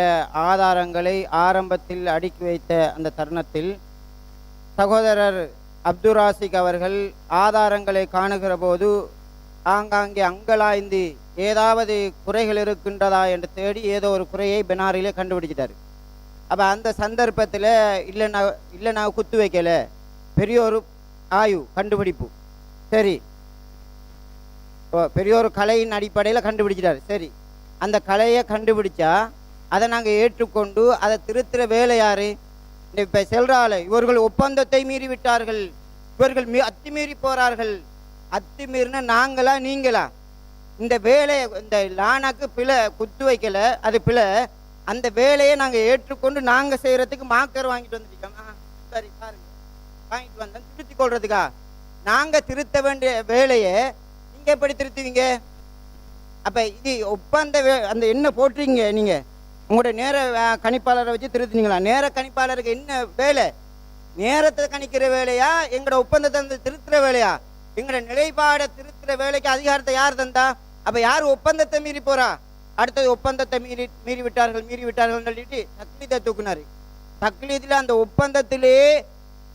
ஆதாரங்களை ஆரம்பத்தில் அடுக்கி வைத்த அந்த தருணத்தில் சகோதரர் அப்துல் ராசிக் அவர்கள் ஆதாரங்களை காணுகிற போது ஆங்காங்கே அங்கலாய்ந்து ஏதாவது குறைகள் இருக்கின்றதா என்று தேடி ஏதோ ஒரு குறையை பெனாரிலே கண்டுபிடிச்சிட்டார். அப்போ அந்த சந்தர்ப்பத்தில் இல்லை நான் குத்து வைக்கல, பெரிய ஒரு ஆய்வு கண்டுபிடிப்பு, சரி பெரிய ஒரு கலையின் அடிப்படையில் கண்டுபிடிச்சிட்டார். சரி, அந்த கலையை கண்டுபிடிச்சா அதை நாங்கள் ஏற்றுக்கொண்டு அதை திருத்துற வேலை யாரு? இப்போ செல்றாள், இவர்கள் ஒப்பந்தத்தை மீறி விட்டார்கள், இவர்கள் அத்துமீறி போறார்கள். அத்துமீறின நாங்களா நீங்களா? இந்த வேலையை, இந்த லானாக்கு பிழை, குத்து வைக்கல அது பிழை, அந்த வேலையை நாங்கள் ஏற்றுக்கொண்டு நாங்கள் செய்யறதுக்கு மார்க்கர் வாங்கிட்டு வந்துட்டோம். சரி பாருங்க, வாங்கிட்டு வந்தோம் திருத்தி கொள்றதுக்கா? நாங்கள் திருத்த வேண்டிய வேலையை நீங்கள் எப்படி திருத்துவீங்க? அப்போ இது ஒப்பந்த அந்த என்ன போட்டுறீங்க? நீங்கள் உங்களோட நேர கணிப்பாளரை வச்சு திருத்தினீங்களா? நேர கணிப்பாளருக்கு என்ன வேலை? நேரத்தை கணிக்கிற வேலையா, எங்களோட ஒப்பந்தத்தை வந்து திருத்துற வேலையா? எங்களோட நிலைப்பாடை திருத்துற வேலைக்கு அதிகாரத்தை யார் தந்தா? அப்போ யார் ஒப்பந்தத்தை மீறி போறா? அடுத்தது ஒப்பந்தத்தை மீறி விட்டார்கள் சொல்லிட்டு தக்லீதை தூக்குனாரு. தக்லீதில் அந்த ஒப்பந்தத்திலே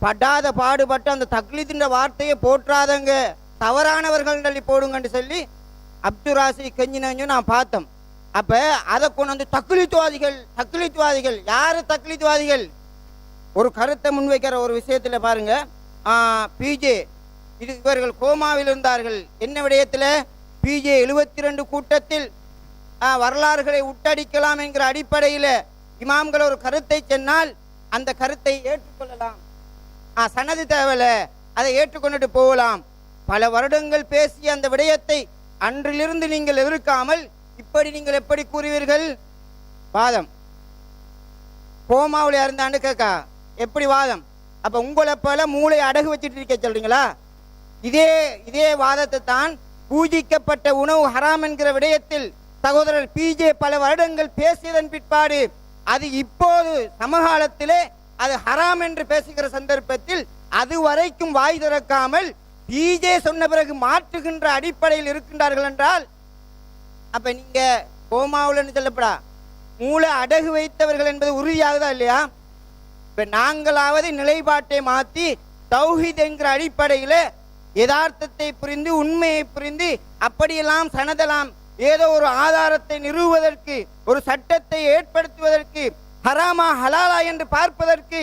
படாத பாடுபட்டு அந்த தக்லீதின்ற வார்த்தையை போற்றாதங்க, தவறானவர்கள் சொல்லி போடுங்கன்னு சொல்லி அப்துல் ராசி கெஞ்சினு நான் பார்த்தோம். அப்ப அதை கொண்டு வந்து தக்லீத்வாதிகள் யாரு? தக்லீத்வாதிகள் ஒரு கருத்தை முன்வைக்கிற ஒரு விஷயத்துல பாருங்க, பிஜே இது இவர்கள் கோமாவில் இருந்தார்கள். என்ன விடயத்துல? பிஜே 72 கூட்டத்தில் வரலாறுகளை உட்டடிக்கலாம் என்கிற அடிப்படையில் இமாம்கள் ஒரு கருத்தை சொன்னால் அந்த கருத்தை ஏற்றுக்கொள்ளலாம், சனது தேவையில்ல, அதை ஏற்றுக்கொண்டுட்டு போகலாம். பல வருடங்கள் பேசிய அந்த விடயத்தை அன்றிலிருந்து நீங்கள் எதிர்க்காமல் இப்படி நீங்கள் எப்படி கூறுவீர்கள்? வாதம் கோமாவில் இருந்தாண்டு கேட்கா எப்படி வாதம்? அப்ப உங்களை போல மூளை அடகு வச்சுட்டு இருக்க சொல்றீங்களா? இதே வாதத்தை தான் பூஜிக்கப்பட்ட உணவு ஹராம் என்கிற விடயத்தில் சகோதரர் பிஜே பல வருடங்கள் பேசியதன் பிற்பாடு அது இப்போது சமகாலத்திலே அது ஹராம் என்று பேசுகிற சந்தர்ப்பத்தில் அது வரைக்கும் வாய் திறக்காமல் பிஜே சொன்ன பிறகு மாற்றுகின்ற அடிப்படையில் இருக்கின்றார்கள் என்றால் அப்ப நீங்க கோமாவுலன்னு சொல்லப்படா மூளை அடகு வைத்தவர்கள் என்பது உறுதியாகுதா இல்லையா? இப்ப நாங்களாவது நிலைப்பாட்டை மாற்றி தௌஹீத் என்கிற அடிப்படையில் யதார்த்தத்தை புரிந்து உண்மையை புரிந்து அப்படியெல்லாம் சனதலாம் ஏதோ ஒரு ஆதாரத்தை நிறுவுவதற்கு, ஒரு சட்டத்தை ஏற்படுத்துவதற்கு, ஹராமா ஹலாலா என்று பார்ப்பதற்கு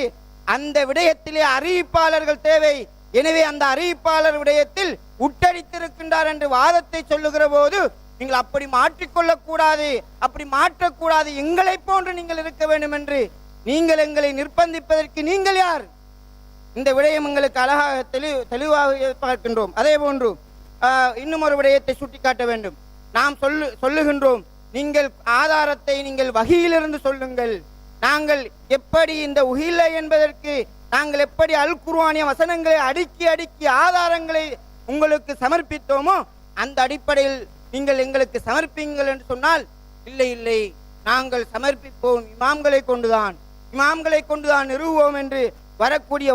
அந்த விடயத்திலே அறிவிப்பாளர்கள் தேவை. எனவே அந்த அறிவிப்பாளர் விடயத்தில் உட்டடித்திருக்கின்றார் என்று வாதத்தை சொல்லுகிற போது நீங்கள் அப்படி மாற்றிக்கொள்ளக்கூடாது, அப்படி மாற்றக்கூடாது, எங்களை போன்று நீங்கள் இருக்க வேண்டும் என்று நீங்கள் எங்களை நிர்பந்திப்பதற்கு நீங்கள் யார்? இந்த விடயம் எங்களுக்கு அழகாக தெளிவாக பார்க்கின்றோம். அதே போன்று இன்னும் ஒரு விடயத்தை சுட்டிக்காட்ட வேண்டும். நாம் சொல்லுகின்றோம், நீங்கள் ஆதாரத்தை நீங்கள் வஹீயிலிருந்து சொல்லுங்கள். நாங்கள் எப்படி இந்த உஹில்ல என்பதற்கு நாங்கள் எப்படி அல் குர்ஆனிய வசனங்களை அடுக்கி அடுக்கி ஆதாரங்களை உங்களுக்கு சமர்ப்பித்தோமோ அந்த அடிப்படையில் நீங்கள் எங்களுக்கு சமர்ப்பிங்கள் என்று சொன்னால், இல்லை இல்லை, நாங்கள் சமர்ப்பிப்போம் இமாம்களை கொண்டுதான் நிறுவுவோம் என்று வரக்கூடிய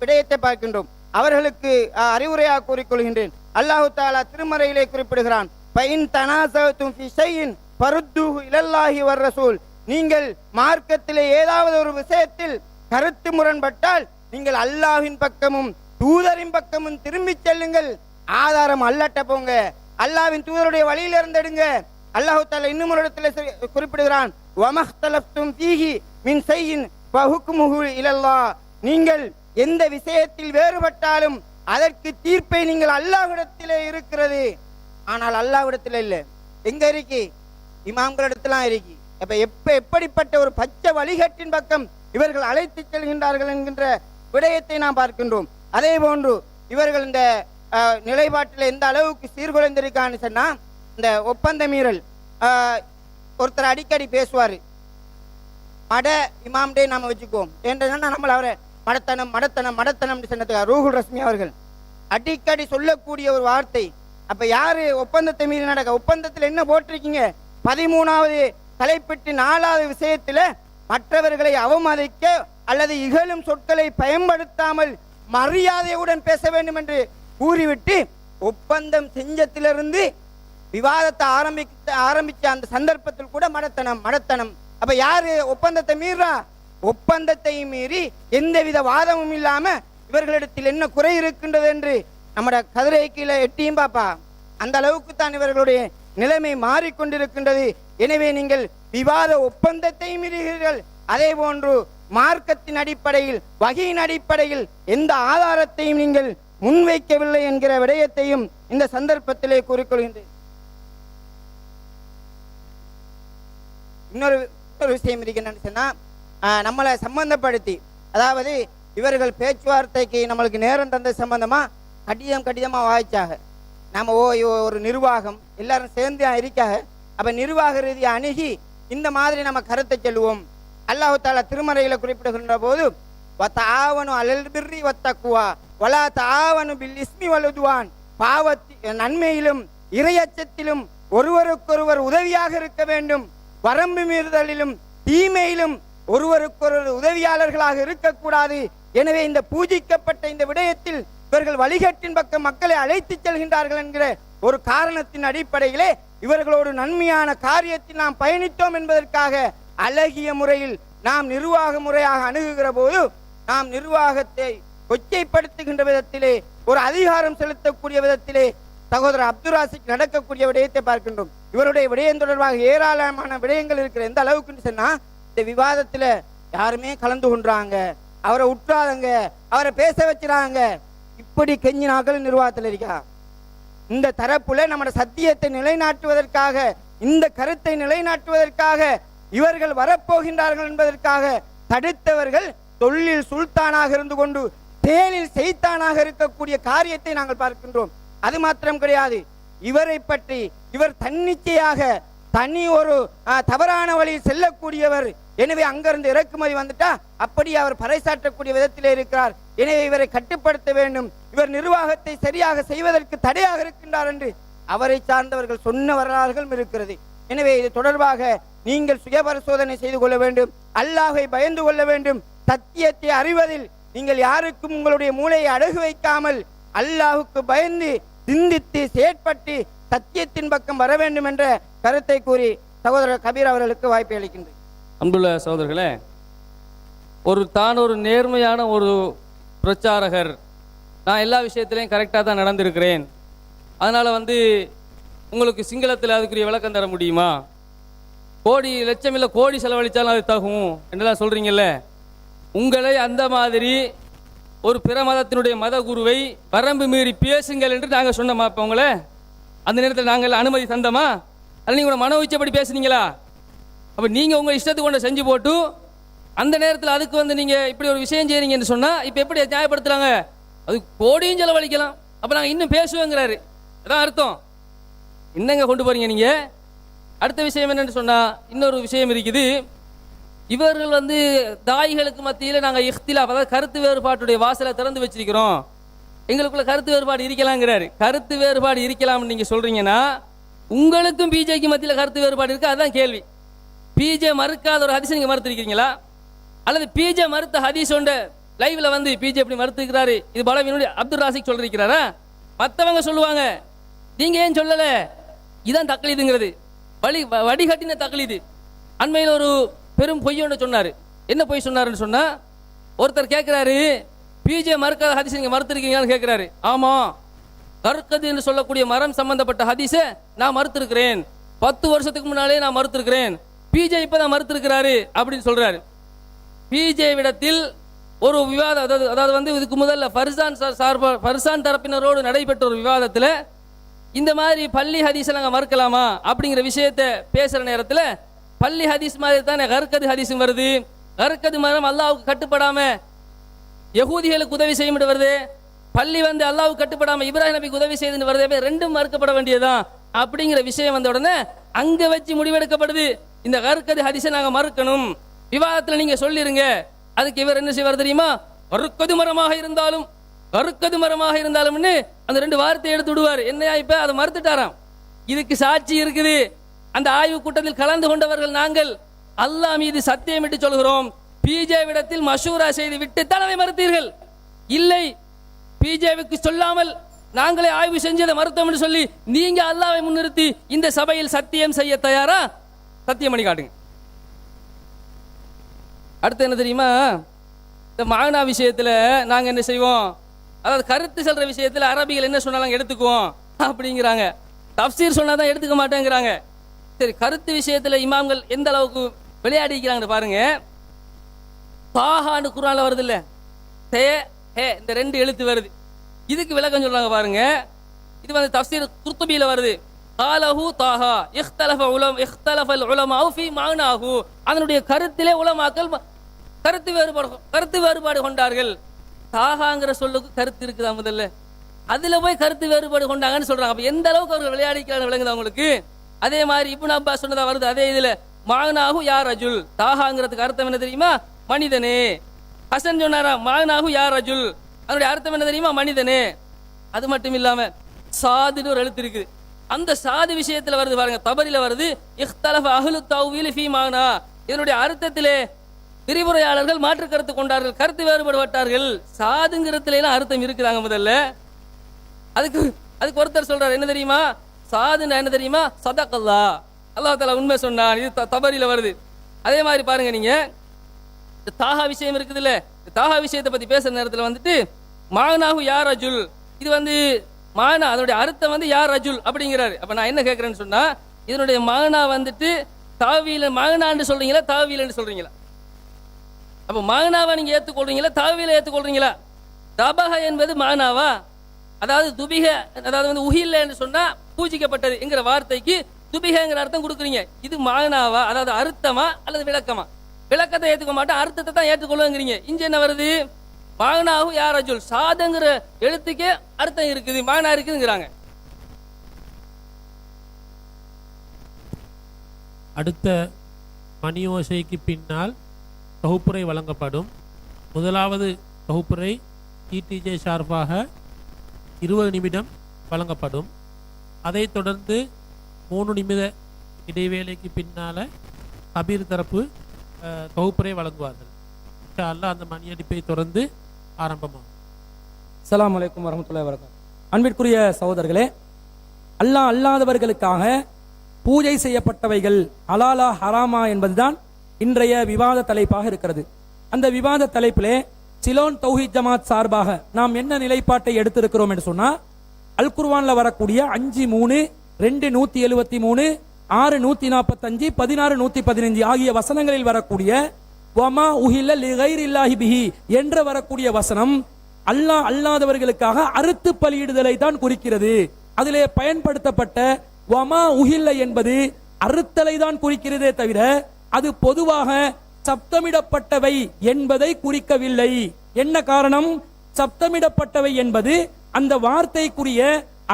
விடயத்தை பார்க்கின்றோம். அவர்களுக்கு அறிவுரையாக கூறிக்கொள்கின்றேன். அல்லாஹு தஆலா திருமறையிலே குறிப்பிடுகிறான், பைன் தனாஸதும் ஃபி ஷைஇன் ஃபருத்தூஹு இலல்லாஹி வர் ரசூல். நீங்கள் மார்க்கத்திலே ஏதாவது ஒரு விஷயத்தில் கருத்து முரண்பட்டால் நீங்கள் அல்லாஹ்வின் பக்கமும் தூதரின் பக்கமும் திரும்பி செல்லுங்கள். ஆதாரம் அல்லாட்ட போங்க, அல்லாஹ்வின் தூதருடைய வழியில் இருந்தெடுங்க. அல்லாஹ் தஆலா இன்னும் ஒரு இடத்துல குறிப்பிடுகிறான், வமஹ்தலஃப்தும் ஃபீஹி மின் ஷைஇன் ஃபஹுக்முஹு இலல்லாஹ். நீங்கள் எந்த விஷயத்தில் வேறுபட்டாலும் அதற்கு தீர்ப்பை நீங்கள் அல்லாஹ்விடத்திலே இருக்கிறது. ஆனால் அல்லாஹ்விடத்தில் இல்லை. எங்க இருக்கு? இமாம்களிடத்திலாம் இருக்கு. எப்படிப்பட்ட ஒரு பச்சை வழிகட்டின் பக்கம் இவர்கள் அழைத்து செல்கின்றார்கள் என்கின்ற விடயத்தை நாம் பார்க்கின்றோம். அதே போன்று இவர்கள் இந்த நிலைப்பாட்டில் எந்த அளவுக்கு சீர்குலைந்திருக்கான்னு சொன்னா, இந்த ஒப்பந்த மீறல் ஒருத்தர் அடிக்கடி பேசுவார். மட இமாம்டே நாம வச்சுக்குவோம் என்றா நம்மள அவரை மடத்தனம் சொன்னதுக்காக ரூஹுல் ரஸ்மி அவர்கள் அடிக்கடி சொல்லக்கூடிய ஒரு வார்த்தை. அப்ப யாரு ஒப்பந்தத்தை மீறி நடக்க? ஒப்பந்தத்தில் என்ன போட்டிருக்கீங்க? 13வது தலைப்பிட்டு 4வது விஷயத்துல மற்றவர்களை அவமதிக்க அல்லது இகழும் சொற்களை பயன்படுத்தாமல் மரியாதையுடன் பேச வேண்டும் என்று கூறிவிட்டு ஒப்பந்தம் செஞ்சத்திலிருந்து விவாதத்தை ஆரம்பிச்ச அந்த சந்தர்ப்பத்தில் கூட மடத்தனம். அப்ப யாரு ஒப்பந்தத்தை மீறா? ஒப்பந்தத்தை மீறி எந்தவித வாதமும் இல்லாம இவர்களிடத்தில் என்ன குறை இருக்கின்றது என்று நம்முடைய கதிரை கீழே எட்டியும் பாப்பா. அந்த அளவுக்கு தான் இவர்களுடைய நிலைமை மாறிக்கொண்டிருக்கின்றது. எனவே நீங்கள் விவாத ஒப்பந்தத்தை மீறுகிறீர்கள். அதே போன்று மார்க்கத்தின் அடிப்படையில் வகையின் அடிப்படையில் எந்த ஆதாரத்தையும் நீங்கள் முன்வைக்கவில்லை என்கிற விடயத்தையும் இந்த சந்தர்ப்பத்திலே கூறிக்கொள்கின்றேன். இன்னொரு விஷயம் இருக்கின்றன்னு சொன்னா, நம்மளை சம்பந்தப்படுத்தி, அதாவது இவர்கள் பேச்சுவார்த்தைக்கு நம்மளுக்கு நேரம் தந்த சம்பந்தமா கடிதமா வாய்ச்சாக நம்ம ஒரு நிர்வாகம் எல்லாரும் சேர்ந்து இருக்காக. அப்ப நிர்வாக ரீதியை அணுகி இந்த மாதிரி நம்ம கருத்தை சொல்லுவோம். அல்லாஹ் தஆலா திருமறையில குறிப்பிடுகின்ற போது, வதஆவனு அலல் பிர்ரி வத்தக்வா வலா தஆவனு பில் இஸ்மி வல் உத்வான். நன்மையிலும் இறையச்சத்திலும் ஒருவருக்கொருவர் உதவியாக இருக்க வேண்டும். வரம்பு மீறுதலிலும் தீமையிலும் ஒருவருக்கொருவர் உதவியாளர்களாக இருக்கக்கூடாது. எனவே இந்த பூஜிக்கப்பட்ட இந்த விடயத்தில் இவர்கள் வழிகட்டின் பக்கம் மக்களை அழைத்து செல்கின்றார்கள் என்கிற ஒரு காரணத்தின் அடிப்படையிலே இவர்களோடு நன்மையான காரியத்தில் நாம் பயணித்தோம் என்பதற்காக அழகிய முறையில் நாம் நிர்வாக முறையாக அணுகுகிற போது நாம் நிர்வாகத்தை கொச்சைப்படுத்துகின்ற விதத்திலே, ஒரு அதிகாரம் செலுத்தக்கூடிய விதத்திலே சகோதரர் அப்துல் ராசிக் நடக்கக்கூடிய விடயத்தை பார்க்கின்றோம். இவருடைய விடயம் தொடர்பாக ஏராளமான விடயங்கள் இருக்கிற. எந்த அளவுக்குன்னு சொன்னா, இந்த விவாதத்துல யாருமே கலந்து கொண்டாங்க, அவரை உற்றாதங்க, அவரை பேச வச்சுறாங்க, இப்படி கெஞ்சினாக்கள் நிர்வாகத்தில் இருக்கா. இந்த தரப்புல நம்ம சத்தியத்தை நிலைநாட்டுவதற்காக, இந்த கருத்தை நிலைநாட்டுவதற்காக இவர்கள் வரப்போகின்றார்கள் என்பதற்காக தடுத்தவர்கள் தொழிலில் சுல்தானாக இருந்து கொண்டு தேனில் செய்தானாக இருக்கக்கூடிய காரியத்தை நாங்கள் பார்க்கின்றோம். அது மாத்திரம் கிடையாது, இவரை பற்றி இவர் தன்னிச்சையாக தனி ஒரு தவறான வழியில் செல்லக்கூடியவர். எனவே அங்கிருந்து இறக்குமதி வந்துட்டா அப்படி அவர் பறைசாற்றக்கூடிய விதத்திலே இருக்கிறார். எனவே இவரை கட்டுப்படுத்த வேண்டும், இவர் நிர்வாகத்தை சரியாக செய்வதற்கு தடையாக இருக்கின்றார் என்று அவரை சார்ந்தவர்கள் சொன்ன வரலாறுகளும் இருக்கிறது. எனவே இது தொடர்பாக நீங்கள் சுய பரிசோதனை செய்து கொள்ள வேண்டும், அல்லாஹை பயந்து கொள்ள வேண்டும். சத்தியத்தை அறிவதில் நீங்கள் யாருக்கும் உங்களுடைய மூளையை அடகு வைக்காமல் அல்லாஹுக்கு பயந்து சிந்தித்து செயற்பட்டு சத்தியத்தின் பக்கம் வர வேண்டும் என்ற கருத்தை கூறி சகோதரர் கபீர் அவர்களுக்கு வாய்ப்பை அளிக்கின்றேன். அன்புள்ள சகோதரர்களே, ஒரு நேர்மையான ஒரு பிரச்சாரகர், நான் எல்லா விஷயத்திலையும் கரெக்டாக தான் நடந்திருக்கிறேன், அதனால் உங்களுக்கு சிங்களத்தில் அதுக்குரிய விளக்கம் தர முடியுமா? கோடி லட்சம் இல்லை கோடி செலவழித்தாலும் அது தகும் என்றெல்லாம் சொல்கிறீங்கல்ல. உங்களை அந்த மாதிரி ஒரு பிற மதத்தினுடைய மத குருவை வரம்பு மீறி பேசுங்கள் என்று நாங்கள் சொன்னோமா? இப்போ உங்களை அந்த நேரத்தில் நாங்கள் அனுமதி தந்தோமா? அதில் நீங்கள் மன உச்சப்படி பேசுனீங்களா? அப்போ நீங்கள் உங்கள் இஷ்டத்துக்கு கொண்டு செஞ்சு போட்டு அந்த நேரத்தில் அதுக்கு நீங்கள் இப்படி ஒரு விஷயம் செய்கிறீங்கன்னு சொன்னால் இப்போ எப்படி நியாயப்படுத்துகிறாங்க? அது கோடியும் செலவழிக்கலாம், அப்போ நாங்கள் இன்னும் பேசுவேங்கிறாரு. அதான் அர்த்தம். என்னங்க கொண்டு போகிறீங்க நீங்கள்? அடுத்த விஷயம் என்னென்னு சொன்னால் இன்னொரு விஷயம் இருக்குது. இவர்கள் தாய்களுக்கு மத்தியில் நாங்கள் இஃப்திலாப், அதாவது கருத்து வேறுபாட்டுடைய வாசலை திறந்து வச்சிருக்கிறோம், எங்களுக்குள்ள கருத்து வேறுபாடு இருக்கலாங்கிறாரு. கருத்து வேறுபாடு இருக்கலாம்னு நீங்கள் சொல்கிறீங்கன்னா உங்களுக்கும் பிஜேக்கு மத்தியில் கருத்து வேறுபாடு இருக்குது. அதுதான் கேள்வி. பிஜே மறுக்காத ஒரு ஹதீஸ் நீங்கள் மறுத்திருக்கீங்களா? அல்லது பிஜே மறுத்த ஹதீஸ் ஒன்று லைவ்ல பிஜே எப்படி மறுத்துக்கிறாரு, இது பலவீனுடைய அப்துல் ராசிக் சொல்லிருக்கிறாரா? மற்றவங்க சொல்லுவாங்க, நீங்கள் ஏன் சொல்லலை? இதான் தக்லீதுங்கிறது, வடிகட்டின தக்லீது. அண்மையில் ஒரு பெரும் பொய் ஒன்று சொன்னார். என்ன பொய் சொன்னாருன்னு சொன்னால், ஒருத்தர் கேட்குறாரு, பிஜே மறுக்காத ஹதீஸ் நீங்கள் மறுத்திருக்கீங்கன்னு கேட்குறாரு. ஆமாம், கற்கது என்று சொல்லக்கூடிய மரம் சம்பந்தப்பட்ட ஹதீஸை நான் மறுத்திருக்கிறேன், 10 வருஷத்துக்கு முன்னாலே நான் மறுத்திருக்கிறேன், பிஜே இப்போ தான் மறுத்திருக்கிறாரு அப்படின்னு சொல்கிறாரு. பிஜே விடத்தில் ஒரு விவாதம், அதாவது இதுக்கு முதல்ல ஃபர்சான் தரப்பினரோடு நடைபெற்ற ஒரு விவாதத்தில் இந்த மாதிரி பள்ளி ஹதீஸை நாங்கள் மறுக்கலாமா அப்படிங்கிற விஷயத்தை பேசுகிற நேரத்தில் பள்ளி ஹதீஸ் மாதிரி தானே கற்கது ஹதீஸும் வருது. கற்கது மரம் அல்லாவுக்கு கட்டுப்படாம யகூதிகளுக்கு உதவி செய்யும் வருது, பள்ளி அல்லாவுக்கு கட்டுப்படாம இப்ராஹிம் நபிக்கு உதவி செய்துன்னு வருது, ரெண்டும் மறுக்கப்பட வேண்டியதுதான் அப்படிங்கிற விஷயம் வந்த உடனே அங்க வச்சு முடிவெடுக்கப்படுது. இந்த கற்கது ஹதீஸை நாங்கள் மறுக்கணும், விவாதத்தில் நீங்க சொல்லிருங்க. அதுக்கு இவர் என்ன செய்வார் தெரியுமா? கற்கது மரமாக இருந்தாலும் கற்கது மரமாக இருந்தாலும்னு அந்த 2 வார்த்தையை எடுத்து விடுவார். என்னையா இப்ப அதை மறுத்துட்டாராம். இதுக்கு சாட்சி இருக்குது. அந்த ஆய்வு கூட்டத்தில் கலந்து கொண்டவர்கள் நாங்கள் அல்லாஹ் மீது சத்தியமிட்டு சொல்கிறோம், பிஜே விடத்தில் மஷூரா செய்து விட்டு தலைமை மறுத்தீர்கள். இல்லை, பிஜேவுக்கு சொல்லாமல் நாங்களே ஆய்வு செஞ்சதை மறுத்தோம் என்று சொல்லி நீங்க அல்லாஹ்வை முன்னிறுத்தி இந்த சபையில் சத்தியம் செய்ய தயாரா? சத்தியம் பண்ணி காட்டுங்க. அடுத்து என்ன தெரியுமா? இந்த மானா விஷயத்துல நாங்க என்ன செய்வோம், அதாவது கருத்து சொல்ற விஷயத்துல அரபிகள் என்ன சொன்னாலும் எடுத்துக்குவோம் அப்படிங்கிறாங்க. தப்சீர் சொன்னாதான் எடுத்துக்க மாட்டேங்கிறாங்க. சரி, கருத்து விஷயத்துல இமாம்கள் எந்த அளவுக்கு விளையாடிக்கிறாங்க பாருங்க. தாஹான்னு குர்ஆன்ல வருது இல்ல, தே ஹே, இந்த 2 எழுத்து வருது. இதுக்கு விளக்கம் சொல்றாங்க பாருங்க. இது தப்சீர் குர்துபியில வருது. காலஹு தாஹா இஹ்தலஃபல் உலமாஉ ஃபீ மஅனாஹு. அதனுடைய கருத்திலே உலமாக்கள் கருத்து வேறுபாடு கொண்டார்கள். தாகாங்கிற சொல்லுக்கு கருத்து இருக்குதா? முதல்ல அதுல போய் கருத்து வேறுபாடு கொண்டாங்கன்னு சொல்றாங்க. அப்ப எந்த அளவுக்கு அவர்கள் விளையாடிக்கிறாங்க விளங்குது அவங்களுக்கு. அதே மாதிரி இப்னு அப்பாஸ் சொன்னதா வருது. அதே இதுல மஅனாஹு யா ரஜுல், தாகாங்கிறதுக்கு அர்த்தம் என்ன தெரியுமா? மனிதனே. ஹசன் சொன்னாரா மஅனாஹு யா ரஜுல், அதனுடைய அர்த்தம் என்ன தெரியுமா? மனிதனே. அது மட்டும் இல்லாம சாதுன்னு ஒரு எழுத்து இருக்குது. அந்த சாது விஷயத்துல வருது பாருங்க, தபரில வருது, இஹ்தலஃப அஹ்லு தஅவீல் ஃபீ மஅனா. இதனுடைய அர்த்தத்திலே விரிவுரையாளர்கள் மாற்று கருத்து கொண்டார்கள், கருத்து வேறுபடுவார்கள். சாதுங்கிறதுல அர்த்தம் இருக்குதாங்க. முதல்ல அதுக்கு ஒருத்தர் சொல்றாரு, என்ன தெரியுமா? சாதுன்னா என்ன தெரியுமா? சதகல்லா, அல்லாஹ் தஆலா உண்மை சொன்னான். இது தபரில வருது. அதே மாதிரி பாருங்க, நீங்க தாஹா விஷயம் இருக்குது இல்ல, தாஹா விஷயத்தை பத்தி பேசுற நேரத்தில் மஅனாஹு யா ரஜுல், இது மஅனா அதனுடைய அர்த்தம் யா ரஜுல் அப்படிங்கிறாரு. அப்ப நான் என்ன கேட்கிறேன்னு சொன்னா, இதனுடைய மஅனா தாவீல் மஅனான்னு சொல்றீங்களா, தாவீல்னு சொல்றீங்களா? அப்ப மஅனாவை நீங்க ஏத்துக்கொள்றீங்களா, தாவீலை ஏத்துக்கொள்றீங்களா? தபஹ என்பது மஅனாவா? அதாவது துபிக, அதாவது உஹில்ல என்று சொன்னா பூஜிக்கப்பட்டது என்கிற வார்த்தைக்கு துபிகங்கிற அர்த்தம் கொடுக்குறீங்க. இது மஅனாவா, அதாவது அர்த்தமா அல்லது விளக்கமா? விளக்கத்தை ஏத்துக்க மாட்டேன், அர்த்தத்தை தான் ஏற்றுக்கொள்ளுங்கிறீங்க. இங்க என்ன வருது? மஅனாஹு யா ரஜுல், சாதுங்கிற எழுத்துக்கே அர்த்தம் இருக்குது, மஅனா இருக்குதுங்கிறாங்க. அடுத்த மணி ஓசைக்கு பின்னால் தொகுப்புரை வழங்கப்படும். முதலாவது தொகுப்புரை டிடிஜே சார்பாக 20 நிமிடம் வழங்கப்படும். அதைத் தொடர்ந்து 3 நிமிட இடைவேளைக்கு பின்னால் கபீர் தரப்பு தொகுப்புரை வழங்குவார்கள். இன்ஷா அல்லாஹ் அந்த மணியடிப்பை தொடர்ந்து ஆரம்பமாகும். அஸ்ஸலாமு அலைக்கும் வரஹ்மத்துல்லாஹி வபரகாத்துஹு. அன்பிற்குரிய சகோதரர்களே, அல்லாஹ் அல்லாதவர்களுக்காக பூஜை செய்யப்பட்டவைகள் ஹலாலா ஹராமா என்பதுதான் இன்றைய விவாத தலைப்பாக இருக்கிறது. அந்த விவாத தலைப்பிலே சிலோன் தௌஹீத் ஜமாத் சார்பாக நாம் என்ன நிலைப்பாட்டை எடுத்திருக்கிறோம் என்று சொன்னா, அல் குர்ஆன்ல வரக்கூடிய 5:3 2:173, 6:145, 16:115 ஆகிய வசனங்களில் வரக்கூடிய வமா உஹில்ல லிகைரில்லாஹி பிஹி என்ற வரக்கூடிய வசனம் அல்லாஹ் அல்லாதவர்களுக்காக அறுத்து பலியிடுதலை தான் குறிக்கிறது. அதிலே பயன்படுத்தப்பட்ட வமா உஹில்ல என்பது அறுத்தலை தான் குறிக்கிறதே தவிர அது பொதுவாக சப்தமிடப்பட்டவை என்பதை குறிக்கவில்லை. என்ன காரணம்? சப்தமிடப்பட்டவை என்பது அந்த வார்த்தைக்குரிய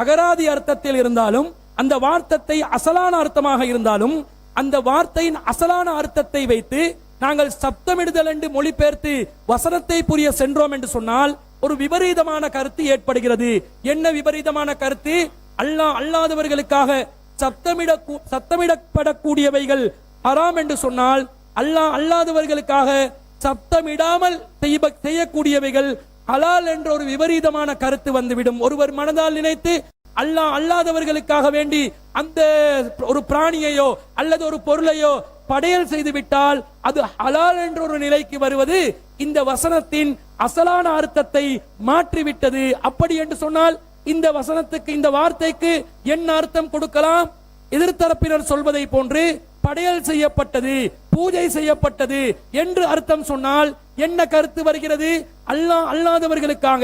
அகராதி அர்த்தத்தில் இருந்தாலும், அந்த வார்த்தை அசலான அர்த்தமாக இருந்தாலும், அந்த வார்த்தையின் அசலான அர்த்தத்தை வைத்து நாங்கள் சப்தமிடுதல் என்று மொழிபெயர்த்து வசனத்தை புரிய சென்றோம் என்று சொன்னால் ஒரு விபரீதமான கருத்து ஏற்படுகிறது. என்ன விபரீதமான கருத்து? அல்லாஹ் அல்லாதவர்களுக்காக சப்தமிடப்படக்கூடியவைகள் ஹராம் என்று சொன்னால், அல்லாஹ் அல்லாதவர்களுக்காக சப்தமிடாமல் செய்யக்கூடியவைகள் ஹலால் என்ற ஒரு விபரீதமான கருத்து வந்துவிடும். ஒருவர் மனதால் நினைத்து அல்லாஹ் அல்லாதவர்களுக்காக வேண்டி அந்த ஒரு பிராணியையோ அல்லது ஒரு பொருளையோ படையல் செய்து விட்டால் அது ஹலால் என்ற ஒரு நிலைக்கு வருவது இந்த வசனத்தின் அசலான அர்த்தத்தை மாற்றிவிட்டது. அப்படி என்று சொன்னால் இந்த வசனத்துக்கு, இந்த வார்த்தைக்கு என்ன அர்த்தம் கொடுக்கலாம்? எதிர்த்தரப்பினர் சொல்வதை போன்று படையல் செய்யப்பட்டது, பூஜை செய்யப்பட்டது என்று அர்த்தம் சொன்னால் என்ன கருத்து வருகிறது? அல்லாஹ் அல்லாதவர்களுக்காக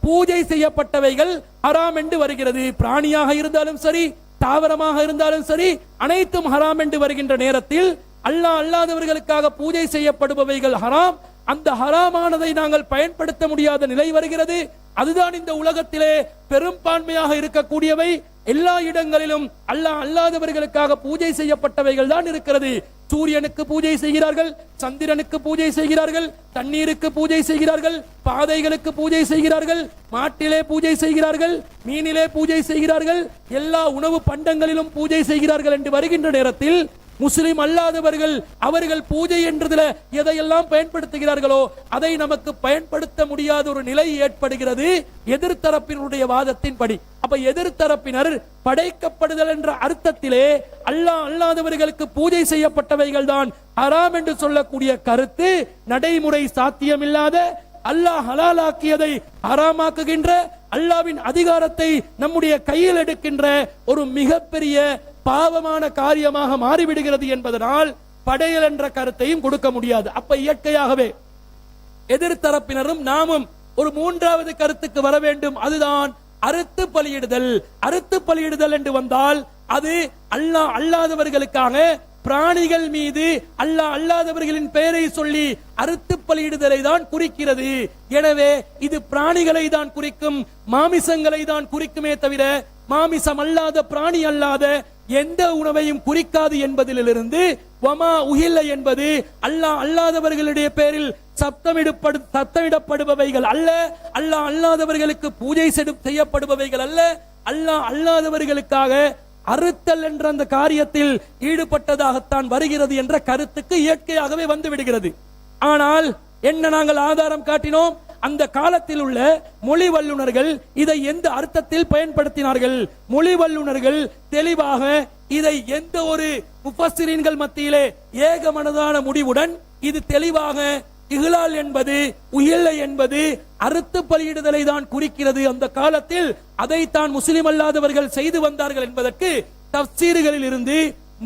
பூஜை செய்யப்பட்டவைகள் ஹராம் என்று வருகிறது. பிராணியாக இருந்தாலும் சரி, தாவரமாக இருந்தாலும் சரி, அனைத்தும் ஹராம் என்று வருகின்ற நேரத்தில் அல்லாஹ் அல்லாதவர்களுக்காக பூஜை செய்யப்படுபவைகள் ஹராம். அந்த ஹராமானதை நாங்கள் பயன்படுத்த முடியாத நிலை வருகிறது. அதுதான் இந்த உலகத்திலே பெரும்பான்மையாக இருக்கக்கூடியவை. எல்லா இடங்களிலும் அல்லாஹ் அல்லாதவர்களுக்காக பூஜை செய்யப்பட்டவைகள் தான் இருக்கிறது. சூரியனுக்கு பூஜை செய்கிறார்கள், சந்திரனுக்கு பூஜை செய்கிறார்கள், தண்ணீருக்கு பூஜை செய்கிறார்கள், பாதைகளுக்கு பூஜை செய்கிறார்கள், மாட்டிலே பூஜை செய்கிறார்கள், மீனிலே பூஜை செய்கிறார்கள், எல்லா உணவு பண்டங்களிலும் பூஜை செய்கிறார்கள் என்று வருகின்ற நேரத்தில் முஸ்லிம் அல்லாதவர்கள் அவர்கள் பூஜை என்றதுல எதையெல்லாம் பயன்படுத்துகிறார்களோ அதை நமக்கு பயன்படுத்த முடியாத ஒரு நிலை ஏற்படுகிறது எதிர்த்தரப்பினுடைய வாதத்தின்படி. அப்ப எதிர்த்தரப்பினர் படைக்கப்படுதல் என்ற அர்த்தத்திலே அல்லாஹ் அல்லாதவர்களுக்கு பூஜை செய்யப்பட்டவைகள் தான் ஹராம் என்று சொல்லக்கூடிய கருத்து நடைமுறை சாத்தியமில்லாத, அல்லாஹ் ஹலாலாக்கியதை ஹராமாக்குகின்ற, அல்லாஹ்வின் அதிகாரத்தை நம்முடைய கையில் எடுக்கின்ற ஒரு மிகப்பெரிய பாவமான காரியமாக மாறிவிடுகிறது என்பதனால் படையல் என்ற கருத்தையும் கொடுக்க முடியாது. அப்ப இயற்கையாகவே எதிர்த்தரப்பினரும் நாமும் ஒரு மூன்றாவது கருத்துக்கு வர வேண்டும். அதுதான் அறுத்து பலியிடுதல். அறுத்து பலியிடுதல் என்று வந்தால் அது அல்லாஹ் அல்லாதவர்களுக்காக பிராணிகள் மீது அல்லாஹ் அல்லாதவர்களின் பெயரை சொல்லி அறுத்து பலியிடுதலை தான் குறிக்கிறது. எனவே இது பிராணிகளை தான் குறிக்கும், மாமிசங்களை தான் குறிக்குமே தவிர மாமிசம் அல்லாத, பிராணி அல்லாத எந்த உணவையும் குறிக்காது என்பதிலிருந்து வமா உஹில்ல என்பது அல்லாஹ் அல்லாதவர்களுடைய பேரில் சப்தமிடப்படுபவைகள் அல்ல, அல்லாஹ் அல்லாதவர்களுக்கு பூஜை செய்யப்படுபவைகள் அல்ல, அல்லாஹ் அல்லாதவர்களுக்காக அறுத்தல் என்ற அந்த காரியத்தில் ஈடுபட்டதாகத்தான் வருகிறது என்ற கருத்துக்கு இயற்கையாகவே வந்து விடுகிறது. ஆனால் என்ன நாங்கள் ஆதாரம் காட்டினோம்? அந்த காலத்தில் உள்ள மொழி வல்லுநர்கள் இதை எந்த அர்த்தத்தில் பயன்படுத்தினார்கள்? மொழி வல்லுநர்கள் தெளிவாக இதை எந்த ஒரு முஃபஸ்ஸிரீன்கள் மத்தியிலே ஏகமனதான முடிவுடன் இது தெளிவாக இஹ்லால் என்பது, உஹில்ல என்பது அறுத்து பலியிடுதலை தான் குறிக்கிறது. அந்த காலத்தில் அதைத்தான் முஸ்லிம் அல்லாதவர்கள் செய்து வந்தார்கள் என்பதற்கு தஃசீர்களில் இருந்து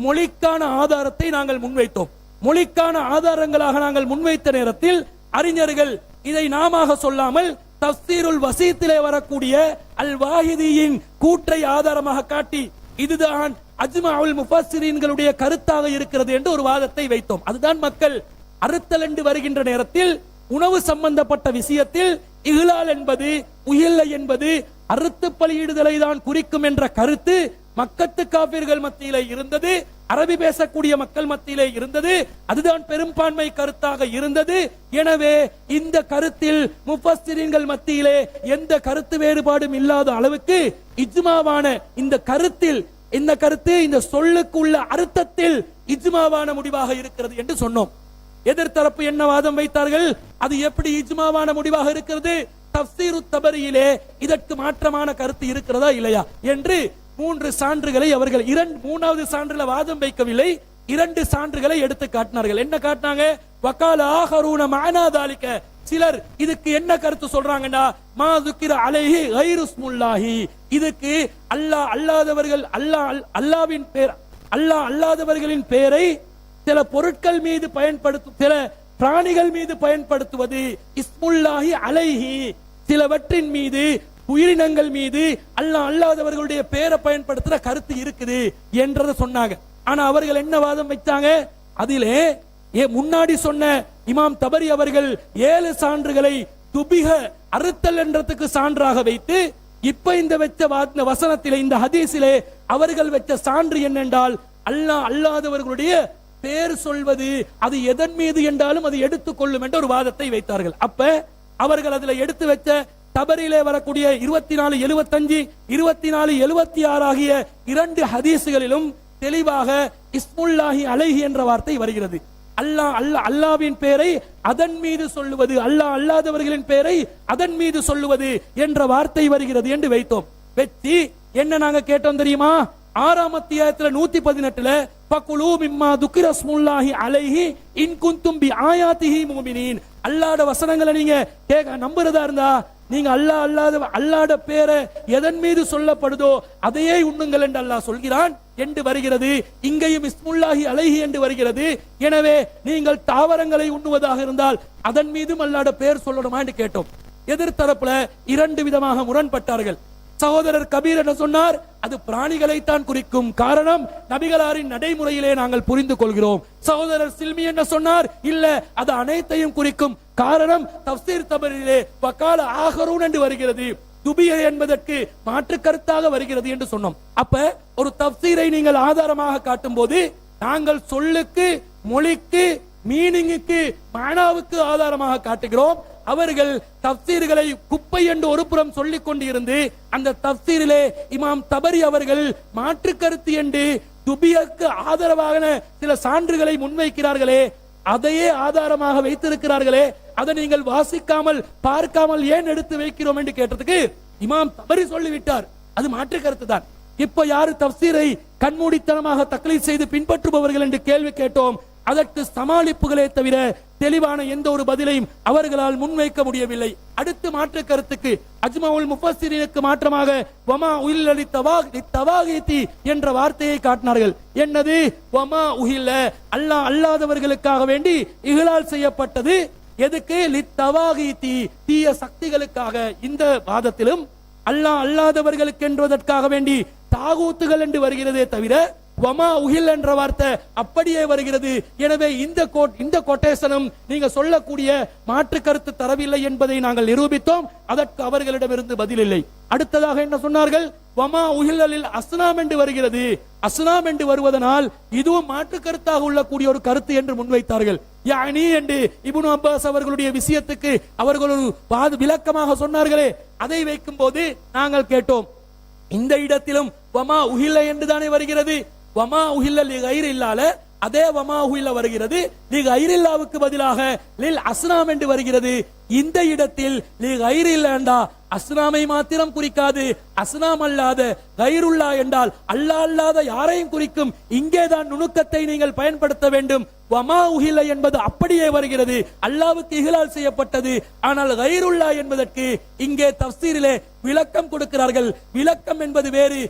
மொழிக்கான ஆதாரத்தை நாங்கள் முன்வைத்தோம். மொழிக்கான ஆதாரங்களாக நாங்கள் முன்வைத்த நேரத்தில் அறிஞர்கள் இதை நாம சொல்லாமல் தஃசீருல் வசீத்திலே வரக்கூடிய அல் வாஹிதியின் கூற்றை ஆதாரமாக காட்டி இதுதான் அஜ்மாஉல் முஃபஸ்ஸிரீன்களுடைய கருத்தாக இருக்கிறது என்று ஒரு வாதத்தை வைத்தோம். அதுதான் மக்கள் அறுத்தல் என்று வருகின்ற நேரத்தில் உணவு சம்பந்தப்பட்ட விஷயத்தில் இஹ்லால் என்பது, உஹில்ல என்பது அறுத்து பலியிடுதலை தான் குறிக்கும் என்ற கருத்து மக்கத்து காபிர்கள் மத்தியிலே இருந்தது, அரபி பேசக்கூடிய மக்கள் மத்தியிலே இருந்தது. அதுதான் பெரும்பான்மை கருத்தாக இருந்தது. எனவே இந்த கருத்தில் முஃபஸ்ஸிரீன்கள் மத்தியிலே எந்த கருத்து வேறுபாடும் இல்லாத அளவுக்கு இஜ்மாவான இந்த கருத்தில், இந்த கருத்து இந்த சொல்லுக்கு உள்ள அர்த்தத்தில் இஜ்மாவான முடிவாக இருக்கிறது என்று சொன்னோம். எதிர்த்தரப்பு என்ன வாதம் வைத்தார்கள்? அது எப்படி இஜ்மாவான முடிவாக இருக்கிறது? தஃசீரு தபரியிலே இதற்கு மாற்றமான கருத்து இருக்கிறதா இல்லையா என்று 3 சான்றுகளை அவர்கள், மூணாவது சான்றுல வாதம் வைக்கவில்லை, 2 சான்றுகளை எடுத்து காட்டினார்கள். என்ன காட்டினாங்க? வகால ஆகரூன மஅனா தாலிக, சிலர் இதுக்கு என்ன கருத்து சொல்றாங்கன்னா, மா துக்கிர அலைஹி கைருஸ்முல்லாஹி, இதுக்கு அல்லாஹ் அல்லாதவர்கள் அல்லாஹ்வின் பேர் அல்லாஹ் அல்லாதவர்களின் பெயரை சில பொருட்கள் மீது பயன்படுத்தும், சில பிராணிகள் மீது பயன்படுத்துவது, இஸ்முல்லாஹி அலைஹி, சிலவற்றின் மீது உயிரினங்கள் மீது அல்லாஹ் அல்லாதவர்களுடைய பெயரை பயன்படுத்துற கருத்து இருக்குது என்றதை சொன்னாங்க. ஆனா அவர்கள் என்ன வாதம் வைத்தாங்க? அதிலே முன்னாடி சொன்ன இமாம் தபரி அவர்கள் 7 சான்றுகளை துபிக அறுத்தல் என்றதுக்கு சான்றாக வைத்து, இப்ப இந்த வெச்ச வசனத்திலே, இந்த ஹதீஸிலே அவர்கள் வெச்ச சான்று என்னென்றால், அல்லாஹ் அல்லாதவர்களுடைய பேர் சொல்வது அது எதன் மீது என்றாலும் அது எடுத்துக்கொள்ளும் என்ற ஒரு வாதத்தை வைத்தார்கள். அப்ப அவர்கள் அதுல எடுத்து வச்ச தபரிலே வரக்கூடிய 2475 2476 ஆகிய 2 ஹதீசுகளிலும் தெளிவாக இஸ்முல்லாஹி அலைஹி என்ற வார்த்தை வருகிறது. அல்லாஹ்வின் பெயரை அதன் மீது சொல்லுவது, அல்லாஹ் அல்லாதவர்களின் பெயரை அதன் மீது சொல்லுவது என்ற வார்த்தை வருகிறது என்று வைத்தோம். வெற்றி என்ன நாங்க கேட்டோம் தெரியுமா? 6ஆம் அத்தியாயத்துல 118ல ஃபகுலூ மிம்மா துக்கிர ஸ்முல்லாஹி அலைஹி இன் குன்தும் பி ஆயாத்திஹி முஃமினீன், அல்லாஹ்வுடைய வசனங்களை நீங்க நம்புறதா இருந்தா நீங்க அல்லாஹ்வுடைய பேரை எதன் மீது சொல்லப்படுதோ அதையே உண்ணுங்கள் என்று அல்லாஹ் சொல்கிறான் என்று வருகிறது. இங்கேயும் இஸ்முல்லாஹி அலைஹி என்று வருகிறது. எனவே நீங்கள் தாவரங்களை உண்ணுவதாக இருந்தால் அதன் மீதும் அல்லாஹ்வுடைய பேர் சொல்லணுமா என்று கேட்டோம். எதிர்த்தரப்புல 2 விதமாக முரண்பட்டார்கள். சகோதரர் கபீர் என்ன சொன்னார்? அது பிராணிகளைத்தான் குறிக்கும், காரணம் நபிகளாரின் நடைமுறையிலே நாங்கள் புரிந்து கொள்கிறோம். சகோதரர் சில்மி என்ன சொன்னார்? இல்ல, அது அனைத்தையும் குறிக்கும், காரணம் தஃப்சீர் தபரிலே வகால ஆகரூன் என்று வருகிறது, துபிய என்பதற்கு மாற்று கருத்தாக வருகிறது என்று சொன்னோம். அப்ப ஒரு தஃப்சீரை நீங்கள் ஆதாரமாக காட்டும் போது நாங்கள் சொல்லுக்கு, மொழிக்கு, மீனிங்குக்கு, மானாவுக்கு ஆதாரமாக காட்டுகிறோம். அவர்கள் தஃப்சீர்களை குப்பை என்று ஒரு புறம் சொல்லிக் கொண்டிருந்து அந்த தஃப்சீரிலே இமாம் தபரி அவர்கள் மாற்று கருத்து என்று துபியக்கு ஆதரவாக சில சான்றுகளை முன்வைக்கிறார்களே, அதையே ஆதாரமாக வைத்திருக்கிறார்களே, அதை நீங்கள் வாசிக்காமல் பார்க்காமல் ஏன் எடுத்து வைக்கிறோம் என்று கேட்டதுக்கு இமாம் தபரி சொல்லிவிட்டார், அது மாற்று கருத்து தான். இப்ப யாரு தஃப்சீரை கண்மூடித்தனமாக தக்லீத் செய்து பின்பற்றுபவர்கள் என்று கேள்வி கேட்டோம். அதற்கு சமாளிப்புகளே தவிர தெளிவான எந்த ஒரு பதிலையும் அவர்களால் முன்வைக்க முடியவில்லை. அடுத்து மாற்று கருத்துக்கு அஜ்மாவுல் முஃபஸ்ஸிரீனுக்கு மாற்றமாக வமா உஹில்ல லித்தவாகீதி என்ற வார்த்தையை காட்டினார்கள். என்னது? வமா உஹில்ல, அல்லாஹ் அல்லாதவர்களுக்காக வேண்டி இஹ்லால் செய்யப்பட்டது. எதுக்கு? லித்தவாகீதி, தீய சக்திகளுக்காக. இந்த வாதத்திலும் அல்லாஹ் அல்லாதவர்களுக்கு என்பதற்காக வேண்டி தாகூத்துகள் என்று வருகிறதே தவிர வமா உஹில் என்ற வார்த்தை அப்படியே வருகிறது. எனவே இந்த கொட்டேஷனும் நீங்க சொல்லக்கூடிய மாற்று கருத்து தரவில்லை என்பதை நாங்கள் நிரூபித்தோம். அதற்கு அவர்களிடமிருந்து பதில் இல்லை. அடுத்ததாக என்ன சொன்னார்கள்? வமா உஹில்லில் அஸ்னாம் என்று வருகிறது. அஸ்னாம் என்று வருவதனால் இதுவும் மாற்று கருத்தாக உள்ளக்கூடிய ஒரு கருத்து என்று முன்வைத்தார்கள். யானி என்று இப்னு அப்பாஸ் அவர்களுடைய விஷயத்துக்கு அவர்கள் ஒரு விளக்கமாக சொன்னார்களே, அதை வைக்கும் போது நாங்கள் கேட்டோம், இந்த இடத்திலும் வமா உஹில்ல என்று தானே வருகிறது. வமா உஹில்ல லிகைரில்லால அதே வமா உஹில்ல வருகிறது. லிகைரில்லாவுக்கு பதிலாக லில் அஸ்னாம் என்று வருகிறது. இந்த இடத்தில் லிகைரில்லா அஸ்னாமை மாத்திரம் குறிக்காது, அஸ்னாம் அல்லாத கைருல்லா என்றால் அல்லாஹ் அல்லாத யாரையும் குறிக்கும். இங்கேதான் நுணுக்கத்தை நீங்கள் பயன்படுத்த வேண்டும். வமா உஹில்ல என்பது அப்படியே வருகிறது, அல்லாஹ்வுக்கு இஹ்லால் செய்யப்பட்டது. ஆனால் கைருல்லா என்பதற்கு இங்கே தஃப்சீரிலே விளக்கம் கொடுக்கிறார்கள். விளக்கம் என்பது வேறு,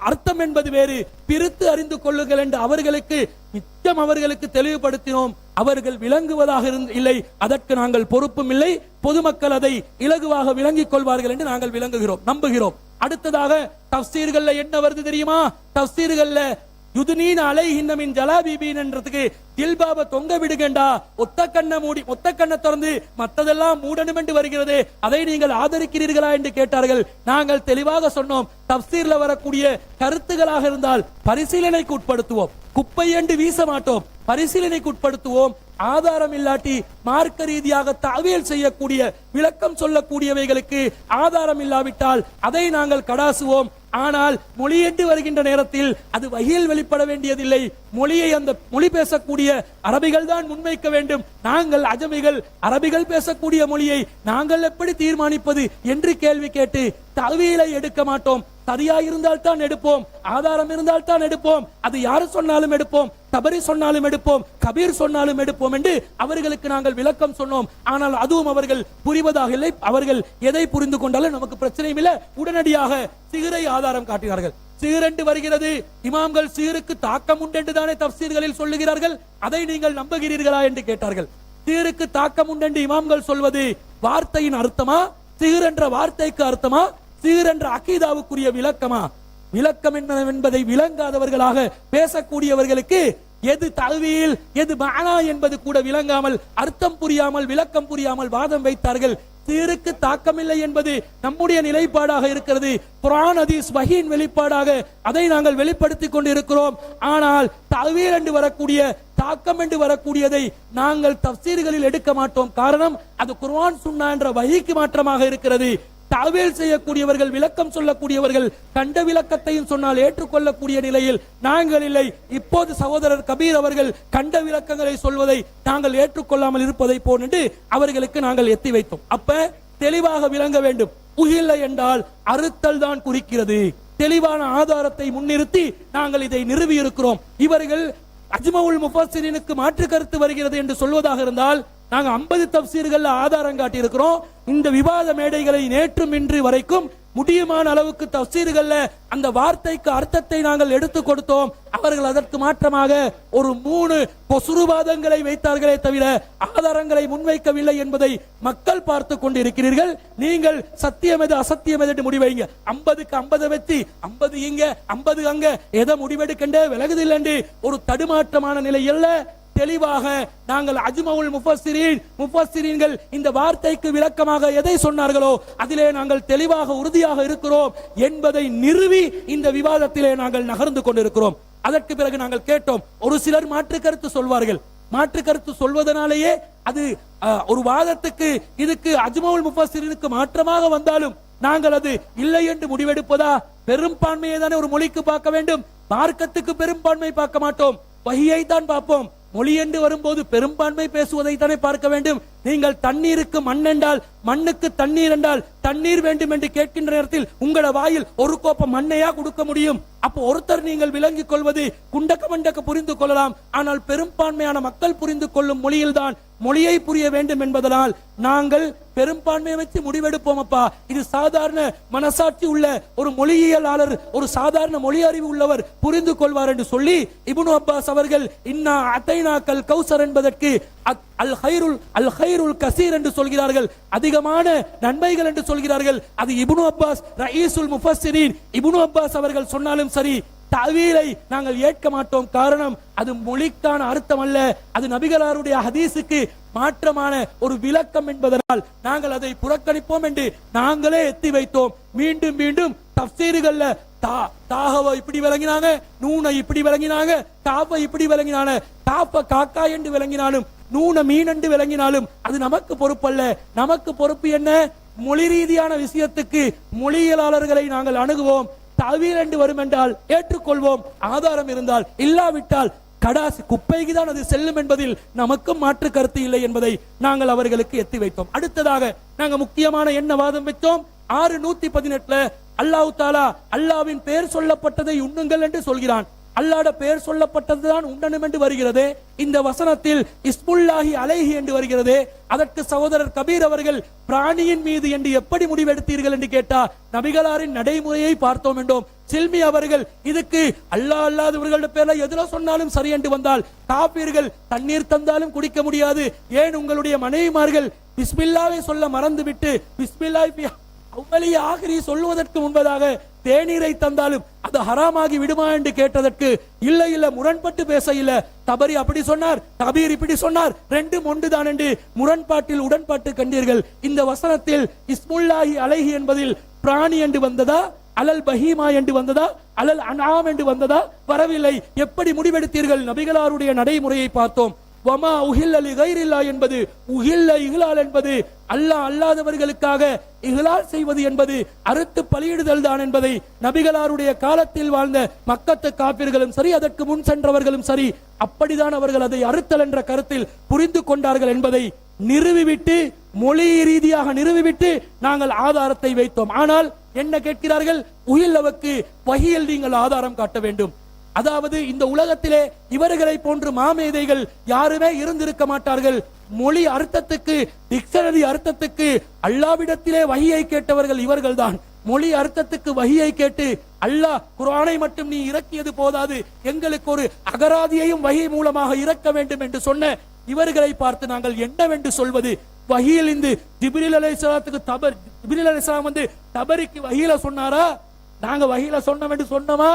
அர்த்தம் என்பது வேறு, பிரித்து அறிந்து கொள்ளுங்கள் என்று அவர்களுக்கு நிச்சயம் அவர்களுக்கு தெளிவுபடுத்தினோம். அவர்கள் விளங்குவதாக இல்லை, அதற்கு நாங்கள் பொறுப்பும் இல்லை. பொதுமக்கள் அதை இலகுவாக விளங்கிக் கொள்வார்கள் என்று நாங்கள் விளங்குகிறோம், நம்புகிறோம். அடுத்ததாக தஃப்சீர்கள்ல என்ன வருது தெரியுமா? தஃப்சீர்கள்ல யுதுனீன அலைஹின்ன மின் ஜலாபிபீன் என்றதுக்கு ஜில்பாப தொங்க விடுகண்டா, ஒத்த கண்ணை திறந்து மற்றதெல்லாம் மூடணும் என்று வருகிறது, அதை நீங்கள் ஆதரிக்கிறீர்களா என்று கேட்டார்கள். நாங்கள் தெளிவாக சொன்னோம், தஃப்சீர்ல வரக்கூடிய கருத்துகளாக இருந்தால் பரிசீலனைக்கு உட்படுத்துவோம், குப்பை என்று வீச மாட்டோம், பரிசீலனைக்கு உட்படுத்துவோம். ஆதாரம் இல்லாட்டி மார்க்க ரீதியாக தாவீல் செய்யக்கூடிய, விளக்கம் சொல்லக்கூடியவைகளுக்கு ஆதாரம் இல்லாவிட்டால் அதை நாங்கள் கடாசுவோம். ஆனால் மொழி என்று வருகின்ற நேரத்தில் அது வகையில் வெளிப்பட வேண்டியதில்லை. மொழியை அந்த மொழி பேசக்கூடிய அரபிகள் தான் முன்வைக்க வேண்டும். நாங்கள் அஜமிகள், அரபிகள் பேசக்கூடிய மொழியை நாங்கள் எப்படி தீர்மானிப்பது என்று கேள்வி கேட்டு தவீலை எடுக்க மாட்டோம். சரியா இருந்தால் தான் எடுப்போம், ஆதாரம் இருந்தால் தான் எடுப்போம், அது யாரு சொன்னாலும் எடுப்போம். தபரி சொன்னாலும் எடுப்போம், கபீர் சொன்னாலும் எடுப்போம் என்று அவர்களுக்கு நாங்கள் விளக்கம் சொன்னோம். ஆனால் அதுவும் அவர்கள் புரிவதாக இல்லை. அவர்கள் எதை புரிந்து கொண்டாலும் நமக்கு பிரச்சனையும் இல்லை. உடனடியாக சிகரை ஆதாரம் காட்டினார்கள். சீரென்று வருகிறது, இமாம்கள் சீருக்கு தாக்கம் உண்டு என்று தானே தஃசீர்களில் சொல்லுகிறார்கள், அதை நீங்கள் நம்புகிறீர்களா என்று கேட்டார்கள். சீருக்கு தாக்கம் உண்டு என்று இமாம்கள் சொல்வது வார்த்தையின் அர்த்தமா, சீர் என்ற வார்த்தைக்கு அர்த்தமா, சீர் என்ற அகீதாவுக்குரிய விளக்கமா? விளக்கம் என்பதை விளங்காதவர்களாக பேசக்கூடியவர்களுக்கு எது தல்வீல் எது மஅனா என்பது கூட விளங்காமல், அர்த்தம் புரியாமல், விளக்கம் புரியாமல் வாதம் வைத்தார்கள். சீருக்கு தாக்கமில்லை என்பது நம்முடைய நிலைப்பாடாக இருக்கிறது. குர்ஆன் ஹதீஸ் வஹீன் வெளிப்பாடாக அதை நாங்கள் வெளிப்படுத்திக் கொண்டு இருக்கிறோம். ஆனால் தல்வீல் என்று வரக்கூடிய, தாக்கம் என்று வரக்கூடியதை நாங்கள் தஃசீர்களில் எடுக்க மாட்டோம். காரணம், அது குர்ஆன் சுன்னா என்ற வஹீக்கு மாற்றமாக இருக்கிறது. தஅவீல் செய்யக்கூடியவர்கள், விளக்கம் சொல்லக்கூடியவர்கள் கண்ட விளக்கத்தையும் சொன்னால் ஏற்றுக்கொள்ளக்கூடிய நிலையில் நாங்கள் இல்லை. இப்போது சகோதரர் கபீர் அவர்கள் கண்ட விளக்கங்களை சொல்வதை நாங்கள் ஏற்றுக்கொள்ளாமல் இருப்பதை போன்று அவர்களுக்கு நாங்கள் எத்தி வைத்தோம். அப்ப தெளிவாக விளங்க வேண்டும். உஹில்ல என்றால் அறுத்தல் தான் குறிக்கிறது. தெளிவான ஆதாரத்தை முன்னிறுத்தி நாங்கள் இதை நிறுவி இருக்கிறோம். இவர்கள் அஜ்மவுல் முஃபஸ்ஸிரீனுக்கு மாற்று கருத்து வருகிறது என்று சொல்வதாக இருந்தால், நாங்க 50 தஃசீர்கள் ஆதாரம் காட்டி இருக்கிறோம். இந்த விவாத மேடைகளை நேற்றும் இன்று வரைக்கும் முடியுமான அளவுக்கு தஃசீர்கள்ல அந்த வார்த்தைக்கு அர்த்தத்தை நாங்கள் எடுத்து கொடுத்தோம். அவர்கள் அதற்கு மாற்றமாக ஒரு 3 பொசுருவாதங்களை வைத்தார்களே தவிர ஆதாரங்களை முன்வைக்கவில்லை என்பதை மக்கள் பார்த்து கொண்டு இருக்கிறீர்கள். நீங்கள் சத்தியம் எது அசத்தியம் எது என்று முடிவைங்க. 50க்கு 50 வச்சு 50 இங்க 50 அங்க எதை முடிவெடுக்கண்டே விலகுதில்லை என்று ஒரு தடுமாற்றமான நிலை அல்ல. தெளிவாக நாங்கள் அஜ்மவுல் முஃபஸ்ஸிரீன்கள் இந்த வார்த்தைக்கு விளக்கமாக எதை சொன்னார்களோ அதிலே நாங்கள் தெளிவாக உறுதியாக இருக்கிறோம் என்பதை நிறுவி இந்த விவாதத்திலே நாங்கள் நகர்ந்து கொண்டிருக்கிறோம். அதற்கு பிறகு நாங்கள் கேட்டோம், ஒரு சிலர் மாற்று கருத்து சொல்வார்கள். மாற்று கருத்து சொல்வதனாலேயே அது ஒரு வாதத்துக்கு இதுக்கு அஜ்மவுல் முஃபஸ்ஸிரீனுக்கு மாற்றமாக வந்தாலும் நாங்கள் அது இல்லை என்று முடிவெடுப்பதா? பெரும்பான்மையை தானே ஒரு மொழிக்கு பார்க்க வேண்டும். மார்க்கத்துக்கு பெரும்பான்மை பார்க்க மாட்டோம், வஹியை தான் பார்ப்போம். மொழி என்று வரும்போது பெரும்பான்மை பேசுவதை தானே பார்க்க வேண்டும். நீங்கள் தண்ணீருக்கு மண் என்றால், மண்ணுக்கு தண்ணீர் என்றால், தண்ணீர் வேண்டும் என்று கேட்கின்ற நேரத்தில் உங்கள வாயில் ஒரு கோப்பம் மண்ணையா கொடுக்க முடியும்? அப்போ ஒருத்தர் நீங்கள் விளங்கிக் கொள்வது குண்டக்க மண்டக்க புரிந்து கொள்ளலாம். ஆனால் பெரும்பான்மையான மக்கள் புரிந்து கொள்ளும் மொழியில் தான் மொழியை புரிய வேண்டும் என்பதனால் நாங்கள் பெரும்பான்மையை வச்சு முடிவெடுப்போம். அப்பா, இது சாதாரண மனசாட்சி உள்ள ஒரு மொழியியலாளர், ஒரு சாதாரண மொழி அறிவு உள்ளவர் புரிந்து கொள்வார் என்று சொல்லி இப்னு அப்பாஸ் அவர்கள் இன்னா அத்தைனாக்கல் கௌசர் என்பதற்கு அல் ஹைருல் கசீர் என்று சொல்கிறார்கள், அதிகமான நன்மைகள் என்று சொல்கிறார்கள். அது இப்னு அப்பாஸ் ரயீசுல் முஃபஸ்ஸிரீன் இப்னு அப்பாஸ் அவர்கள் சொன்னாலும் சரி, தஅவீலை நாங்கள் ஏற்க மாட்டோம். காரணம், அது மொழிக்கான அர்த்தம் அல்ல, அது நபிகளாருடைய ஹதீஸுக்கு மாற்றமான ஒரு விளக்கம் என்பதனால் நாங்கள் அதை புறக்கணிப்போம் என்று நாங்களே எத்தி வைத்தோம். மீண்டும் மீண்டும் தஃசீர்கள்ல தாகவை இப்படி விளங்கினாங்க, நூனை இப்படி விளங்கினாங்க, காப்பை இப்படி விளங்கினாங்க, காப்ப காக்கா என்று விளங்கினாலும் நூன மீன் என்று விளங்கினாலும் அது நமக்கு பொறுப்பல்ல. நமக்கு பொறுப்பு என்ன? மொழி ரீதியான விஷயத்துக்கு மொழியியலாளர்களை நாங்கள் அணுகுவோம். தஅவீல் என்று வரும் என்றால் ஏற்றுக்கொள்வோம், ஆதாரம் இருந்தால். இல்லாவிட்டால் கடாசி குப்பைக்கு தான் அது செல்லும் என்பதில் நமக்கும் மாற்று கருத்து இல்லை என்பதை நாங்கள் அவர்களுக்கு எத்தி வைத்தோம். அடுத்ததாக நாங்கள் முக்கியமான என்ன வாதம் வைத்தோம்? 6:118 அல்லாஹ் தாலா அல்லாவின் பெயர் சொல்லப்பட்டதை உண்ணுங்கள் என்று சொல்கிறான். அல்லாஹ்வுடைய பெயர் சொல்லப்பட்டதுதான் உண்ணணும் என்று வருகிறது. இந்த வசனத்தில் இஸ்முல்லாஹி அலைஹி என்று வருகிறது. அதற்கு சகோதரர் கபீர் அவர்கள் பிராணியின் மீது என்று எப்படி முடிவெடுத்தீர்கள் என்று கேட்டார். நபிகளாரின் நடைமுறையை பார்த்தோம் என்றோம். சில்மி அவர்கள் இதுக்கு அல்லாஹ் அல்லாதவர்களுடைய பேர்ல எதுல சொன்னாலும் சரி என்று வந்தால், காபீர்கள் தண்ணீர் தந்தாலும் குடிக்க முடியாது, ஏன் உங்களுடைய மனைவிமார்கள் பிஸ்மில்லாவை சொல்ல மறந்துவிட்டு பிஸ்மில்லாஹி அவ்வளிய ஆகிரி சொல்லுவதற்கு முன்பதாக தேநீரை தந்தாலும் அது ஹராமாகி விடுமா என்று கேட்டதற்கு இல்லை இல்லை முரண்பட்டு பேச இல்லை. தபரி அப்படி சொன்னார், கபீர் இப்படி சொன்னார், ரெண்டும் ஒன்றுதான் என்று முரண்பாட்டில் உடன்பாட்டு கண்டீர்கள். இந்த வசனத்தில் இஸ்முல்லாஹி அலைஹி என்பதில் பிராணி என்று வந்ததா, அலல் பஹீமா என்று வந்ததா, அலல் அன்ஆம் என்று வந்ததா? வரவில்லை. எப்படி முடிவெடுத்தீர்கள்? நபிகளாருடைய நடைமுறையை பார்த்தோம். வமா உஹில்ல லிகைரில்லாஹ் என்பது உஹில்ல இஹ்லால் என்பது அல்லாஹ் அல்லாதவர்களுக்காக இஹ்லால் செய்வது என்பது அறுத்து பலியிடுதல் தான் என்பதை நபிகளாருடைய காலத்தில் வாழ்ந்த மக்கத்து காபிர்களும் சரி, அதற்கு முன் சென்றவர்களும் சரி, அப்படிதான் அவர்கள் அதை அறுத்தல் என்ற கருத்தில் புரிந்து கொண்டார்கள் என்பதை நிறுவிவிட்டு, மொழி ரீதியாக நிறுவிவிட்டு நாங்கள் ஆதாரத்தை வைத்தோம். ஆனால் என்ன கேட்கிறார்கள்? உஹில்லவுக்கு வஹியில் நீங்கள் ஆதாரம் காட்ட வேண்டும். அதாவது இந்த உலகத்திலே இவர்களை போன்று மாமேதைகள் யாருமே இருந்திருக்க மாட்டார்கள். மொழி அர்த்தத்துக்கு, டிக்ஷனரி அர்த்தத்துக்கு அல்லாவிடத்திலே வஹியை கேட்டவர்கள் இவர்கள்தான். மொழி அர்த்தத்துக்கு வஹியை கேட்டு அல்லாஹ் குர்ஆனை மட்டும் நீ இறக்கியது போதாது, எங்களுக்கு ஒரு அகராதியையும் வஹி மூலமாக இறக்க வேண்டும் என்று சொன்ன இவர்களை பார்த்து நாங்கள் என்னவென்று சொல்வது? வஹியில் இருந்து ஜிப்ரீல் அலைஹிஸ்ஸலாத்துக்கு ஜிப்ரீல் அலைஹிஸ்ஸலாம் வந்து தபரிக்கு வஹியில சொன்னாரா? நாங்க வஹியில சொன்னோம் என்று சொன்னோமா?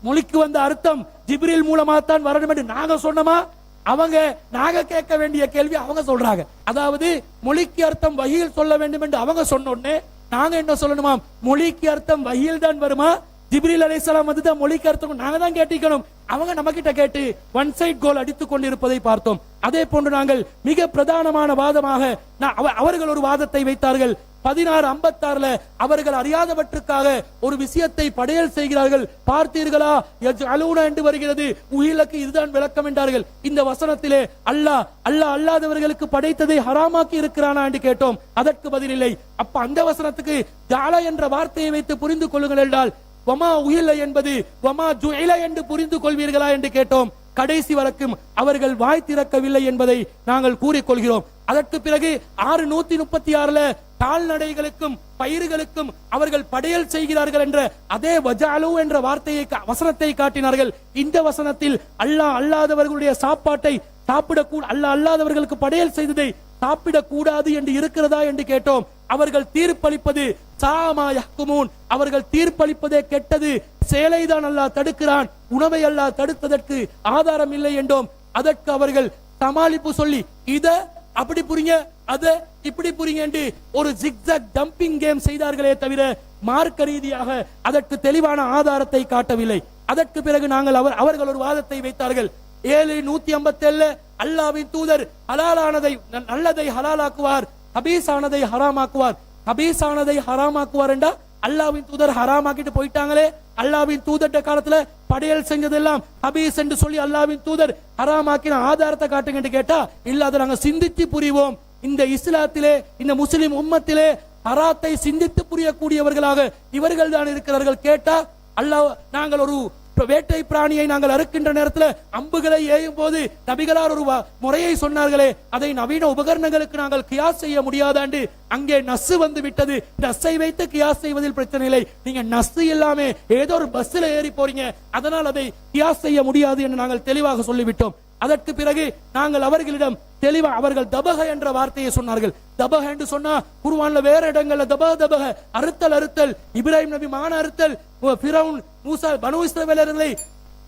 மொழிக்கு வந்த அர்த்தம் ஜிப்ரீல் மூலமா தான் வரணும் என்று நாங்க சொன்னோமா? அவங்க நாங்க கேட்க வேண்டிய கேள்வி அவங்க சொல்றாங்க. அதாவது மொழிக்கு அர்த்தம் வஹியில் சொல்ல வேண்டும் என்று அவங்க சொன்னோடனே நாங்க என்ன சொல்லணுமா? மொழிக்கு அர்த்தம் வஹியில் தான் வருமா? ஜிப்ரீல் அலைஹிஸ்ஸலாம் வந்து தான் மொழிக்கு அர்த்தம் நாங்க தான் கேட்டிக்கணும். அவங்க நம்ம கிட்ட கேட்டு ஒன் சைட் கோல் அடித்துக் கொண்டிருப்பதை பார்த்தோம். அதே போன்று நாங்கள் மிக பிரதானமான வாதமாக அவர்கள் ஒரு வாதத்தை வைத்தார்கள். 1656 அவர்கள் அறியாதவற்றுக்காக ஒரு விஷயத்தை படையல் செய்கிறார்கள். பார்த்தீர்களா யஜ்அலூன என்று வருகிறது, உஹிலக்கு இதுதான் விளக்கம் என்றார்கள். இந்த வசனத்திலே அல்லாஹ் அல்லாதவர்களுக்கு படைத்ததை ஹராமாக்கி இருக்கிறானா என்று கேட்டோம். அதற்கு பதில் இல்லை. அப்ப அந்த வசனத்துக்கு ஜாலா என்ற வார்த்தையை வைத்து புரிந்து கொள்ளுங்கள் என்றால் வமா உஹில என்பது வமா ஜுஇல என்று புரிந்து கொள்வீர்களா என்று கேட்டோம். கடைசி வரைக்கும் அவர்கள் வாய் திறக்கவில்லை என்பதை நாங்கள் கூறிக்கொள்கிறோம். அதற்கு பிறகு 636 கால்நடைகளுக்கும் பயிர்களுக்கும் அவர்கள் படையல் செய்கிறார்கள் என்ற அதே வஜாலு என்ற வார்த்தையை வசனத்தை காட்டினார்கள். இந்த வசனத்தில் அல்லாஹ் அல்லாதவர்களுடைய சாப்பாட்டை சாப்பிடக்கூட அல்லாதவர்களுக்கு படையல் செய்ததை சாப்பிடக்கூடாது என்று இருக்கிறதா என்று கேட்டோம். அவர்கள் தீர்ப்பளிப்பது சாமா யஹ்குமூன், அவர்கள் தீர்ப்பளிப்பதே கெட்டது, சேலைதான் அல்லாஹ் தடுக்கிறான், உணவை அல்லாஹ் தடுத்ததற்கு ஆதாரம் இல்லை என்றோம். அதற்கு அவர்கள் சமாளிப்பு சொல்லி இத அப்படி புரிங்க அத இப்படி புரிங்க என்று ஒரு ஜிக்ஸாக் டம்பிங் கேம் செய்தார்களே தவிர மார்க்க ரீதியாக அதற்கு தெளிவான ஆதாரத்தை காட்டவில்லை. அதற்கு பிறகு நாங்கள் அவர்கள் ஒரு வாதத்தை வைத்தார்கள். 757 அல்லாஹ்வின் தூதர் ஹலாலானதை நல்லதை ஹலாலாக்குவார், ஹபீஸானதை ஹராமாக்குவார். ஹபீஸானதை ஹராமாக்குவார் என்றா அல்லாஹ்வின் தூதர் ஹராமாக்கிட்டு போயிட்டாங்களே. அல்லாஹ்வின் தூதர்ட்ட காலத்துல படையல் செஞ்சதெல்லாம் ஹபீஸ் என்று சொல்லி அல்லாஹ்வின் தூதர் ஹராமாக்கின ஆதாரத்தை காட்டுங்க என்று கேட்டா இல்ல, அதை நாங்க சிந்தித்து புரிவோம். இந்த இஸ்லாத்திலே இந்த முஸ்லிம் உம்மத்திலே ஹராத்தை சிந்தித்து புரியக்கூடியவர்களாக இவர்கள் தான் இருக்கிறார்கள். கேட்டா அல்லாஹ் நாங்கள் ஒரு வேட்டை பிராணியை நாங்கள் அறுக்கின்ற நேரத்தில் அம்புகளை ஏயும் போது நபிகளார் ஒரு முறையை சொன்னார்களே, அதை நவீன உபகரணங்களுக்கு நாங்கள் கியாஸ் செய்ய முடியாதாண்டு அங்கே நசு வந்து விட்டது. நஸ்ஸை வைத்து கியாஸ் செய்வதில் பிரச்சனை இல்லை. நீங்க நசு இல்லாம ஏதோ ஒரு பஸ்ல ஏறி போறீங்க, அதனால் அதை கியாஸ் செய்ய முடியாது என்று நாங்கள் தெளிவாக சொல்லிவிட்டோம். அதற்கு பிறகு நாங்கள் அவர்களிடம் தெளிவா அவர்கள் தபக என்ற வார்த்தையை சொன்னார்கள். தபக என்று சொன்னா குர்ஆன்ல வேற இடங்கள்ல தபக அறுத்தல் இப்ராஹிம் நபி மான அறுத்தல், ஃபிரௌன் மூசா பனு இஸ்ரவேலர்களை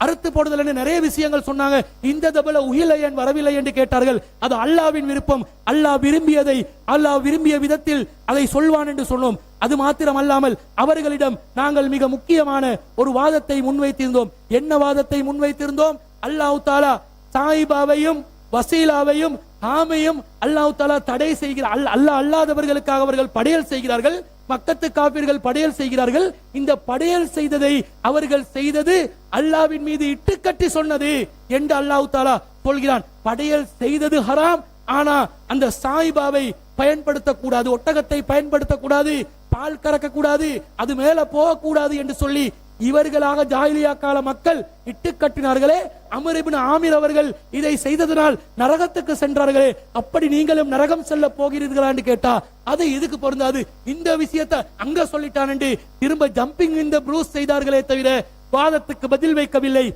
அறுத்து போடுதல் என்று நிறைய விஷயங்கள் சொன்னாங்க. இந்த தபல உஹிலையன் வரவில்லை என்று கேட்டார்கள். அது அல்லாஹ்வின் விருப்பம், அல்லாஹ் விரும்பியதை அல்லாஹ் விரும்பிய விதத்தில் அதை சொல்வான் என்று சொன்னோம். அது மாத்திரம் அல்லாமல் அவர்களிடம் நாங்கள் மிக முக்கியமான ஒரு வாதத்தை முன்வைத்திருந்தோம். என்ன வாதத்தை முன்வைத்திருந்தோம்? அல்லாஹ் தஆலா சாயிபாவையும் வசீலாவையும் ஆமையும் அல்லாஹ் தஆலா தடை செய்கிறார். அல்லாஹ் அல்லாதவர்களுக்காக அவர்கள் படையல் செய்கிறார்கள். மக்கத்து காபிர்கள் படையல் செய்கிறார்கள். இந்த படையல் செய்ததை அவர்கள் செய்தது அல்லாஹ்வின் மீது இட்டுக்கட்டி சொன்னது என்று அல்லாஹ் தஆலா சொல்கிறான். படையல் செய்தது ஹராம், ஆனா அந்த சாயிபாவை பயன்படுத்தக்கூடாது, ஒட்டகத்தை பயன்படுத்தக்கூடாது, பால் கறக்க கூடாது, அது மேல போகக்கூடாது என்று சொல்லி இவர்களாக ஜாஹிலியா கால மக்கள் இட்டு கட்டினார்களே. அம்ர் இப்னு ஆமிர் அவர்கள் இதை செய்ததனால் நரகத்துக்கு சென்றார்களே, அப்படி நீங்களும் நரகம் செல்ல போகிறீர்களா என்று கேட்டா அது இதுக்கு பொருந்தாது. இந்த விஷயத்தை அங்க சொல்லிட்டான் என்று திரும்ப ஜம்பிங் இந்த ப்ரூஸ் செய்தார்களே தவிர வாதத்துக்கு பதில் வைக்கவில்லை.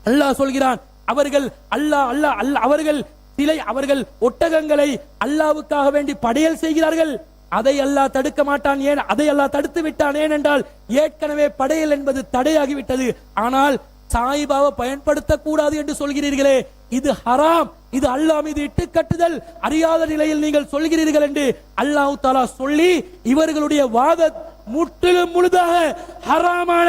அல்லாஹ் சொல்கிறான், அவர்கள் அவர்கள் சிலை அவர்கள் ஒட்டகங்களை அல்லாஹ்வுக்காக வேண்டி படையல் செய்கிறார்கள். அதை அல்லாஹ் தடுக்க மாட்டான். ஏன் அதை அல்லாஹ் தடுத்து விட்டான்? ஏனென்றால் ஏற்கனவே படையல் என்பது தடையாகிவிட்டது. ஆனால் சாயிபாவை பயன்படுத்தக்கூடாது என்று சொல்கிறீர்களே, இது ஹராம், இது அல்லாஹ் மீது இட்டு கட்டுதல், அறியாத நிலையில் நீங்கள் சொல்கிறீர்கள் என்று அல்லாஹ் தஆலா சொல்லி இவர்களுடைய வாத முற்றிலும் முழுதாக ஹராமான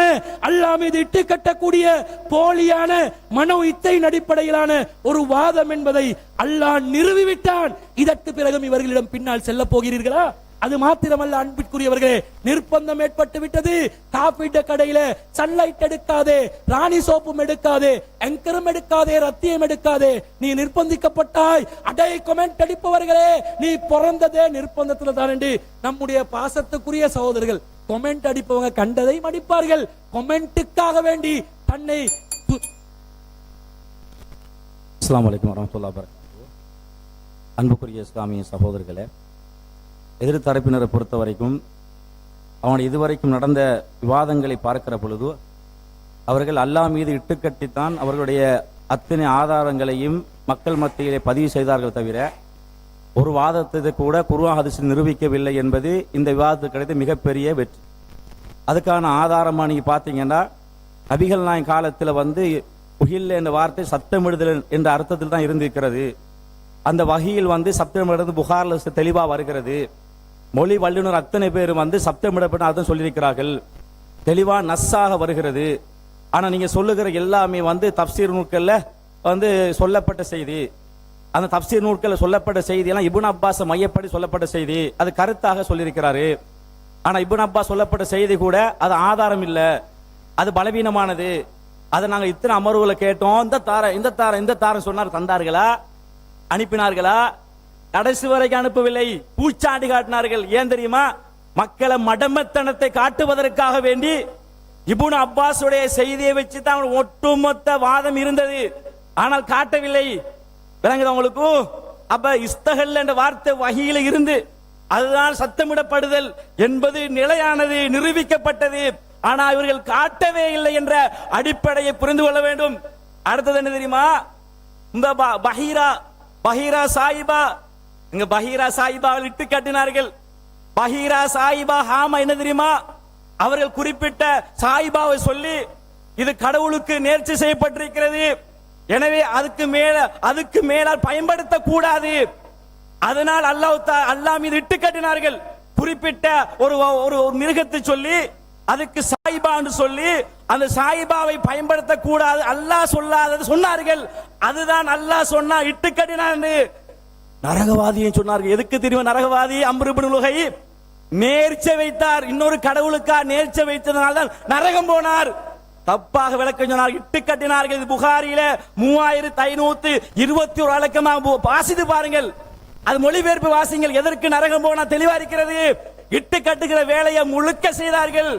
அல்லாஹ் மீது இட்டு கட்டக்கூடிய போலியான மனோ இச்சையின் அடிப்படையிலான ஒரு வாதம் என்பதை அல்லாஹ் நிறுவிவிட்டான். இதற்கு பிறகும் இவர்களிடம் பின்னால் செல்ல போகிறீர்களா? அது மாத்திரமல்ல அன்பிற்குரியவர்களே, நிர்பந்தம் ஏற்பட்டு விட்டது. காப்பீட்டு கடையில சன்லைட் எடுக்காதே, ராணி சோப்பும் எடுக்காதே, எங்கரும் எடுக்காதே, ரத்தியம் எடுக்காதே, நீ நிர்பந்திக்கப்பட்டாய். அடை கமெண்ட் அடிப்பவர்களே, நீ பிறந்ததே நிர்பந்தத்துல தான் என்று நம்முடைய பாசத்துக்குரிய சகோதரர்கள் கொமெண்ட் அடிப்பவங்க கண்டதை மடிப்பார்கள். கொமெண்ட்டுக்காக வேண்டி தன்னை அஸ்ஸலாமு அலைக்கும் வரஹ்மத்துல்லாஹி வபரகாத்துஹு. அன்புக்குரிய இஸ்லாமிய சகோதரர்களே, எதிர்த்தரப்பினரை பொறுத்த வரைக்கும் அவன் இதுவரைக்கும் நடந்த விவாதங்களை பார்க்கிற பொழுது அவர்கள் அல்லாஹ் மீது இட்டுக்கட்டித்தான் அவர்களுடைய அத்தனை ஆதாரங்களையும் மக்கள் மத்தியிலே பதிவு செய்தார்கள் தவிர ஒரு வாதத்தை கூட குர்ஆன் ஹதீஸில் நிரூபிக்கவில்லை என்பது இந்த விவாதத்துக்கு கிடைத்த மிகப்பெரிய வெற்றி. அதுக்கான ஆதாரமாக நீங்கள் பார்த்தீங்கன்னா, நபிகள் நாயகம் காலத்தில் உஹில் என்ற வார்த்தை சத்தமிடுதல் என்ற அர்த்தத்தில் தான் இருந்திருக்கிறது. அந்த வகையில் சப்தமிடுறது புகாரில் தெளிவாக வருகிறது. மொழி வல்லுநர் அத்தனை பேர் சப்தமிடப்பட்ட அர்த்தம் சொல்லியிருக்கிறார்கள், தெளிவாக நஸ்ஸாக வருகிறது. ஆனால் நீங்கள் சொல்லுகிற எல்லாமே தப்சீர் நூல்களில் சொல்லப்பட்ட செய்தி. அந்த தப்சீர் நூல்களில் சொல்லப்பட்ட செய்தியெல்லாம் இப்னு அப்பாஸ் மையப்படி சொல்லப்பட்ட செய்தி, அது கருத்தாக சொல்லியிருக்கிறாரு. ஆனால் இப்னு அப்பாஸ் சொல்லப்பட்ட செய்தி கூட அது ஆதாரம் இல்லை, அது பலவீனமானது. அதை நாங்கள் இத்தனை அமர்வுகளை கேட்டோம், இந்த தாரம் சொன்னார், தந்தார்களா, அனுப்பினார்களா? கடைசி வரைக்கும் அனுப்பவில்லை, பூச்சாண்டி காட்டினார்கள். ஏன் தெரியுமா? மக்களை மடமத்தனத்தை காட்டுவதற்காக வேண்டி இப்னு அப்பாஸுடைய செய்தியை வச்சு தான் ஒட்டுமொத்த வாதம் இருந்தது. ஆனால் காட்டவில்லை. விளங்குது உங்களுக்கு? அப்ப இஸ்தகல் என்ற வார்த்தை வகையில இருந்து அதுதான் சத்தமிடப்படுதல் என்பது நிலையானது, நிரூபிக்கப்பட்டது. ஆனா இவர்கள் காட்டவே இல்லை என்ற அடிப்படையை புரிந்து கொள்ள வேண்டும். அடுத்தது என்ன தெரியுமா? இந்த பஹீரா சாயிபா, இங்க பஹீரா சாயிபாவில் இட்டு கட்டினார்கள். பஹீரா சாயிபா ஹாமா என்ன தெரியுமா? அவர்கள் குறிப்பிட்ட சாயிபாவை சொல்லி இது கடவுளுக்கு நேர்ச்சி செய்யப்பட்டிருக்கிறது, எனவே அதுக்கு மேலால் பயன்படுத்த கூடாது. அதனால் அல்லாஹ் மீது இட்டு கட்டினார்கள். குறிப்பிட்ட ஒரு மிருகத்தை சொல்லி அதுக்கு சாயிபா என்று சொல்லி அந்த சாயிபாவை பயன்படுத்த கூடாது, அல்லாஹ் சொல்லாதது சொன்னார்கள். அதுதான் அல்லாஹ் சொன்னா இட்டு கட்டினான். நரகவாதியை சொன்னார்கள். எதுக்கு தெரியும்? நரகவாதி அம்ர் இப்னு லுஹை நேர்ச்சை வைத்தார், இன்னொரு கடவுளுக்கா நேர்ச்சை வைத்ததனால தான் நரகம் போனார். தப்பாக விளக்கம் சொன்னார், இட்டு கட்டினார்கள். இது புகாரியில 3521 வழக்கமாக வாசித்து பாருங்கள், அது மொழிபெயர்ப்பு வாசிங்கள். எதற்கு நரகம் போனா தெளிவா இருக்கிறது. இட்டு கட்டுகிற வேலையை முழுக்க செய்தார்கள்.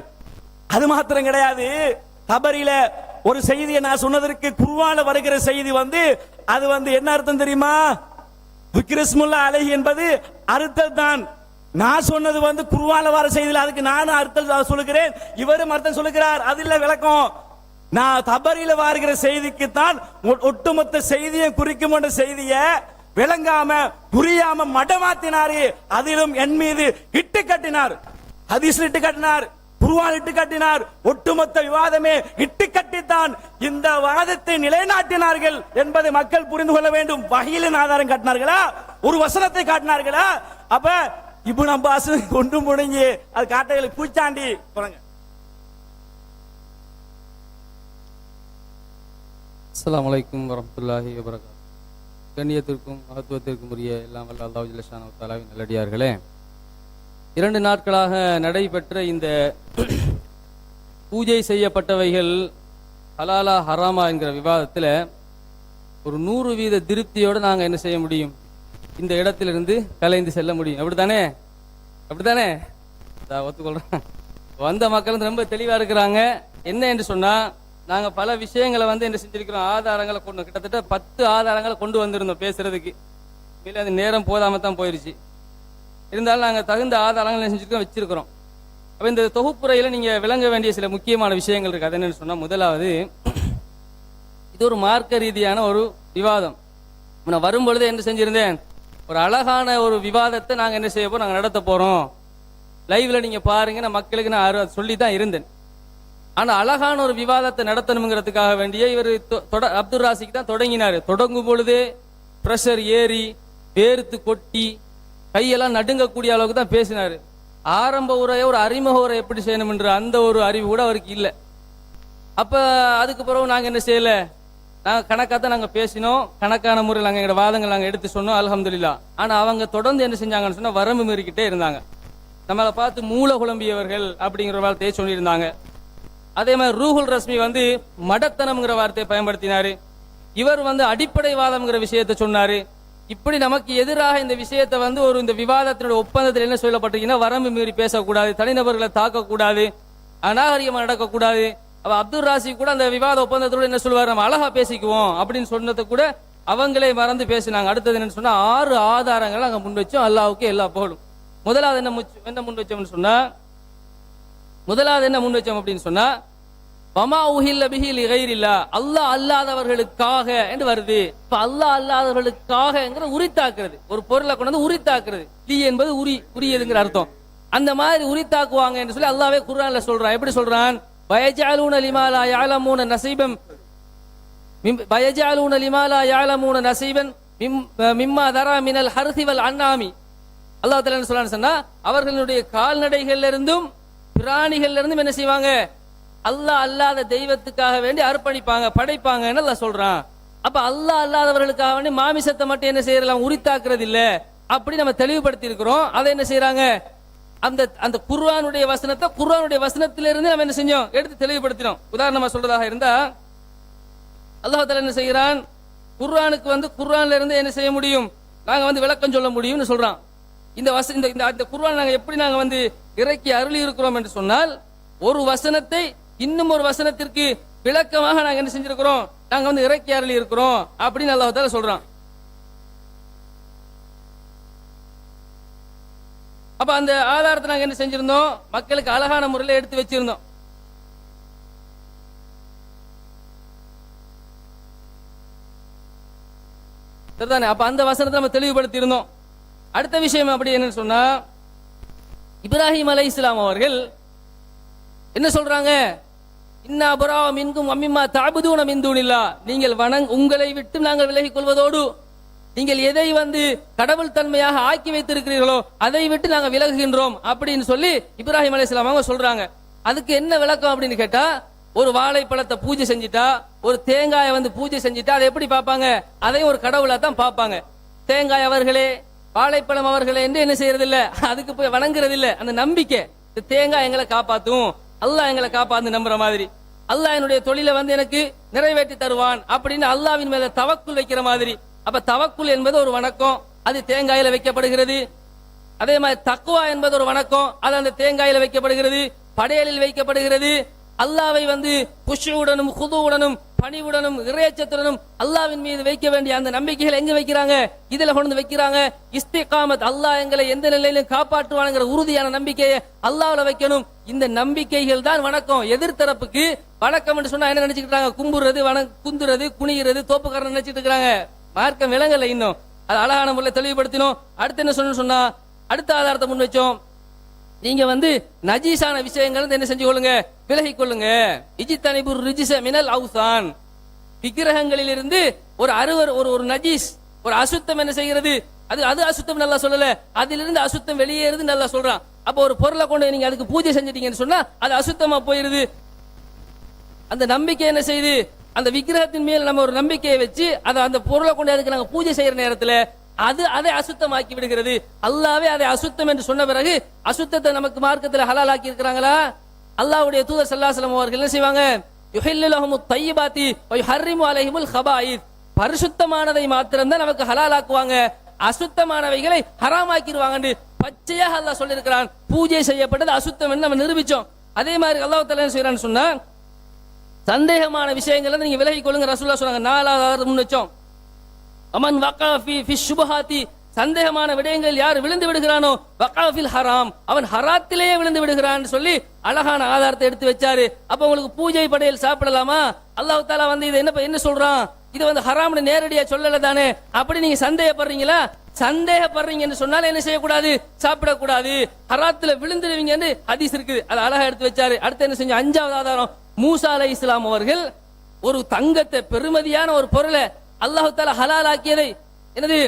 அது மாத்திரம் கிடையாது, தபரியில ஒரு செய்தியை நான் சொன்னதற்கு குர்ஆன்ல வருகிற செய்தி அது என்ன அர்த்தம் தெரியுமா? விக்ரிஸ்முல்லா அலைஹி என்பது அர்த்தம் தான். நான் சொன்னது குர்ஆன்ல வர செய்தியில், அதுக்கு நானும் அர்த்தம் சொல்லுகிறேன், இவரும் அர்த்தம் சொல்லுகிறார். அதில் விளக்கம் நான் தபரியில வருகிற செய்திக்கு தான் ஒட்டுமொத்த செய்தியை குறிக்கும் என்ற செய்தியை விளங்காம புரியாம மடமாத்தினாரு. அதிலும் என் மீது இட்டு கட்டினார், ஹதீஸ் இட்டு கட்டினார், குர்ஆன் இட்டு கட்டினார். ஒட்டுமொத்த விவாதமே இட்டு கட்டித்தான் இந்த வாதத்தை நிலைநாட்டினார்கள் என்பதை மக்கள் புரிந்து கொள்ள வேண்டும். வகையிலின் ஆதாரம் காட்டினார்களா? ஒரு வசனத்தை காட்டினார்களா? அப்ப இப்னு அப்பாஸ் கொண்டு முடங்கி அது காட்டைகளை பூச்சாண்டி போறாங்க. அஸ்ஸலாமு அலைக்கும் வரஹ்மத்துல்லாஹி வபரகாத்துஹு. கண்ணியத்திற்கும் மகத்துவத்திற்கும் உரிய எல்லாம் வல்ல அல்லாஹ் ஜல்ல ஷானஹு வ தஆலாவின் நல்லடியார்களே, 2 நாட்களாக நடைபெற்ற இந்த பூஜை செய்யப்பட்டவைகள் ஹலாலா ஹராமா என்கிற விவாதத்தில் ஒரு 100% திருப்தியோடு நாங்கள் என்ன செய்ய முடியும்? இந்த இடத்திலிருந்து கலைந்து செல்ல முடியும். அப்படித்தானே? ஒத்துக்கொள்றேன். வந்த மக்கள் ரொம்ப தெளிவாக இருக்கிறாங்க. என்ன என்று சொன்னால், நாங்கள் பல விஷயங்களை என்ன செஞ்சிருக்கிறோம், ஆதாரங்களை கொண்டு கிட்டத்தட்ட 10 ஆதாரங்களை கொண்டு வந்திருந்தோம் பேசுறதுக்கு. இல்லை அந்த நேரம் போதாம தான் போயிடுச்சு. இருந்தாலும் நாங்கள் தகுந்த ஆதாரங்கள் என்ன செஞ்சுருக்கோம், வச்சிருக்கிறோம். அப்போ இந்த தொகுப்புரையில் நீங்கள் விளங்க வேண்டிய சில முக்கியமான விஷயங்கள் இருக்குது. அது என்னென்னு சொன்னால், முதலாவது இது ஒரு மார்க்க ரீதியான ஒரு விவாதம். நான் வரும்பொழுது என்ன செஞ்சுருந்தேன், ஒரு அழகான ஒரு விவாதத்தை நாங்கள் என்ன செய்ய போகிறோம், நாங்கள் நடத்த போகிறோம். லைவில் நீங்கள் பாருங்க, நான் மக்களுக்கு நான் சொல்லி தான் இருந்தேன். ஆனால் அழகான ஒரு விவாதத்தை நடத்தணுங்கிறதுக்காக வேண்டிய இவர் அப்துல் ராசிக்கு தான் தொடங்கினார். தொடங்கும் பொழுதே ப்ரெஷர் ஏறி வேர்த்து கொட்டி கையெல்லாம் நடுங்கக்கூடிய அளவுக்கு தான் பேசினார். ஆரம்ப உரையை ஒரு அறிமுக உரை எப்படி செய்யணும்ன்ற அந்த ஒரு அறிவு கூட அவருக்கு இல்லை. அப்போ அதுக்கு பிறகு நாங்கள் என்ன செய்யலை, நாங்கள் கணக்காக தான் நாங்கள் பேசினோம். கணக்கான முறையில் நாங்கள் எங்களோட வாதங்கள் நாங்கள் எடுத்து சொன்னோம், அல்ஹம்துலில்லாஹ். ஆனால் அவங்க தொடர்ந்து என்ன செஞ்சாங்கன்னு சொன்னால் வரம்பு மீறிக்கிட்டே இருந்தாங்க. நம்மளை பார்த்து மூல குழம்பியவர்கள் அப்படிங்கிற வார்த்தையை சொல்லியிருந்தாங்க. அதே மாதிரி ரூஹுல் ரஸ்மி மடத்தனம்ங்கிற வார்த்தையை பயன்படுத்தினார். இவர் அடிப்படைவாதம்ங்கிற விஷயத்தை சொன்னார். இப்படி நமக்கு எதிராக இந்த விஷயத்தை இந்த விவாதத்தினுடைய ஒப்பந்தத்தில் என்ன சொல்லப்பட்டிருக்கீங்கன்னா, வரம்பு மீறி பேசக்கூடாது, தனிநபர்களை தாக்கக்கூடாது, அநாகரிகமாக நடக்கக்கூடாது. அப்போ அப்துல் ராசி கூட அந்த விவாத ஒப்பந்தத்தோடு என்ன சொல்லுவார், நம்ம அழகா பேசிக்குவோம் அப்படின்னு சொன்னதை கூட அவங்களே மறந்து பேசினாங்க. அடுத்தது என்னன்னு சொன்னா 6 ஆதாரங்கள் அங்க முன் வச்சோம். அல்லாஹ்வுக்கு எல்லா புகழும். முதலாவது என்ன முன் வச்சோம்னு சொன்னா, முதலாவது என்ன முன் வச்சோம் அப்படின்னு சொன்னா, வமா உஹில்ல பிஹி லிகைரில்லா, அல்லாஹ் அல்லாதவர்களுக்காக என்று வருது. இப்ப அல்லாஹ் அல்லாதவர்களுக்காகங்கிற உரித்தாக்குறது, ஒரு பொருளை கொண்டு வந்து உரித்தாக்குறது. லீ என்பது உரியதுங்கிற அர்த்தம். அந்த மாதிரி உரித்தாக்குவாங்க என்று சொல்லி அல்லாஹ்வே குர்ஆன்ல சொல்றான். எப்படி சொல்றான்? வயஜஅலூன லிமா லா யஅலமூன நஸீபன் வயஜஅலூன லிமா லா யஅலமூன நஸீபன் மிம்மா தரா மினல் ஹர்ஸி வல் அன்ஆமி. அல்லாஹ் தஆலா என்ன சொல்றான்னு சொன்னா, அவர்களுடைய கால்நடைகள்ல இருந்தும் பிராணிகள்ல இருந்தும் என்ன செய்வாங்க? அல்லாஹ் அல்லாத தெய்வத்துக்காக வேண்டி அர்ப்பணிப்பாங்க, படைப்பாங்கன்னு அல்லாஹ் சொல்றான். அப்ப அல்லாஹ் அல்லாதவர்களுக்காக வேண்டி மாமிசத்தை மட்டும் என்ன செய்யலாம்? உரித்தாக்குறது இல்ல. அப்படி நம்ம தெளிவுபடுத்தி இருக்கிறோம். அதை என்ன செய்யறாங்க? அந்த குர்ஆனுடைய வசனத்தை குர்ஆனுடைய வசனத்திலிருந்து நம்ம என்ன செஞ்சோம்? எடுத்து தெளிவுபடுத்தினோம். உதாரணமா சொல்றதாக இருந்தா, அல்லாஹ் தஆலா என்ன செய்யறான்? குர்ஆனுக்கு வந்து குர்ஆன்ல இருந்து என்ன செய்ய முடியும்? நாங்க வந்து விளக்கம் சொல்ல முடியும்னு சொல்றான். இந்த குர்ஆன் நாங்க எப்படி நாங்க வந்து இறக்கி அருளி இருக்கிறோம் என்று சொன்னால், ஒரு வசனத்தை இன்னும் ஒரு வசனத்திற்கு விளக்கமாக நாங்க என்ன செஞ்சிருக்கிறோம்? நாங்க வந்து இறக்கி அருளி இருக்கிறோம் அப்படின்னு அல்லாஹ் தஆலா சொல்றான். அப்ப அந்த ஆதாரத்தை நாங்க என்ன செஞ்சிருந்தோம்? மக்களுக்கு அழகான முறையில் எடுத்து வச்சிருந்தோம். சரிதானே? அப்ப அந்த வசனத்தை நம்ம தெளிவுபடுத்தி இருந்தோம். அடுத்த விஷயம் அப்படி என்னன்னு சொன்னா, இப்ராஹிம் அலைஹிஸ்ஸலாம் அவர்கள் என்ன சொல்றாங்க? இன்னா புரா மின்கும் அம்மிமா தஅபுதூன மின் தூனில்லாஹ், நீங்கள் உங்களை விட்டு நாங்கள் விலகிக் கொள்வதோடு நீங்கள் எதை வந்து கடவுள் தன்மையாக ஆக்கி வைத்திருக்கிறீர்களோ அதை விட்டு நாங்கள் விலகுகின்றோம் அப்படின்னு சொல்லி இப்ராஹிம் அலைஹிஸ்ஸலாம் அவங்க சொல்றாங்க. அதுக்கு என்ன விளக்கம் அப்படின்னு கேட்டா, ஒரு வாழைப்பழத்தை பூஜை செஞ்சுட்டா, ஒரு தேங்காயை வந்து பூஜை செஞ்சுட்டா அதை எப்படி பார்ப்பாங்க? அதையும் ஒரு கடவுளா தான் பார்ப்பாங்க. தேங்காய் அவர்களே, வாழைப்பழம் அவர்களே என்று என்ன செய்யறது இல்ல, அதுக்கு போய் வணங்குறது இல்ல. அந்த நம்பிக்கை, இந்த தேங்காய் எங்களை காப்பாத்தும், அல்லாஹ் எங்களை காப்பாத்து நம்புற மாதிரி, அல்லாஹ் என்னுடைய தொழிலை வந்து எனக்கு நிறைவேற்றி தருவான் அப்படின்னு அல்லாஹ்வின் மேல தவக்குல் வைக்கிற மாதிரி. அப்ப தவக்குல் என்பது ஒரு வணக்கம், அது தேங்காயில வைக்கப்படுகிறது. அதே மாதிரி தக்வா என்பது ஒரு வணக்கம், அது அந்த தேங்காயில வைக்கப்படுகிறது, படையலில் வைக்கப்படுகிறது. அல்லாஹ்வை வந்து குஷுவுடனும் குதுவுடனும் பணிவுடனும் இறையச்சத்துடனும் அல்லாஹ்வின் மீது வைக்க வேண்டிய அந்த நம்பிக்கைகள் எங்க வைக்கிறாங்க? இதுல கொண்டு வைக்கிறாங்க. இஸ்திகாமத், அல்லாஹ் எங்களை எந்த நிலையிலும் காப்பாற்றுவானுங்கிற உறுதியான நம்பிக்கையை அல்லாஹ்ல வைக்கணும். இந்த நம்பிக்கைகள் தான் வணக்கம். எதிர்த்தரப்புக்கு வணக்கம் என்று சொன்னா என்ன நினைச்சுக்கிட்டாங்க? கும்புறது, குந்துறது, குனிகிறது, தோப்புக்காரன் நினைச்சிட்டு இருக்கிறாங்க. மார்க்கம் விளங்கல இன்னும். அது அழகான முறையில் தெளிவுபடுத்தினோம். அடுத்து என்ன சொன்னா, அடுத்த ஆதாரத்தை முன் வச்சோம். நீங்க வந்து நஜீஸான விஷயங்கள் என்ன செஞ்சு கொள்ளுங்க? விலகிக் கொள்ளுங்க. இஜ்தனிபுர் ரிஜ்ஸ மினல் அவ்சான், விக்கிரகங்களில் இருந்து ஒரு நஜீஸ், ஒரு அசுத்தம் என்ன செய்கிறது? அது அசுத்தம் நல்லா சொல்லல, அதிலிருந்து அசுத்தம் வெளியேறுது நல்லா சொல்றான். அப்ப ஒரு பொருளை கொண்டு நீங்க அதுக்கு பூஜை செஞ்சிட்டீங்கன்னு சொன்னா அது அசுத்தமா போயிருது. அந்த நம்பிக்கை என்ன செய்யுது? அந்த விக்கிரகத்தின் மேல் நம்ம ஒரு நம்பிக்கையை வச்சு அந்த பொருளை கொண்டு அதுக்கு நாங்க பூஜை செய்யற நேரத்துல அதை அசுத்தமாக்கி விடுகிறது. அல்லாவே அதை அசுத்தம் என்று சொன்ன பிறகு அசுத்தத்தை நமக்கு மார்க்கத்தில் ஹலால் ஆக்கி இருக்கிறாங்களா? அல்லாஹ்வுடைய தூதர் ஸல்லல்லாஹு அலைஹி வஸல்லம் அவர்கள் என்ன செய்வாங்க? யுஹில்லு லஹுமுத் தய்யிபாத்தி வ யுஹர்ரிமு அலைஹிமுல் கபாயித், பரிசுத்தமானதை மாத்திரம் தான் நமக்கு ஹலால் ஆக்குவாங்க, அசுத்தமானவைகளை ஹராம் ஆக்கிடுவாங்க. பச்சையாக அல்லாஹ் சொல்லியிருக்கிறான். பூஜை செய்யப்பட்டது அசுத்தம் என்று நம்ம நிரூபிச்சோம். அதே மாதிரி அல்லாஹ் தஆலா என்ன செய்றான்னு சொன்னா, சந்தேகமான விஷயங்கள் நீங்க விலகிக் கொள்ளுங்க ரசூலுல்லாஹ் சொன்னாங்க. 4வது முன் வச்சோம். அமன் வகா ஃபி ஷுபஹாத்தி, சந்தேகமான விடயங்கள் யார் விழுந்து விடுகிறானோ வகா ஃபில் ஹராம், அவன் ஹராத்திலேயே விழுந்து விடுகிறான்னு சொல்லி அழகான ஆதாரத்தை எடுத்து வச்சாரு. அப்ப உங்களுக்கு பூஜை படையல் சாப்பிடலாமா? அல்லாஹ் தஆலா வந்து இது என்ன சொல்றான்? இது வந்து ஹராம்னு நேரடியா சொல்லல தானே. அப்படி நீங்க சந்தேகப்படுறீங்களா? சந்தேகப்படுறீங்கன்னு சொன்னால என்ன செய்யக்கூடாது? சாப்பிடக்கூடாது, ஹராத்துல விழுந்துடுவீங்கன்னு ஹதீஸ் இருக்குது. அது அழகா எடுத்து வச்சாரு. அடுத்து என்ன செஞ்ச? 5வது ஆதாரம், மூசா அலைஹிஸ்ஸலாம் அவர்கள் ஒரு தங்கத்தை, பெருமதியான ஒரு பொருளை அல்லாஹ் தஆலா ஹலால் ஆக்கியதை என்னது?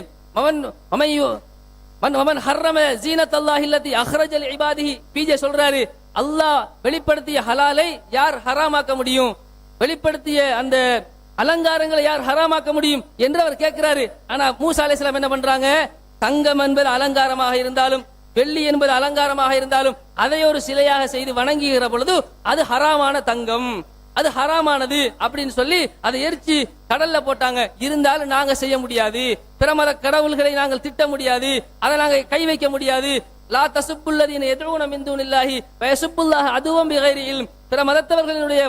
மமன் ஹர்ரம ஜீனத்தல்லாஹி அல்லதி அக்ரஜ லிஇபாதிஹி, பிஜே சொல்றாரு, அல்லாஹ் வெளிப்படுத்திய ஹலாலை யார் ஹராமாக்க முடியும்? வெளிப்படுத்திய அந்த அலங்காரங்களை யார் ஹராமாக்க முடியும் என்று அவர் கேட்கிறாரு. ஆனா மூசா அலைஹிஸ்ஸலாம் என்ன பண்றாங்க? தங்கம் என்பது அலங்காரமாக இருந்தாலும், வெள்ளி என்பது அலங்காரமாக இருந்தாலும் அதை ஒரு சிலையாக செய்து வணங்குகிற பொழுது அது ஹராமான தங்கம், அது ஹராமானது அப்படின்னு சொல்லி அதை எரிச்சு கடல்ல போட்டாங்க. இருந்தாலும் நாங்க செய்ய முடியாது, பிரமத கடவுள்களை நாங்கள் திட்ட முடியாது, அதை நாங்க கை வைக்க முடியாது. லா தசுப்புல்லதீன யதுஊன மின் தூனில்லாஹி வ யசுப்புல்லாஹ அதுவம் பிகைரி இல்ம், பிற மதத்தவர்களுடைய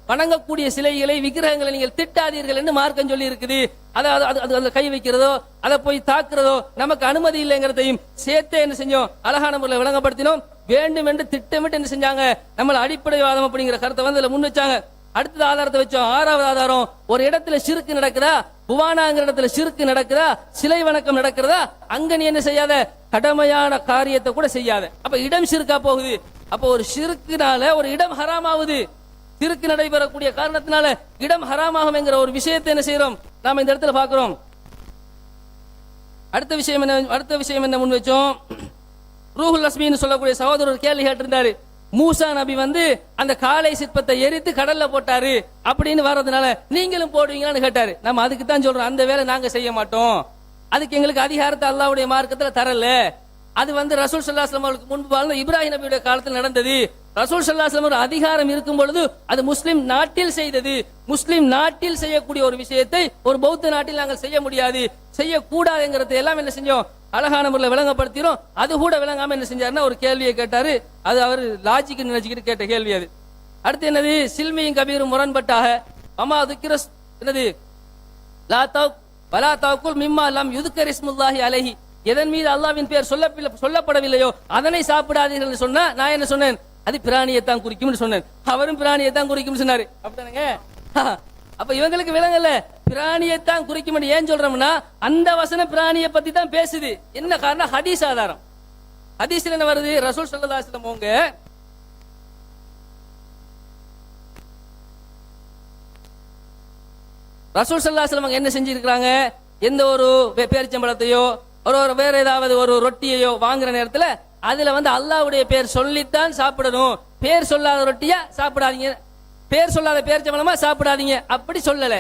வணங்கக்கூடிய சிலைகளை விக்கிரகங்களை நீங்கள் திட்டாதீர்கள் என்று மார்க்கம் சொல்லி இருக்குது. அதை கை வைக்கிறதோ அதை போய் தாக்குறதோ நமக்கு அனுமதி இல்லைங்கிறதையும் சேர்த்தே என்ன செஞ்சோம், அழகான முறையில் விளங்கப்படுத்தினோம். வேண்டும் என்று திட்டமிட்டு என்ன செஞ்சாங்க, நம்மள அடிப்படைவாதம் அப்படிங்கிற கருத்தை வந்து முன் வச்சாங்க. அடுத்தது ஆதாரத்தை வச்சோம். 6வது ஆதாரம், ஒரு இடத்துல சிறுக்கு நடக்குதா, புவானாங்கிற இடத்துல சிறுக்கு நடக்குதா, சிலை வணக்கம் நடக்கிறதா, அங்க நீ என்ன செய்யாத, கடமையான காரியத்தை கூட செய்யாத. அப்ப இடம் சிறுக்கா போகுது. அப்ப ஒரு சிறுக்குனால ஒரு இடம் ஹராமாகுது. சிறுக்கு நடைபெறக்கூடிய காரணத்தினால இடம் ஹராமாகும் என்கிற ஒரு விஷயத்தை என்ன செய்யறோம், நாம இந்த இடத்துல பாக்குறோம். அடுத்த விஷயம் என்ன முன் வச்சோம், ரூஹுல் அஸ்மின்னு சொல்லக்கூடிய சகோதரர் கேள்வி கேட்டிருந்தாரு. மூசா நபி வந்து அந்த காளை சிற்பத்தை எரித்து கடல்ல போட்டாரு அப்படின்னு வர்றதுனால நீங்களும் போடுவீங்களான்னு கேட்டாரு. நம்ம அதுக்கு தான் சொல்றோம், அந்த வேலை நாங்க செய்ய மாட்டோம். அதுக்கு எங்களுக்கு அதிகாரத்தை அல்லாஹ்வுடைய மார்க்கத்துல தரல. அது வந்து ரசூல் ஸல்லல்லாஹு அலைஹி வஸல்லம் அவர்களுக்கு முன்பு வாழ்ந்த இப்ராஹிம் நபியுடைய காலத்தில் நடந்தது. ரசூல் ஸல்லல்லாஹு அலைஹி வஸல்லம் அதிகாரம் இருக்கும் பொழுது அது முஸ்லிம் நாட்டில் செய்தது. முஸ்லிம் நாட்டில் செய்யக்கூடிய ஒரு விஷயத்தை ஒரு பௌத்த நாட்டில் நாங்கள் செய்ய முடியாது, செய்யக்கூடாதுங்கிறத எல்லாம் என்ன செஞ்சோம், அழகான முறையில் விளங்கப்படுத்தினோம். அது கூட விளங்காம என்ன செஞ்சாருன்னா ஒரு கேள்வியை கேட்டாரு. அது அவர் லாஜிக் நினைச்சுக்கிட்டு கேட்ட கேள்வி அது. அடுத்து என்னது, சில்மியும் கபீரும் முரண்பட்டாக அம்மா துக்கிர என்னது லா தௌக் வலா தௌக்குல் மிம்மா லம் யுத்கர் இஸ்முல்லாஹி அலைஹி, எதன் மீது அல்லாஹ்வின் பெயர் சொல்லப்படவில்லையோ அதனை சாப்பிடாதீர்கள் சொன்னா நான் என்ன சொன்னேன், அது பிராணியைத்தான் குறிக்கும்னு சொன்னேன். அவரும் பிராணியைத்தான் குறிக்கும்னு சொன்னாரு. அப்படிதானங்க? அப்ப இவங்களுக்கு விளங்கல, பிராணியைத்தான் குறிக்கும். ஏன் சொல்றோம்னா அந்த வசனம் பிராணியை பத்தி தான் பேசுது. என்ன காரணம், ஹதீஸ் ஆதாரம். ஹதீஸ்ல என்ன வருது, ரசூல் ஸல்லல்லாஹு அலைஹி வஸல்லம் அவங்க ரசூல் ஸல்லல்லாஹு அலைஹி வஸல்லம் என்ன செஞ்சிருக்காங்க, எந்த ஒரு பேரிச்சம்பழத்தையோ ஒரு வேற ஏதாவது ஒரு ரொட்டியையோ வாங்குற நேரத்துல அதுல வந்து அல்லாஹ்வுடைய பேர் சொல்லித்தான் சாப்பிடணும். பேர் சொல்லாத ரொட்டியா சாப்பிடாதீங்க, பேர் சொல்லாத பேரிச்சம்பழமா சாப்பிடாதீங்க அப்படி சொல்லல.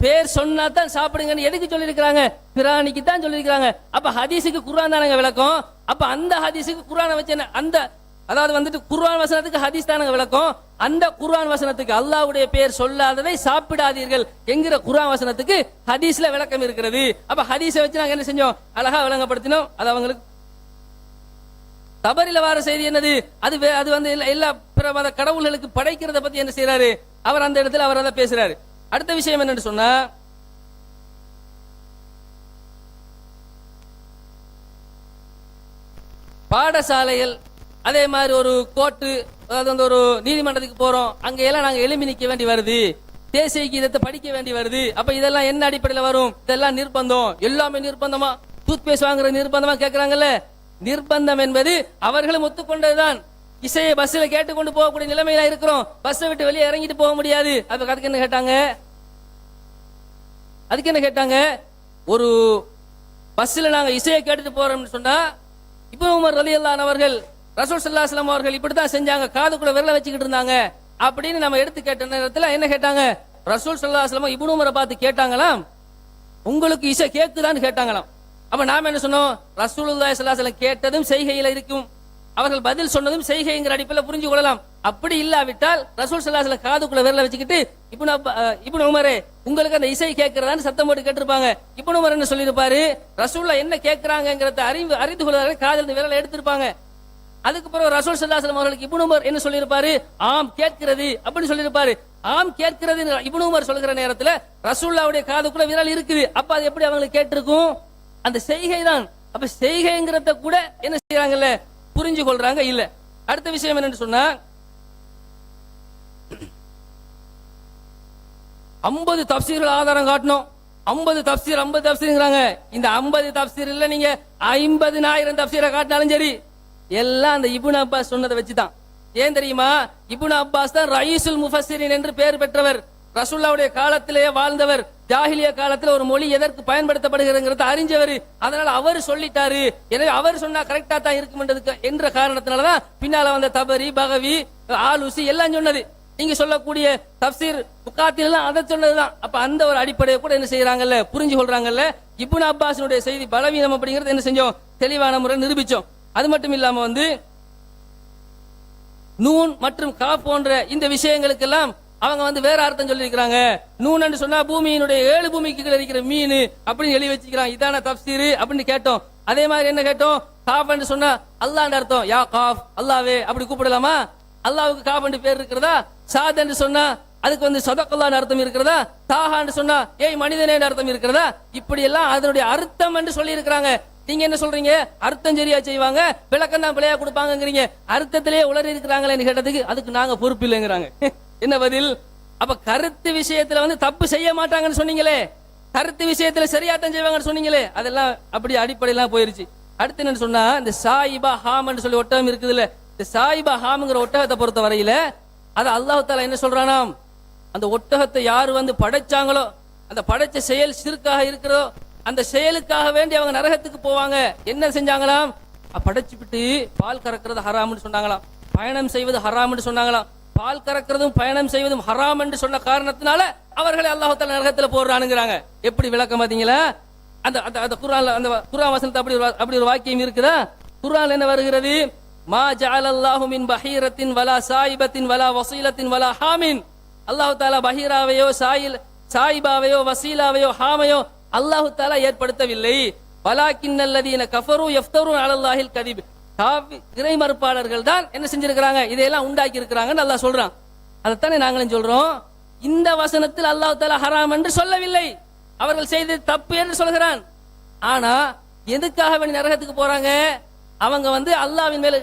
பேர் சொன்னா தான் சாப்பிடுங்கன்னு எதுக்கு சொல்லியிருக்கிறாங்க, பிராணிக்கு தான் சொல்லியிருக்கிறாங்க. அப்ப ஹதீஸுக்கு குர்ஆன் தானங்க விளக்கம். அப்ப அந்த ஹதீஸுக்கு குர்ஆனை வச்சு அந்த அதாவது வந்துட்டு குர்ஆன் வசனத்துக்கு ஹதீஸ் தானங்க விளக்கம். அந்த குர்ஆன் வசனத்துக்கு அல்லாஹ்வுடைய பேர் சொல்லாததை சாப்பிடாதீர்கள் என்கிற குர்ஆன் வசனத்துக்கு ஹதீஸ்ல விளக்கம் இருக்கிறது. அப்ப ஹதீஸை வச்சு நாங்க என்ன செஞ்சோம், அழகா விளங்கப்படுத்தினோம். அது அவங்களுக்கு தபரில வார செய்தி என்னது, அது வந்து எல்லா பிற மத கடவுள்களுக்கு படைக்கிறத பத்தி என்ன செய்யறாரு அவர், அந்த இடத்துல அவர் அதை பேசுறாரு. அடுத்த விஷயம் என்னன்னு சொன்னா, பாடசாலைகள் அதே மாதிரி ஒரு கோர்ட்டு, அதாவது வந்து ஒரு நீதிமன்றத்துக்கு போறோம், அங்க எல்லாம் நாங்க எழுப்பி நிக்க வேண்டி வருது, தேசிய கீதத்தை படிக்க வேண்டி வருது. அப்ப இதெல்லாம் என்ன அடிப்படையில் வரும், இதெல்லாம் நிர்பந்தம். எல்லாமே நிர்பந்தமா, டூத் பேஸ்ட் வாங்குற நிர்பந்தமா கேட்கறாங்கல்ல. நிர்பந்தம் என்பது அவர்களும் ஒத்துக்கொண்டதுதான். இசையை பஸ்ல கேட்டுக்கொண்டு போகக்கூடிய நிலைமையில இருக்கிறோம், பஸ்ஸை விட்டு வெளியே இறங்கிட்டு போக முடியாது. அதுக்கு என்ன கேட்டாங்க, ஒரு பஸ்ல நாங்க இசையை கேட்டுட்டு போறோம்னு சொன்னா, இப்னு உமர் ரலியல்லாஹு அன்ஹு அவர்கள் ரசூல் ஸல்லல்லாஹு அலைஹி வஸல்லம் அவர்கள் இப்படித்தான் செஞ்சாங்க, காதுக்குள்ள விரல வச்சுக்கிட்டு இருந்தாங்க அப்படின்னு நம்ம எடுத்து கேட்ட நேரத்துல என்ன கேட்டாங்க, ரசூல் ஸல்லல்லாஹு அலைஹி வஸல்லம் இப்னு உமரை பார்த்து கேட்டாங்களாம், உங்களுக்கு இசை கேக்குதான்னு கேட்டாங்களாம். அப்ப நாம என்ன சொன்னோம், ரசூலுல்லாஹி ஸல்லல்லாஹு அலைஹி வஸல்லம் கேட்டதும் செய்கையில இருக்கும், அவர்கள் பதில் சொன்னதும் செய்கைங்கிற அடிப்படையில் புரிஞ்சு கொள்ளலாம். அப்படி இல்லாவிட்டால் ரசூல் ஸல்லல்லாஹு அலைஹி வஸல்லம் காதுக்குள்ள விரல வச்சுக்கிட்டு இப்னு உமரே உங்களுக்கு அந்த இசை கேட்கிறதான்னு சத்தம் போட்டு கேட்டிருப்பாங்க. இப்னு உமர் என்ன சொல்லியிருப்பாரு, ரசூலுல்லாஹ் என்ன கேட்கிறாங்கிறத அறிந்து கொள்வதற்கு காதிலிருந்து விரல எடுத்திருப்பாங்க. அதுக்கு பிறகு ரசூல் ஸல்லல்லாஹு அலைஹி வஸல்லம் அவர்களுக்கு இப்னு உமர் என்ன சொல்லியிருப்பாரு, ஆம் கேட்கிறது அப்படின்னு சொல்லியிருப்பாரு. ஆம் கேட்கிறது இப்னு உமர் சொல்கிற நேரத்துல ரசூலுல்லாஹ்வுடைய காதுக்குள்ள விரல் இருக்குது. அப்ப அது எப்படி அவங்களுக்கு கேட்டிருக்கும், அந்த செய்கை தான். அப்ப செய்கைங்கிறத கூட என்ன செய்யறாங்கல்ல, புரிஞ்சு கொள்றாங்க இல்ல. அடுத்த விஷயம் என்னன்னு சொன்னா, 50 தப்சீர்கள் ஆதாரம் காட்டணும். 50 தப்சீர்ங்கிறாங்க. இந்த 50 தப்சீர் இல்ல, நீங்க 50,000 தப்சீரை காட்டினாலும் சரி, எல்லாம் அந்த இப்னு அப்பாஸ் சொன்னதை வச்சுதான். ஏன் தெரியுமா, இப்னு அப்பாஸ் தான் ரயீசுல் முஃபஸ்ஸிரின் என்று பெயர் பெற்றவர். ரசூலுல்லாஹ்வுடைய காலத்திலேயே வாழ்ந்தவர். ஜாஹிலிய காலத்துல ஒரு மொழி எதற்கு பயன்படுத்தப்படுகிறதுங்கிறத அறிஞ்சவர். அதனால அவர் சொல்லிட்டாரு, எனவே அவர் சொன்னா கரெக்டா தான் இருக்கும் என்ற காரணத்தினாலதான் பின்னால வந்த தபரி, பகவி, ஆலூசி எல்லாம் சொன்னது. நீங்க சொல்லக்கூடிய தப்சீர் முகாத்தில் எல்லாம் அதை சொன்னதுதான். அப்ப அந்த ஒரு அடிப்படையை கூட என்ன செய்யறாங்கல்ல, புரிஞ்சு கொள்றாங்கல்ல. இப்னு அப்பாஸினுடைய செய்தி பலவீனம் அப்படிங்கிறது என்ன செஞ்சோம், தெளிவான முறை நிரூபிச்சோம். அது மட்டும் இல்லாம வந்து நூன் மற்றும் கா போன்ற இந்த விஷயங்களுக்கெல்லாம் அவங்க வந்து வேற அர்த்தம் சொல்லியிருக்கிறாங்க. நூன்னு சொன்னா பூமியினுடைய 7 பூமிக்கு கீழே இருக்கிற மீன் அப்படின்னு எழுதி வச்சுக்கிறாங்க. இதான தப்சீர் அப்படின்னு கேட்டோம். அதே மாதிரி என்ன கேட்டோம், காஃப் சொன்னா அல்லாஹ்ன்ற அர்த்தம், யா காஃப் அல்லாவே அப்படி கூப்பிடலாமா? அல்லாஹ்வுக்கு காபண்டு பேர் இருக்கிறதா? சாத் என்று சொன்னா அதுக்கு வந்து சதக்கல்லான்னு அர்த்தம் இருக்கிறதா? தாஹான்னு சொன்னா ஏய் மனிதனே அர்த்தம் இருக்கிறதா? இப்படி எல்லாம் அதனுடைய அர்த்தம் என்று சொல்லி இருக்கிறாங்க. நீங்க என்ன சொல்றீங்க? அர்த்தம் சரியா செய்வாங்க, விளக்கம் தான் பிள்ளையா கொடுப்பாங்கிறீங்க. அர்த்தத்திலேயே உளறி இருக்கிறாங்களேன்னு கேட்டதுக்கு அதுக்கு நாங்க பொறுப்பு இல்லைங்கிறாங்க. என்ன பதில்? அப்ப கருத்து விஷயத்துல வந்து தப்பு செய்ய மாட்டாங்கன்னு சொன்னீங்களே, கருத்து விஷயத்துல சரியாத்தான் செய்வாங்கன்னு சொன்னீங்களே, அதெல்லாம் அப்படி அடிப்படையெல்லாம் போயிருச்சு. அடுத்து என்னன்னு சொன்னா, இந்த சாயிபா ஹாம்னு சொல்லி ஒட்டகம் இருக்குதுல்ல, இந்த சாயிபா ஹாம்ங்கிற ஒட்டகத்தை பொறுத்த வரையில அது அல்லாஹ் தஆலா என்ன சொல்றானாம், அந்த ஒட்டகத்தை யாரு வந்து படைச்சாங்களோ, அந்த படைச்ச செயல் சிறுக்காக இருக்கிறதோ, அந்த செயலுக்காக வேண்டி அவங்க நரகத்துக்கு போவாங்க. என்ன செஞ்சாங்களாம்? படைச்சுவிட்டு பால் கறக்கிறது ஹராம்னு சொன்னாங்களாம், பயணம் செய்வது ஹராம்னு சொன்னாங்களாம். பால் கறக்கிறதும் பயணம் செய்வதும் ஹராம் என்று சொன்ன காரணத்தினால அவர்களை அல்லாஹ் தஆலா நரகத்துல போடுறானுங்கிறாங்க. எப்படி விளக்கம் பாத்தீங்களா? அந்த அந்த குர்ஆன்ல அந்த குர்ஆன் வசனத்துல அப்படி ஒரு வாக்கியம் இருக்குதா? குர்ஆன்ல என்ன வருகிறது? மா ஜஅலல்லாஹு மின் பஹீரத்தின் வலா சாயிபத்தின் வலா வசீலத்தின் வலா ஹாமின். அல்லாஹ் தஆலா பஹீராவையோ சாயிபாவையோ வசீலாவையோ ஹாமையோ அல்லாஹ் தஆலா ஏற்படுத்தவில்லை. வலாக்கின்னல்லதீன கஃபரு யஃப்தரு அலல்லாஹில் கதிப். இறை மறுப்பாளர்கள் தான் என்ன செஞ்சிருக்கிறாங்க, இதையெல்லாம் உண்டாக்கி இருக்கிறாங்கன்னு அல்லாஹ் சொல்றான். அதைத்தானே நாங்களும் சொல்றோம். இந்த வசனத்தில் அல்லாஹ் தஆலா ஹராம் என்று சொல்லவில்லை, அவர்கள் செய்தது தப்பு என்று சொல்கிறான். ஆனா எதுக்காக வேண்டி நரகத்துக்கு போறாங்க? அவங்க வந்து அல்லாஹ்வின் மேல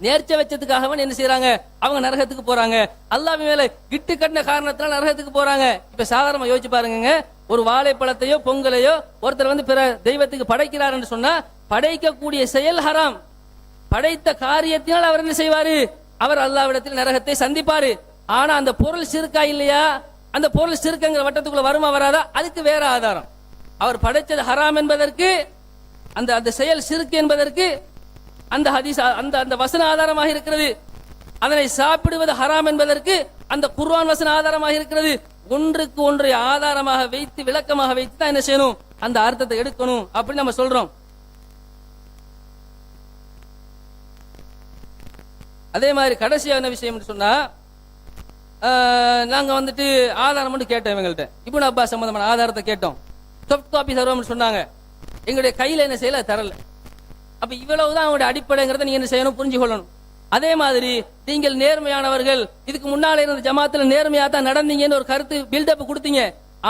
நேர்ச்சை வச்சதுக்காக என்ன செய்யறாங்க? அவங்க நரகத்துக்கு போறாங்க. அல்லாஹ்வின் மேல கிட்டு கட்டின காரணத்தினால நரகத்துக்கு போறாங்க. இப்ப சாதாரணமா யோசிச்சு பாருங்க, ஒரு வாழைப்பழத்தையோ பொங்கலையோ ஒருத்தர் வந்து பிற தெய்வத்துக்கு படைக்கிறார் என்று சொன்னா படைக்கக்கூடிய செயல் ஹராம். படைத்த காரியத்தினால் அவர் என்ன செய்வாரு? அவர் அல்லாஹ்விடத்தில் நரகத்தை சந்திப்பாரு. ஆனா அந்த பொருள் சிறுக்கா இல்லையா? அந்த பொருள் சிறுக்குங்கிற வட்டத்துக்குள்ள வருமா வராதா? அதுக்கு வேற ஆதாரம். அவர் படைச்சது ஹராம் என்பதற்கு, அந்த அந்த செயல் சிறுக்கு என்பதற்கு அந்த ஹதீஸ் அந்த வசன ஆதாரமாக இருக்கிறது. அதனை சாப்பிடுவது ஹராம் என்பதற்கு அந்த குர்ஆன் வசன ஆதாரமாக இருக்கிறது. ஒன்றுக்கு ஒன்றை ஆதாரமாக வைத்து விளக்கமாக வைத்து தான் என்ன செய்யணும்? அந்த அர்த்தத்தை எடுக்கணும் அப்படின்னு நம்ம சொல்றோம். அதே மாதிரி கடைசியான விஷயம் சொன்னா, நாங்க வந்துட்டு ஆதாரம் மட்டும் கேட்டோம் இவங்கள்ட்ட. இப்னு அப்பாஸ் சம்பந்தமான ஆதாரத்தை கேட்டோம். சாஃப்ட் காப்பி தருவோம்னு சொன்னாங்க. எங்களுடைய கையில என்ன செய்யல, தரல. அப்ப இவ்வளவுதான் அவங்களுடைய அடிப்படைங்கிறத நீங்க என்ன செய்யணும்? புரிஞ்சு கொள்ளணும். அதே மாதிரி நீங்கள் நேர்மையானவர்கள், இதுக்கு முன்னால இருந்த ஜமாத்துல நேர்மையா தான் நடந்தீங்கன்னு ஒரு கருத்து பில்டப் கொடுத்தீங்க.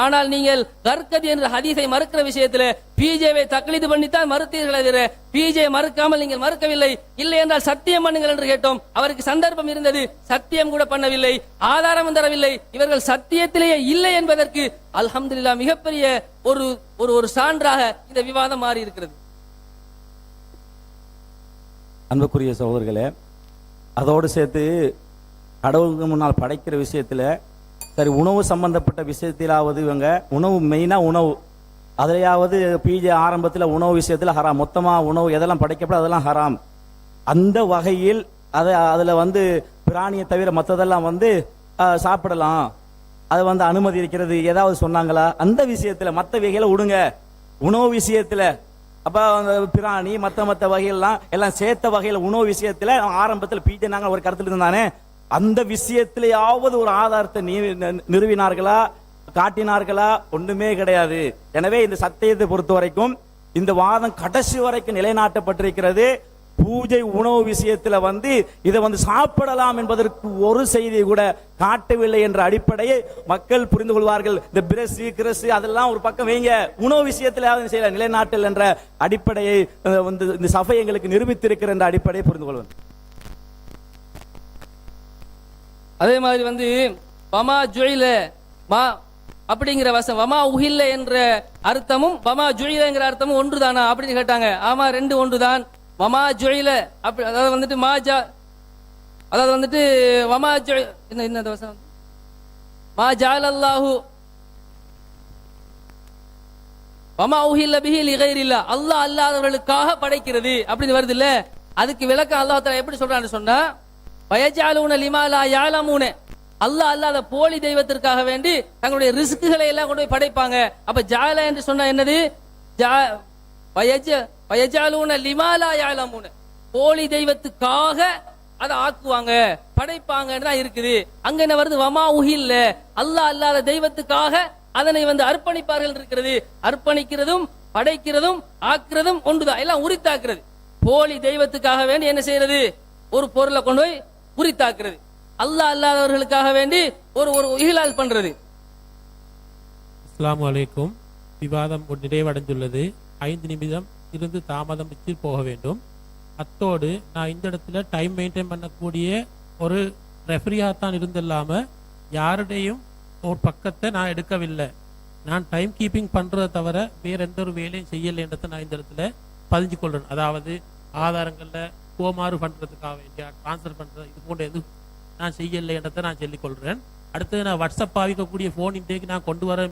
ஆனால் நீங்கள் கர்கதி என்ற ஹதீஸை மறுக்கிற விஷயத்துல பிஜேவை தக்லீது பண்ணித்தான் மறுத்தீர்களே தவிர பிஜே மறுக்காமல் நீங்கள் மறுக்கவில்லை. இல்லை என்றால் சத்தியம் பண்ணுங்கள் என்று கேட்டோம். அவருக்கு சந்தர்ப்பம் இருந்தது, சத்தியம் கூட பண்ணவில்லை, ஆதாரம் தரவில்லை. இவர்கள் சத்தியத்திலேயே இல்லை என்பதற்கு அல்ஹம்துலில்லாஹ் மிகப்பெரிய ஒரு ஒரு சான்றாக இந்த விவாதம் மாறி இருக்கிறது. அன்புக்குரிய சகோதரர்களே, அதோடு சேர்த்து கடவுளுக்கு முன்னால் படைக்கிற விஷயத்தில் சரி, உணவு சம்பந்தப்பட்ட விஷயத்திலாவது இவங்க உணவு மெயினாக உணவு அதிலையாவது பிஜே ஆரம்பத்தில் உணவு விஷயத்தில் ஹராம், மொத்தமாக உணவு எதெல்லாம் படைக்கப்பட அதெல்லாம் ஹராம். அந்த வகையில் அதில் வந்து பிராணியை தவிர மற்றதெல்லாம் வந்து சாப்பிடலாம், அதை வந்து அனுமதி இருக்கிறது ஏதாவது சொன்னாங்களா? அந்த விஷயத்தில் மற்ற வகையில் விடுங்க. உணவு விஷயத்தில் அப்போ அந்த பிராணி மற்ற வகையெல்லாம் எல்லாம் சேர்த்த வகையில் உணவு விஷயத்தில் ஆரம்பத்தில் பிஜே நாங்கள் ஒரு கருத்தில் இருந்தானே, அந்த விஷயத்திலேயாவது ஒரு ஆதாரத்தை நிறுவினார்களா, காட்டினார்களா? ஒண்ணுமே கிடையாது. எனவே இந்த சத்தியத்தை பொறுத்த வரைக்கும் இந்த வாதம் கடைசி வரைக்கும் நிலைநாட்டப்பட்டிருக்கிறது. பூஜை உணவு விஷயத்துல வந்து இதை வந்து சாப்பிடலாம் என்பதற்கு ஒரு செய்தியை கூட காட்டவில்லை என்ற அடிப்படையை மக்கள் புரிந்து கொள்வார்கள். இந்த பிரஸ் கிரஸ் அதெல்லாம் ஒரு பக்கம் வைங்க, உணவு விஷயத்திலாவது செய்யல நிலைநாட்டல் என்ற அடிப்படையை வந்து இந்த சபை எங்களுக்கு நிரூபித்திருக்கிற என்ற அடிப்படையை புரிந்து கொள்வது. அதே மாதிரி வந்து வமா ஜுயில மா அப்படிங்கிற வசம் வமா உஹில்ல என்ற அர்த்தமும் வமா ஜுயிலங்கிற அர்த்தமும் ஒன்றுதானா அப்படின்னு கேட்டாங்க. ஆமா, ரெண்டு ஒன்றுதான். வமா ஜுயில அப்படி அதாவது வந்துட்டு மாஜா அதாவது வந்துட்டு வமா ஜுய் என்ன வசனம் மா ஜஅலல்லாஹு வமா உஹில்ல பிஹி லிகைரில்லா, அல்லாஹ் அல்லாதவர்களுக்காக படைக்கிறது அப்படின்னு வருது இல்ல. அதுக்கு விளக்கம் அல்லாஹ் தஆலா எப்படி சொல்றான்னு சொன்னா, வயஜாலூன லிமா லா யஅலமூன, அல்லாஹ் அல்லாத போலி தெய்வத்திற்காக வேண்டி தங்களுடைய ரிஸ்குகளை எல்லாம் கொண்டு போய் படைப்பாங்க. அப்ப ஜால என்று சொன்னா என்னது? வயஜாலூன லிமா லா யஅலமூன, போலி தெய்வத்துக்காக அதை ஆக்குவாங்க, படைப்பாங்கன்னு தான் இருக்குது. அங்க என்ன வருது? வமா உஹில்ல, அல்லாஹ் அல்லாத தெய்வத்துக்காக அதனை வந்து அர்ப்பணிப்பார்கள் இருக்கிறது. அர்ப்பணிக்கிறதும் படைக்கிறதும் ஆக்குறதும் ஒன்றுதான், எல்லாம் உரித்தாக்குறது. போலி தெய்வத்துக்காக வேண்டி என்ன செய்யறது? ஒரு பொருளை கொண்டு போய் உரித்தாக்குறது, அல்லாஹ் அல்லாதவர்களுக்காக வேண்டி ஒரு ஒரு இஹ்லால் பண்றது. அஸ்ஸலாமு அலைக்கும். விவாதம் நிறைவடைந்துள்ளது. 5 நிமிடம் இருந்து தாமதம் வச்சு போக வேண்டும். அத்தோடு நான் இந்த இடத்துல டைம் மெயின்டைன் பண்ணக்கூடிய ஒரு ரெஃபரியாகத்தான் இருந்தில்லாமல் யாருடையும் ஒரு பக்கத்தை நான் எடுக்கவில்லை. நான் டைம் கீப்பிங் பண்ணுறதை தவிர வேறு எந்த ஒரு வேலையும் செய்யலைன்றதை நான் இந்த இடத்துல பதிஞ்சு கொள்கிறேன். அதாவது ஆதாரங்களில் கோமாறு பண்ணுறதுக்காக வேண்டிய ட்ரான்ஸ்ஃபர் பண்ணுறது இது போன்ற எதுவும் நான் செய்யலைன்றதை நான் சொல்லிக்கொள்கிறேன். அடுத்தது நான் வாட்ஸ்அப் பாவிக்கக்கூடிய ஃபோன் இன்டேக்கு நான் கொண்டு வர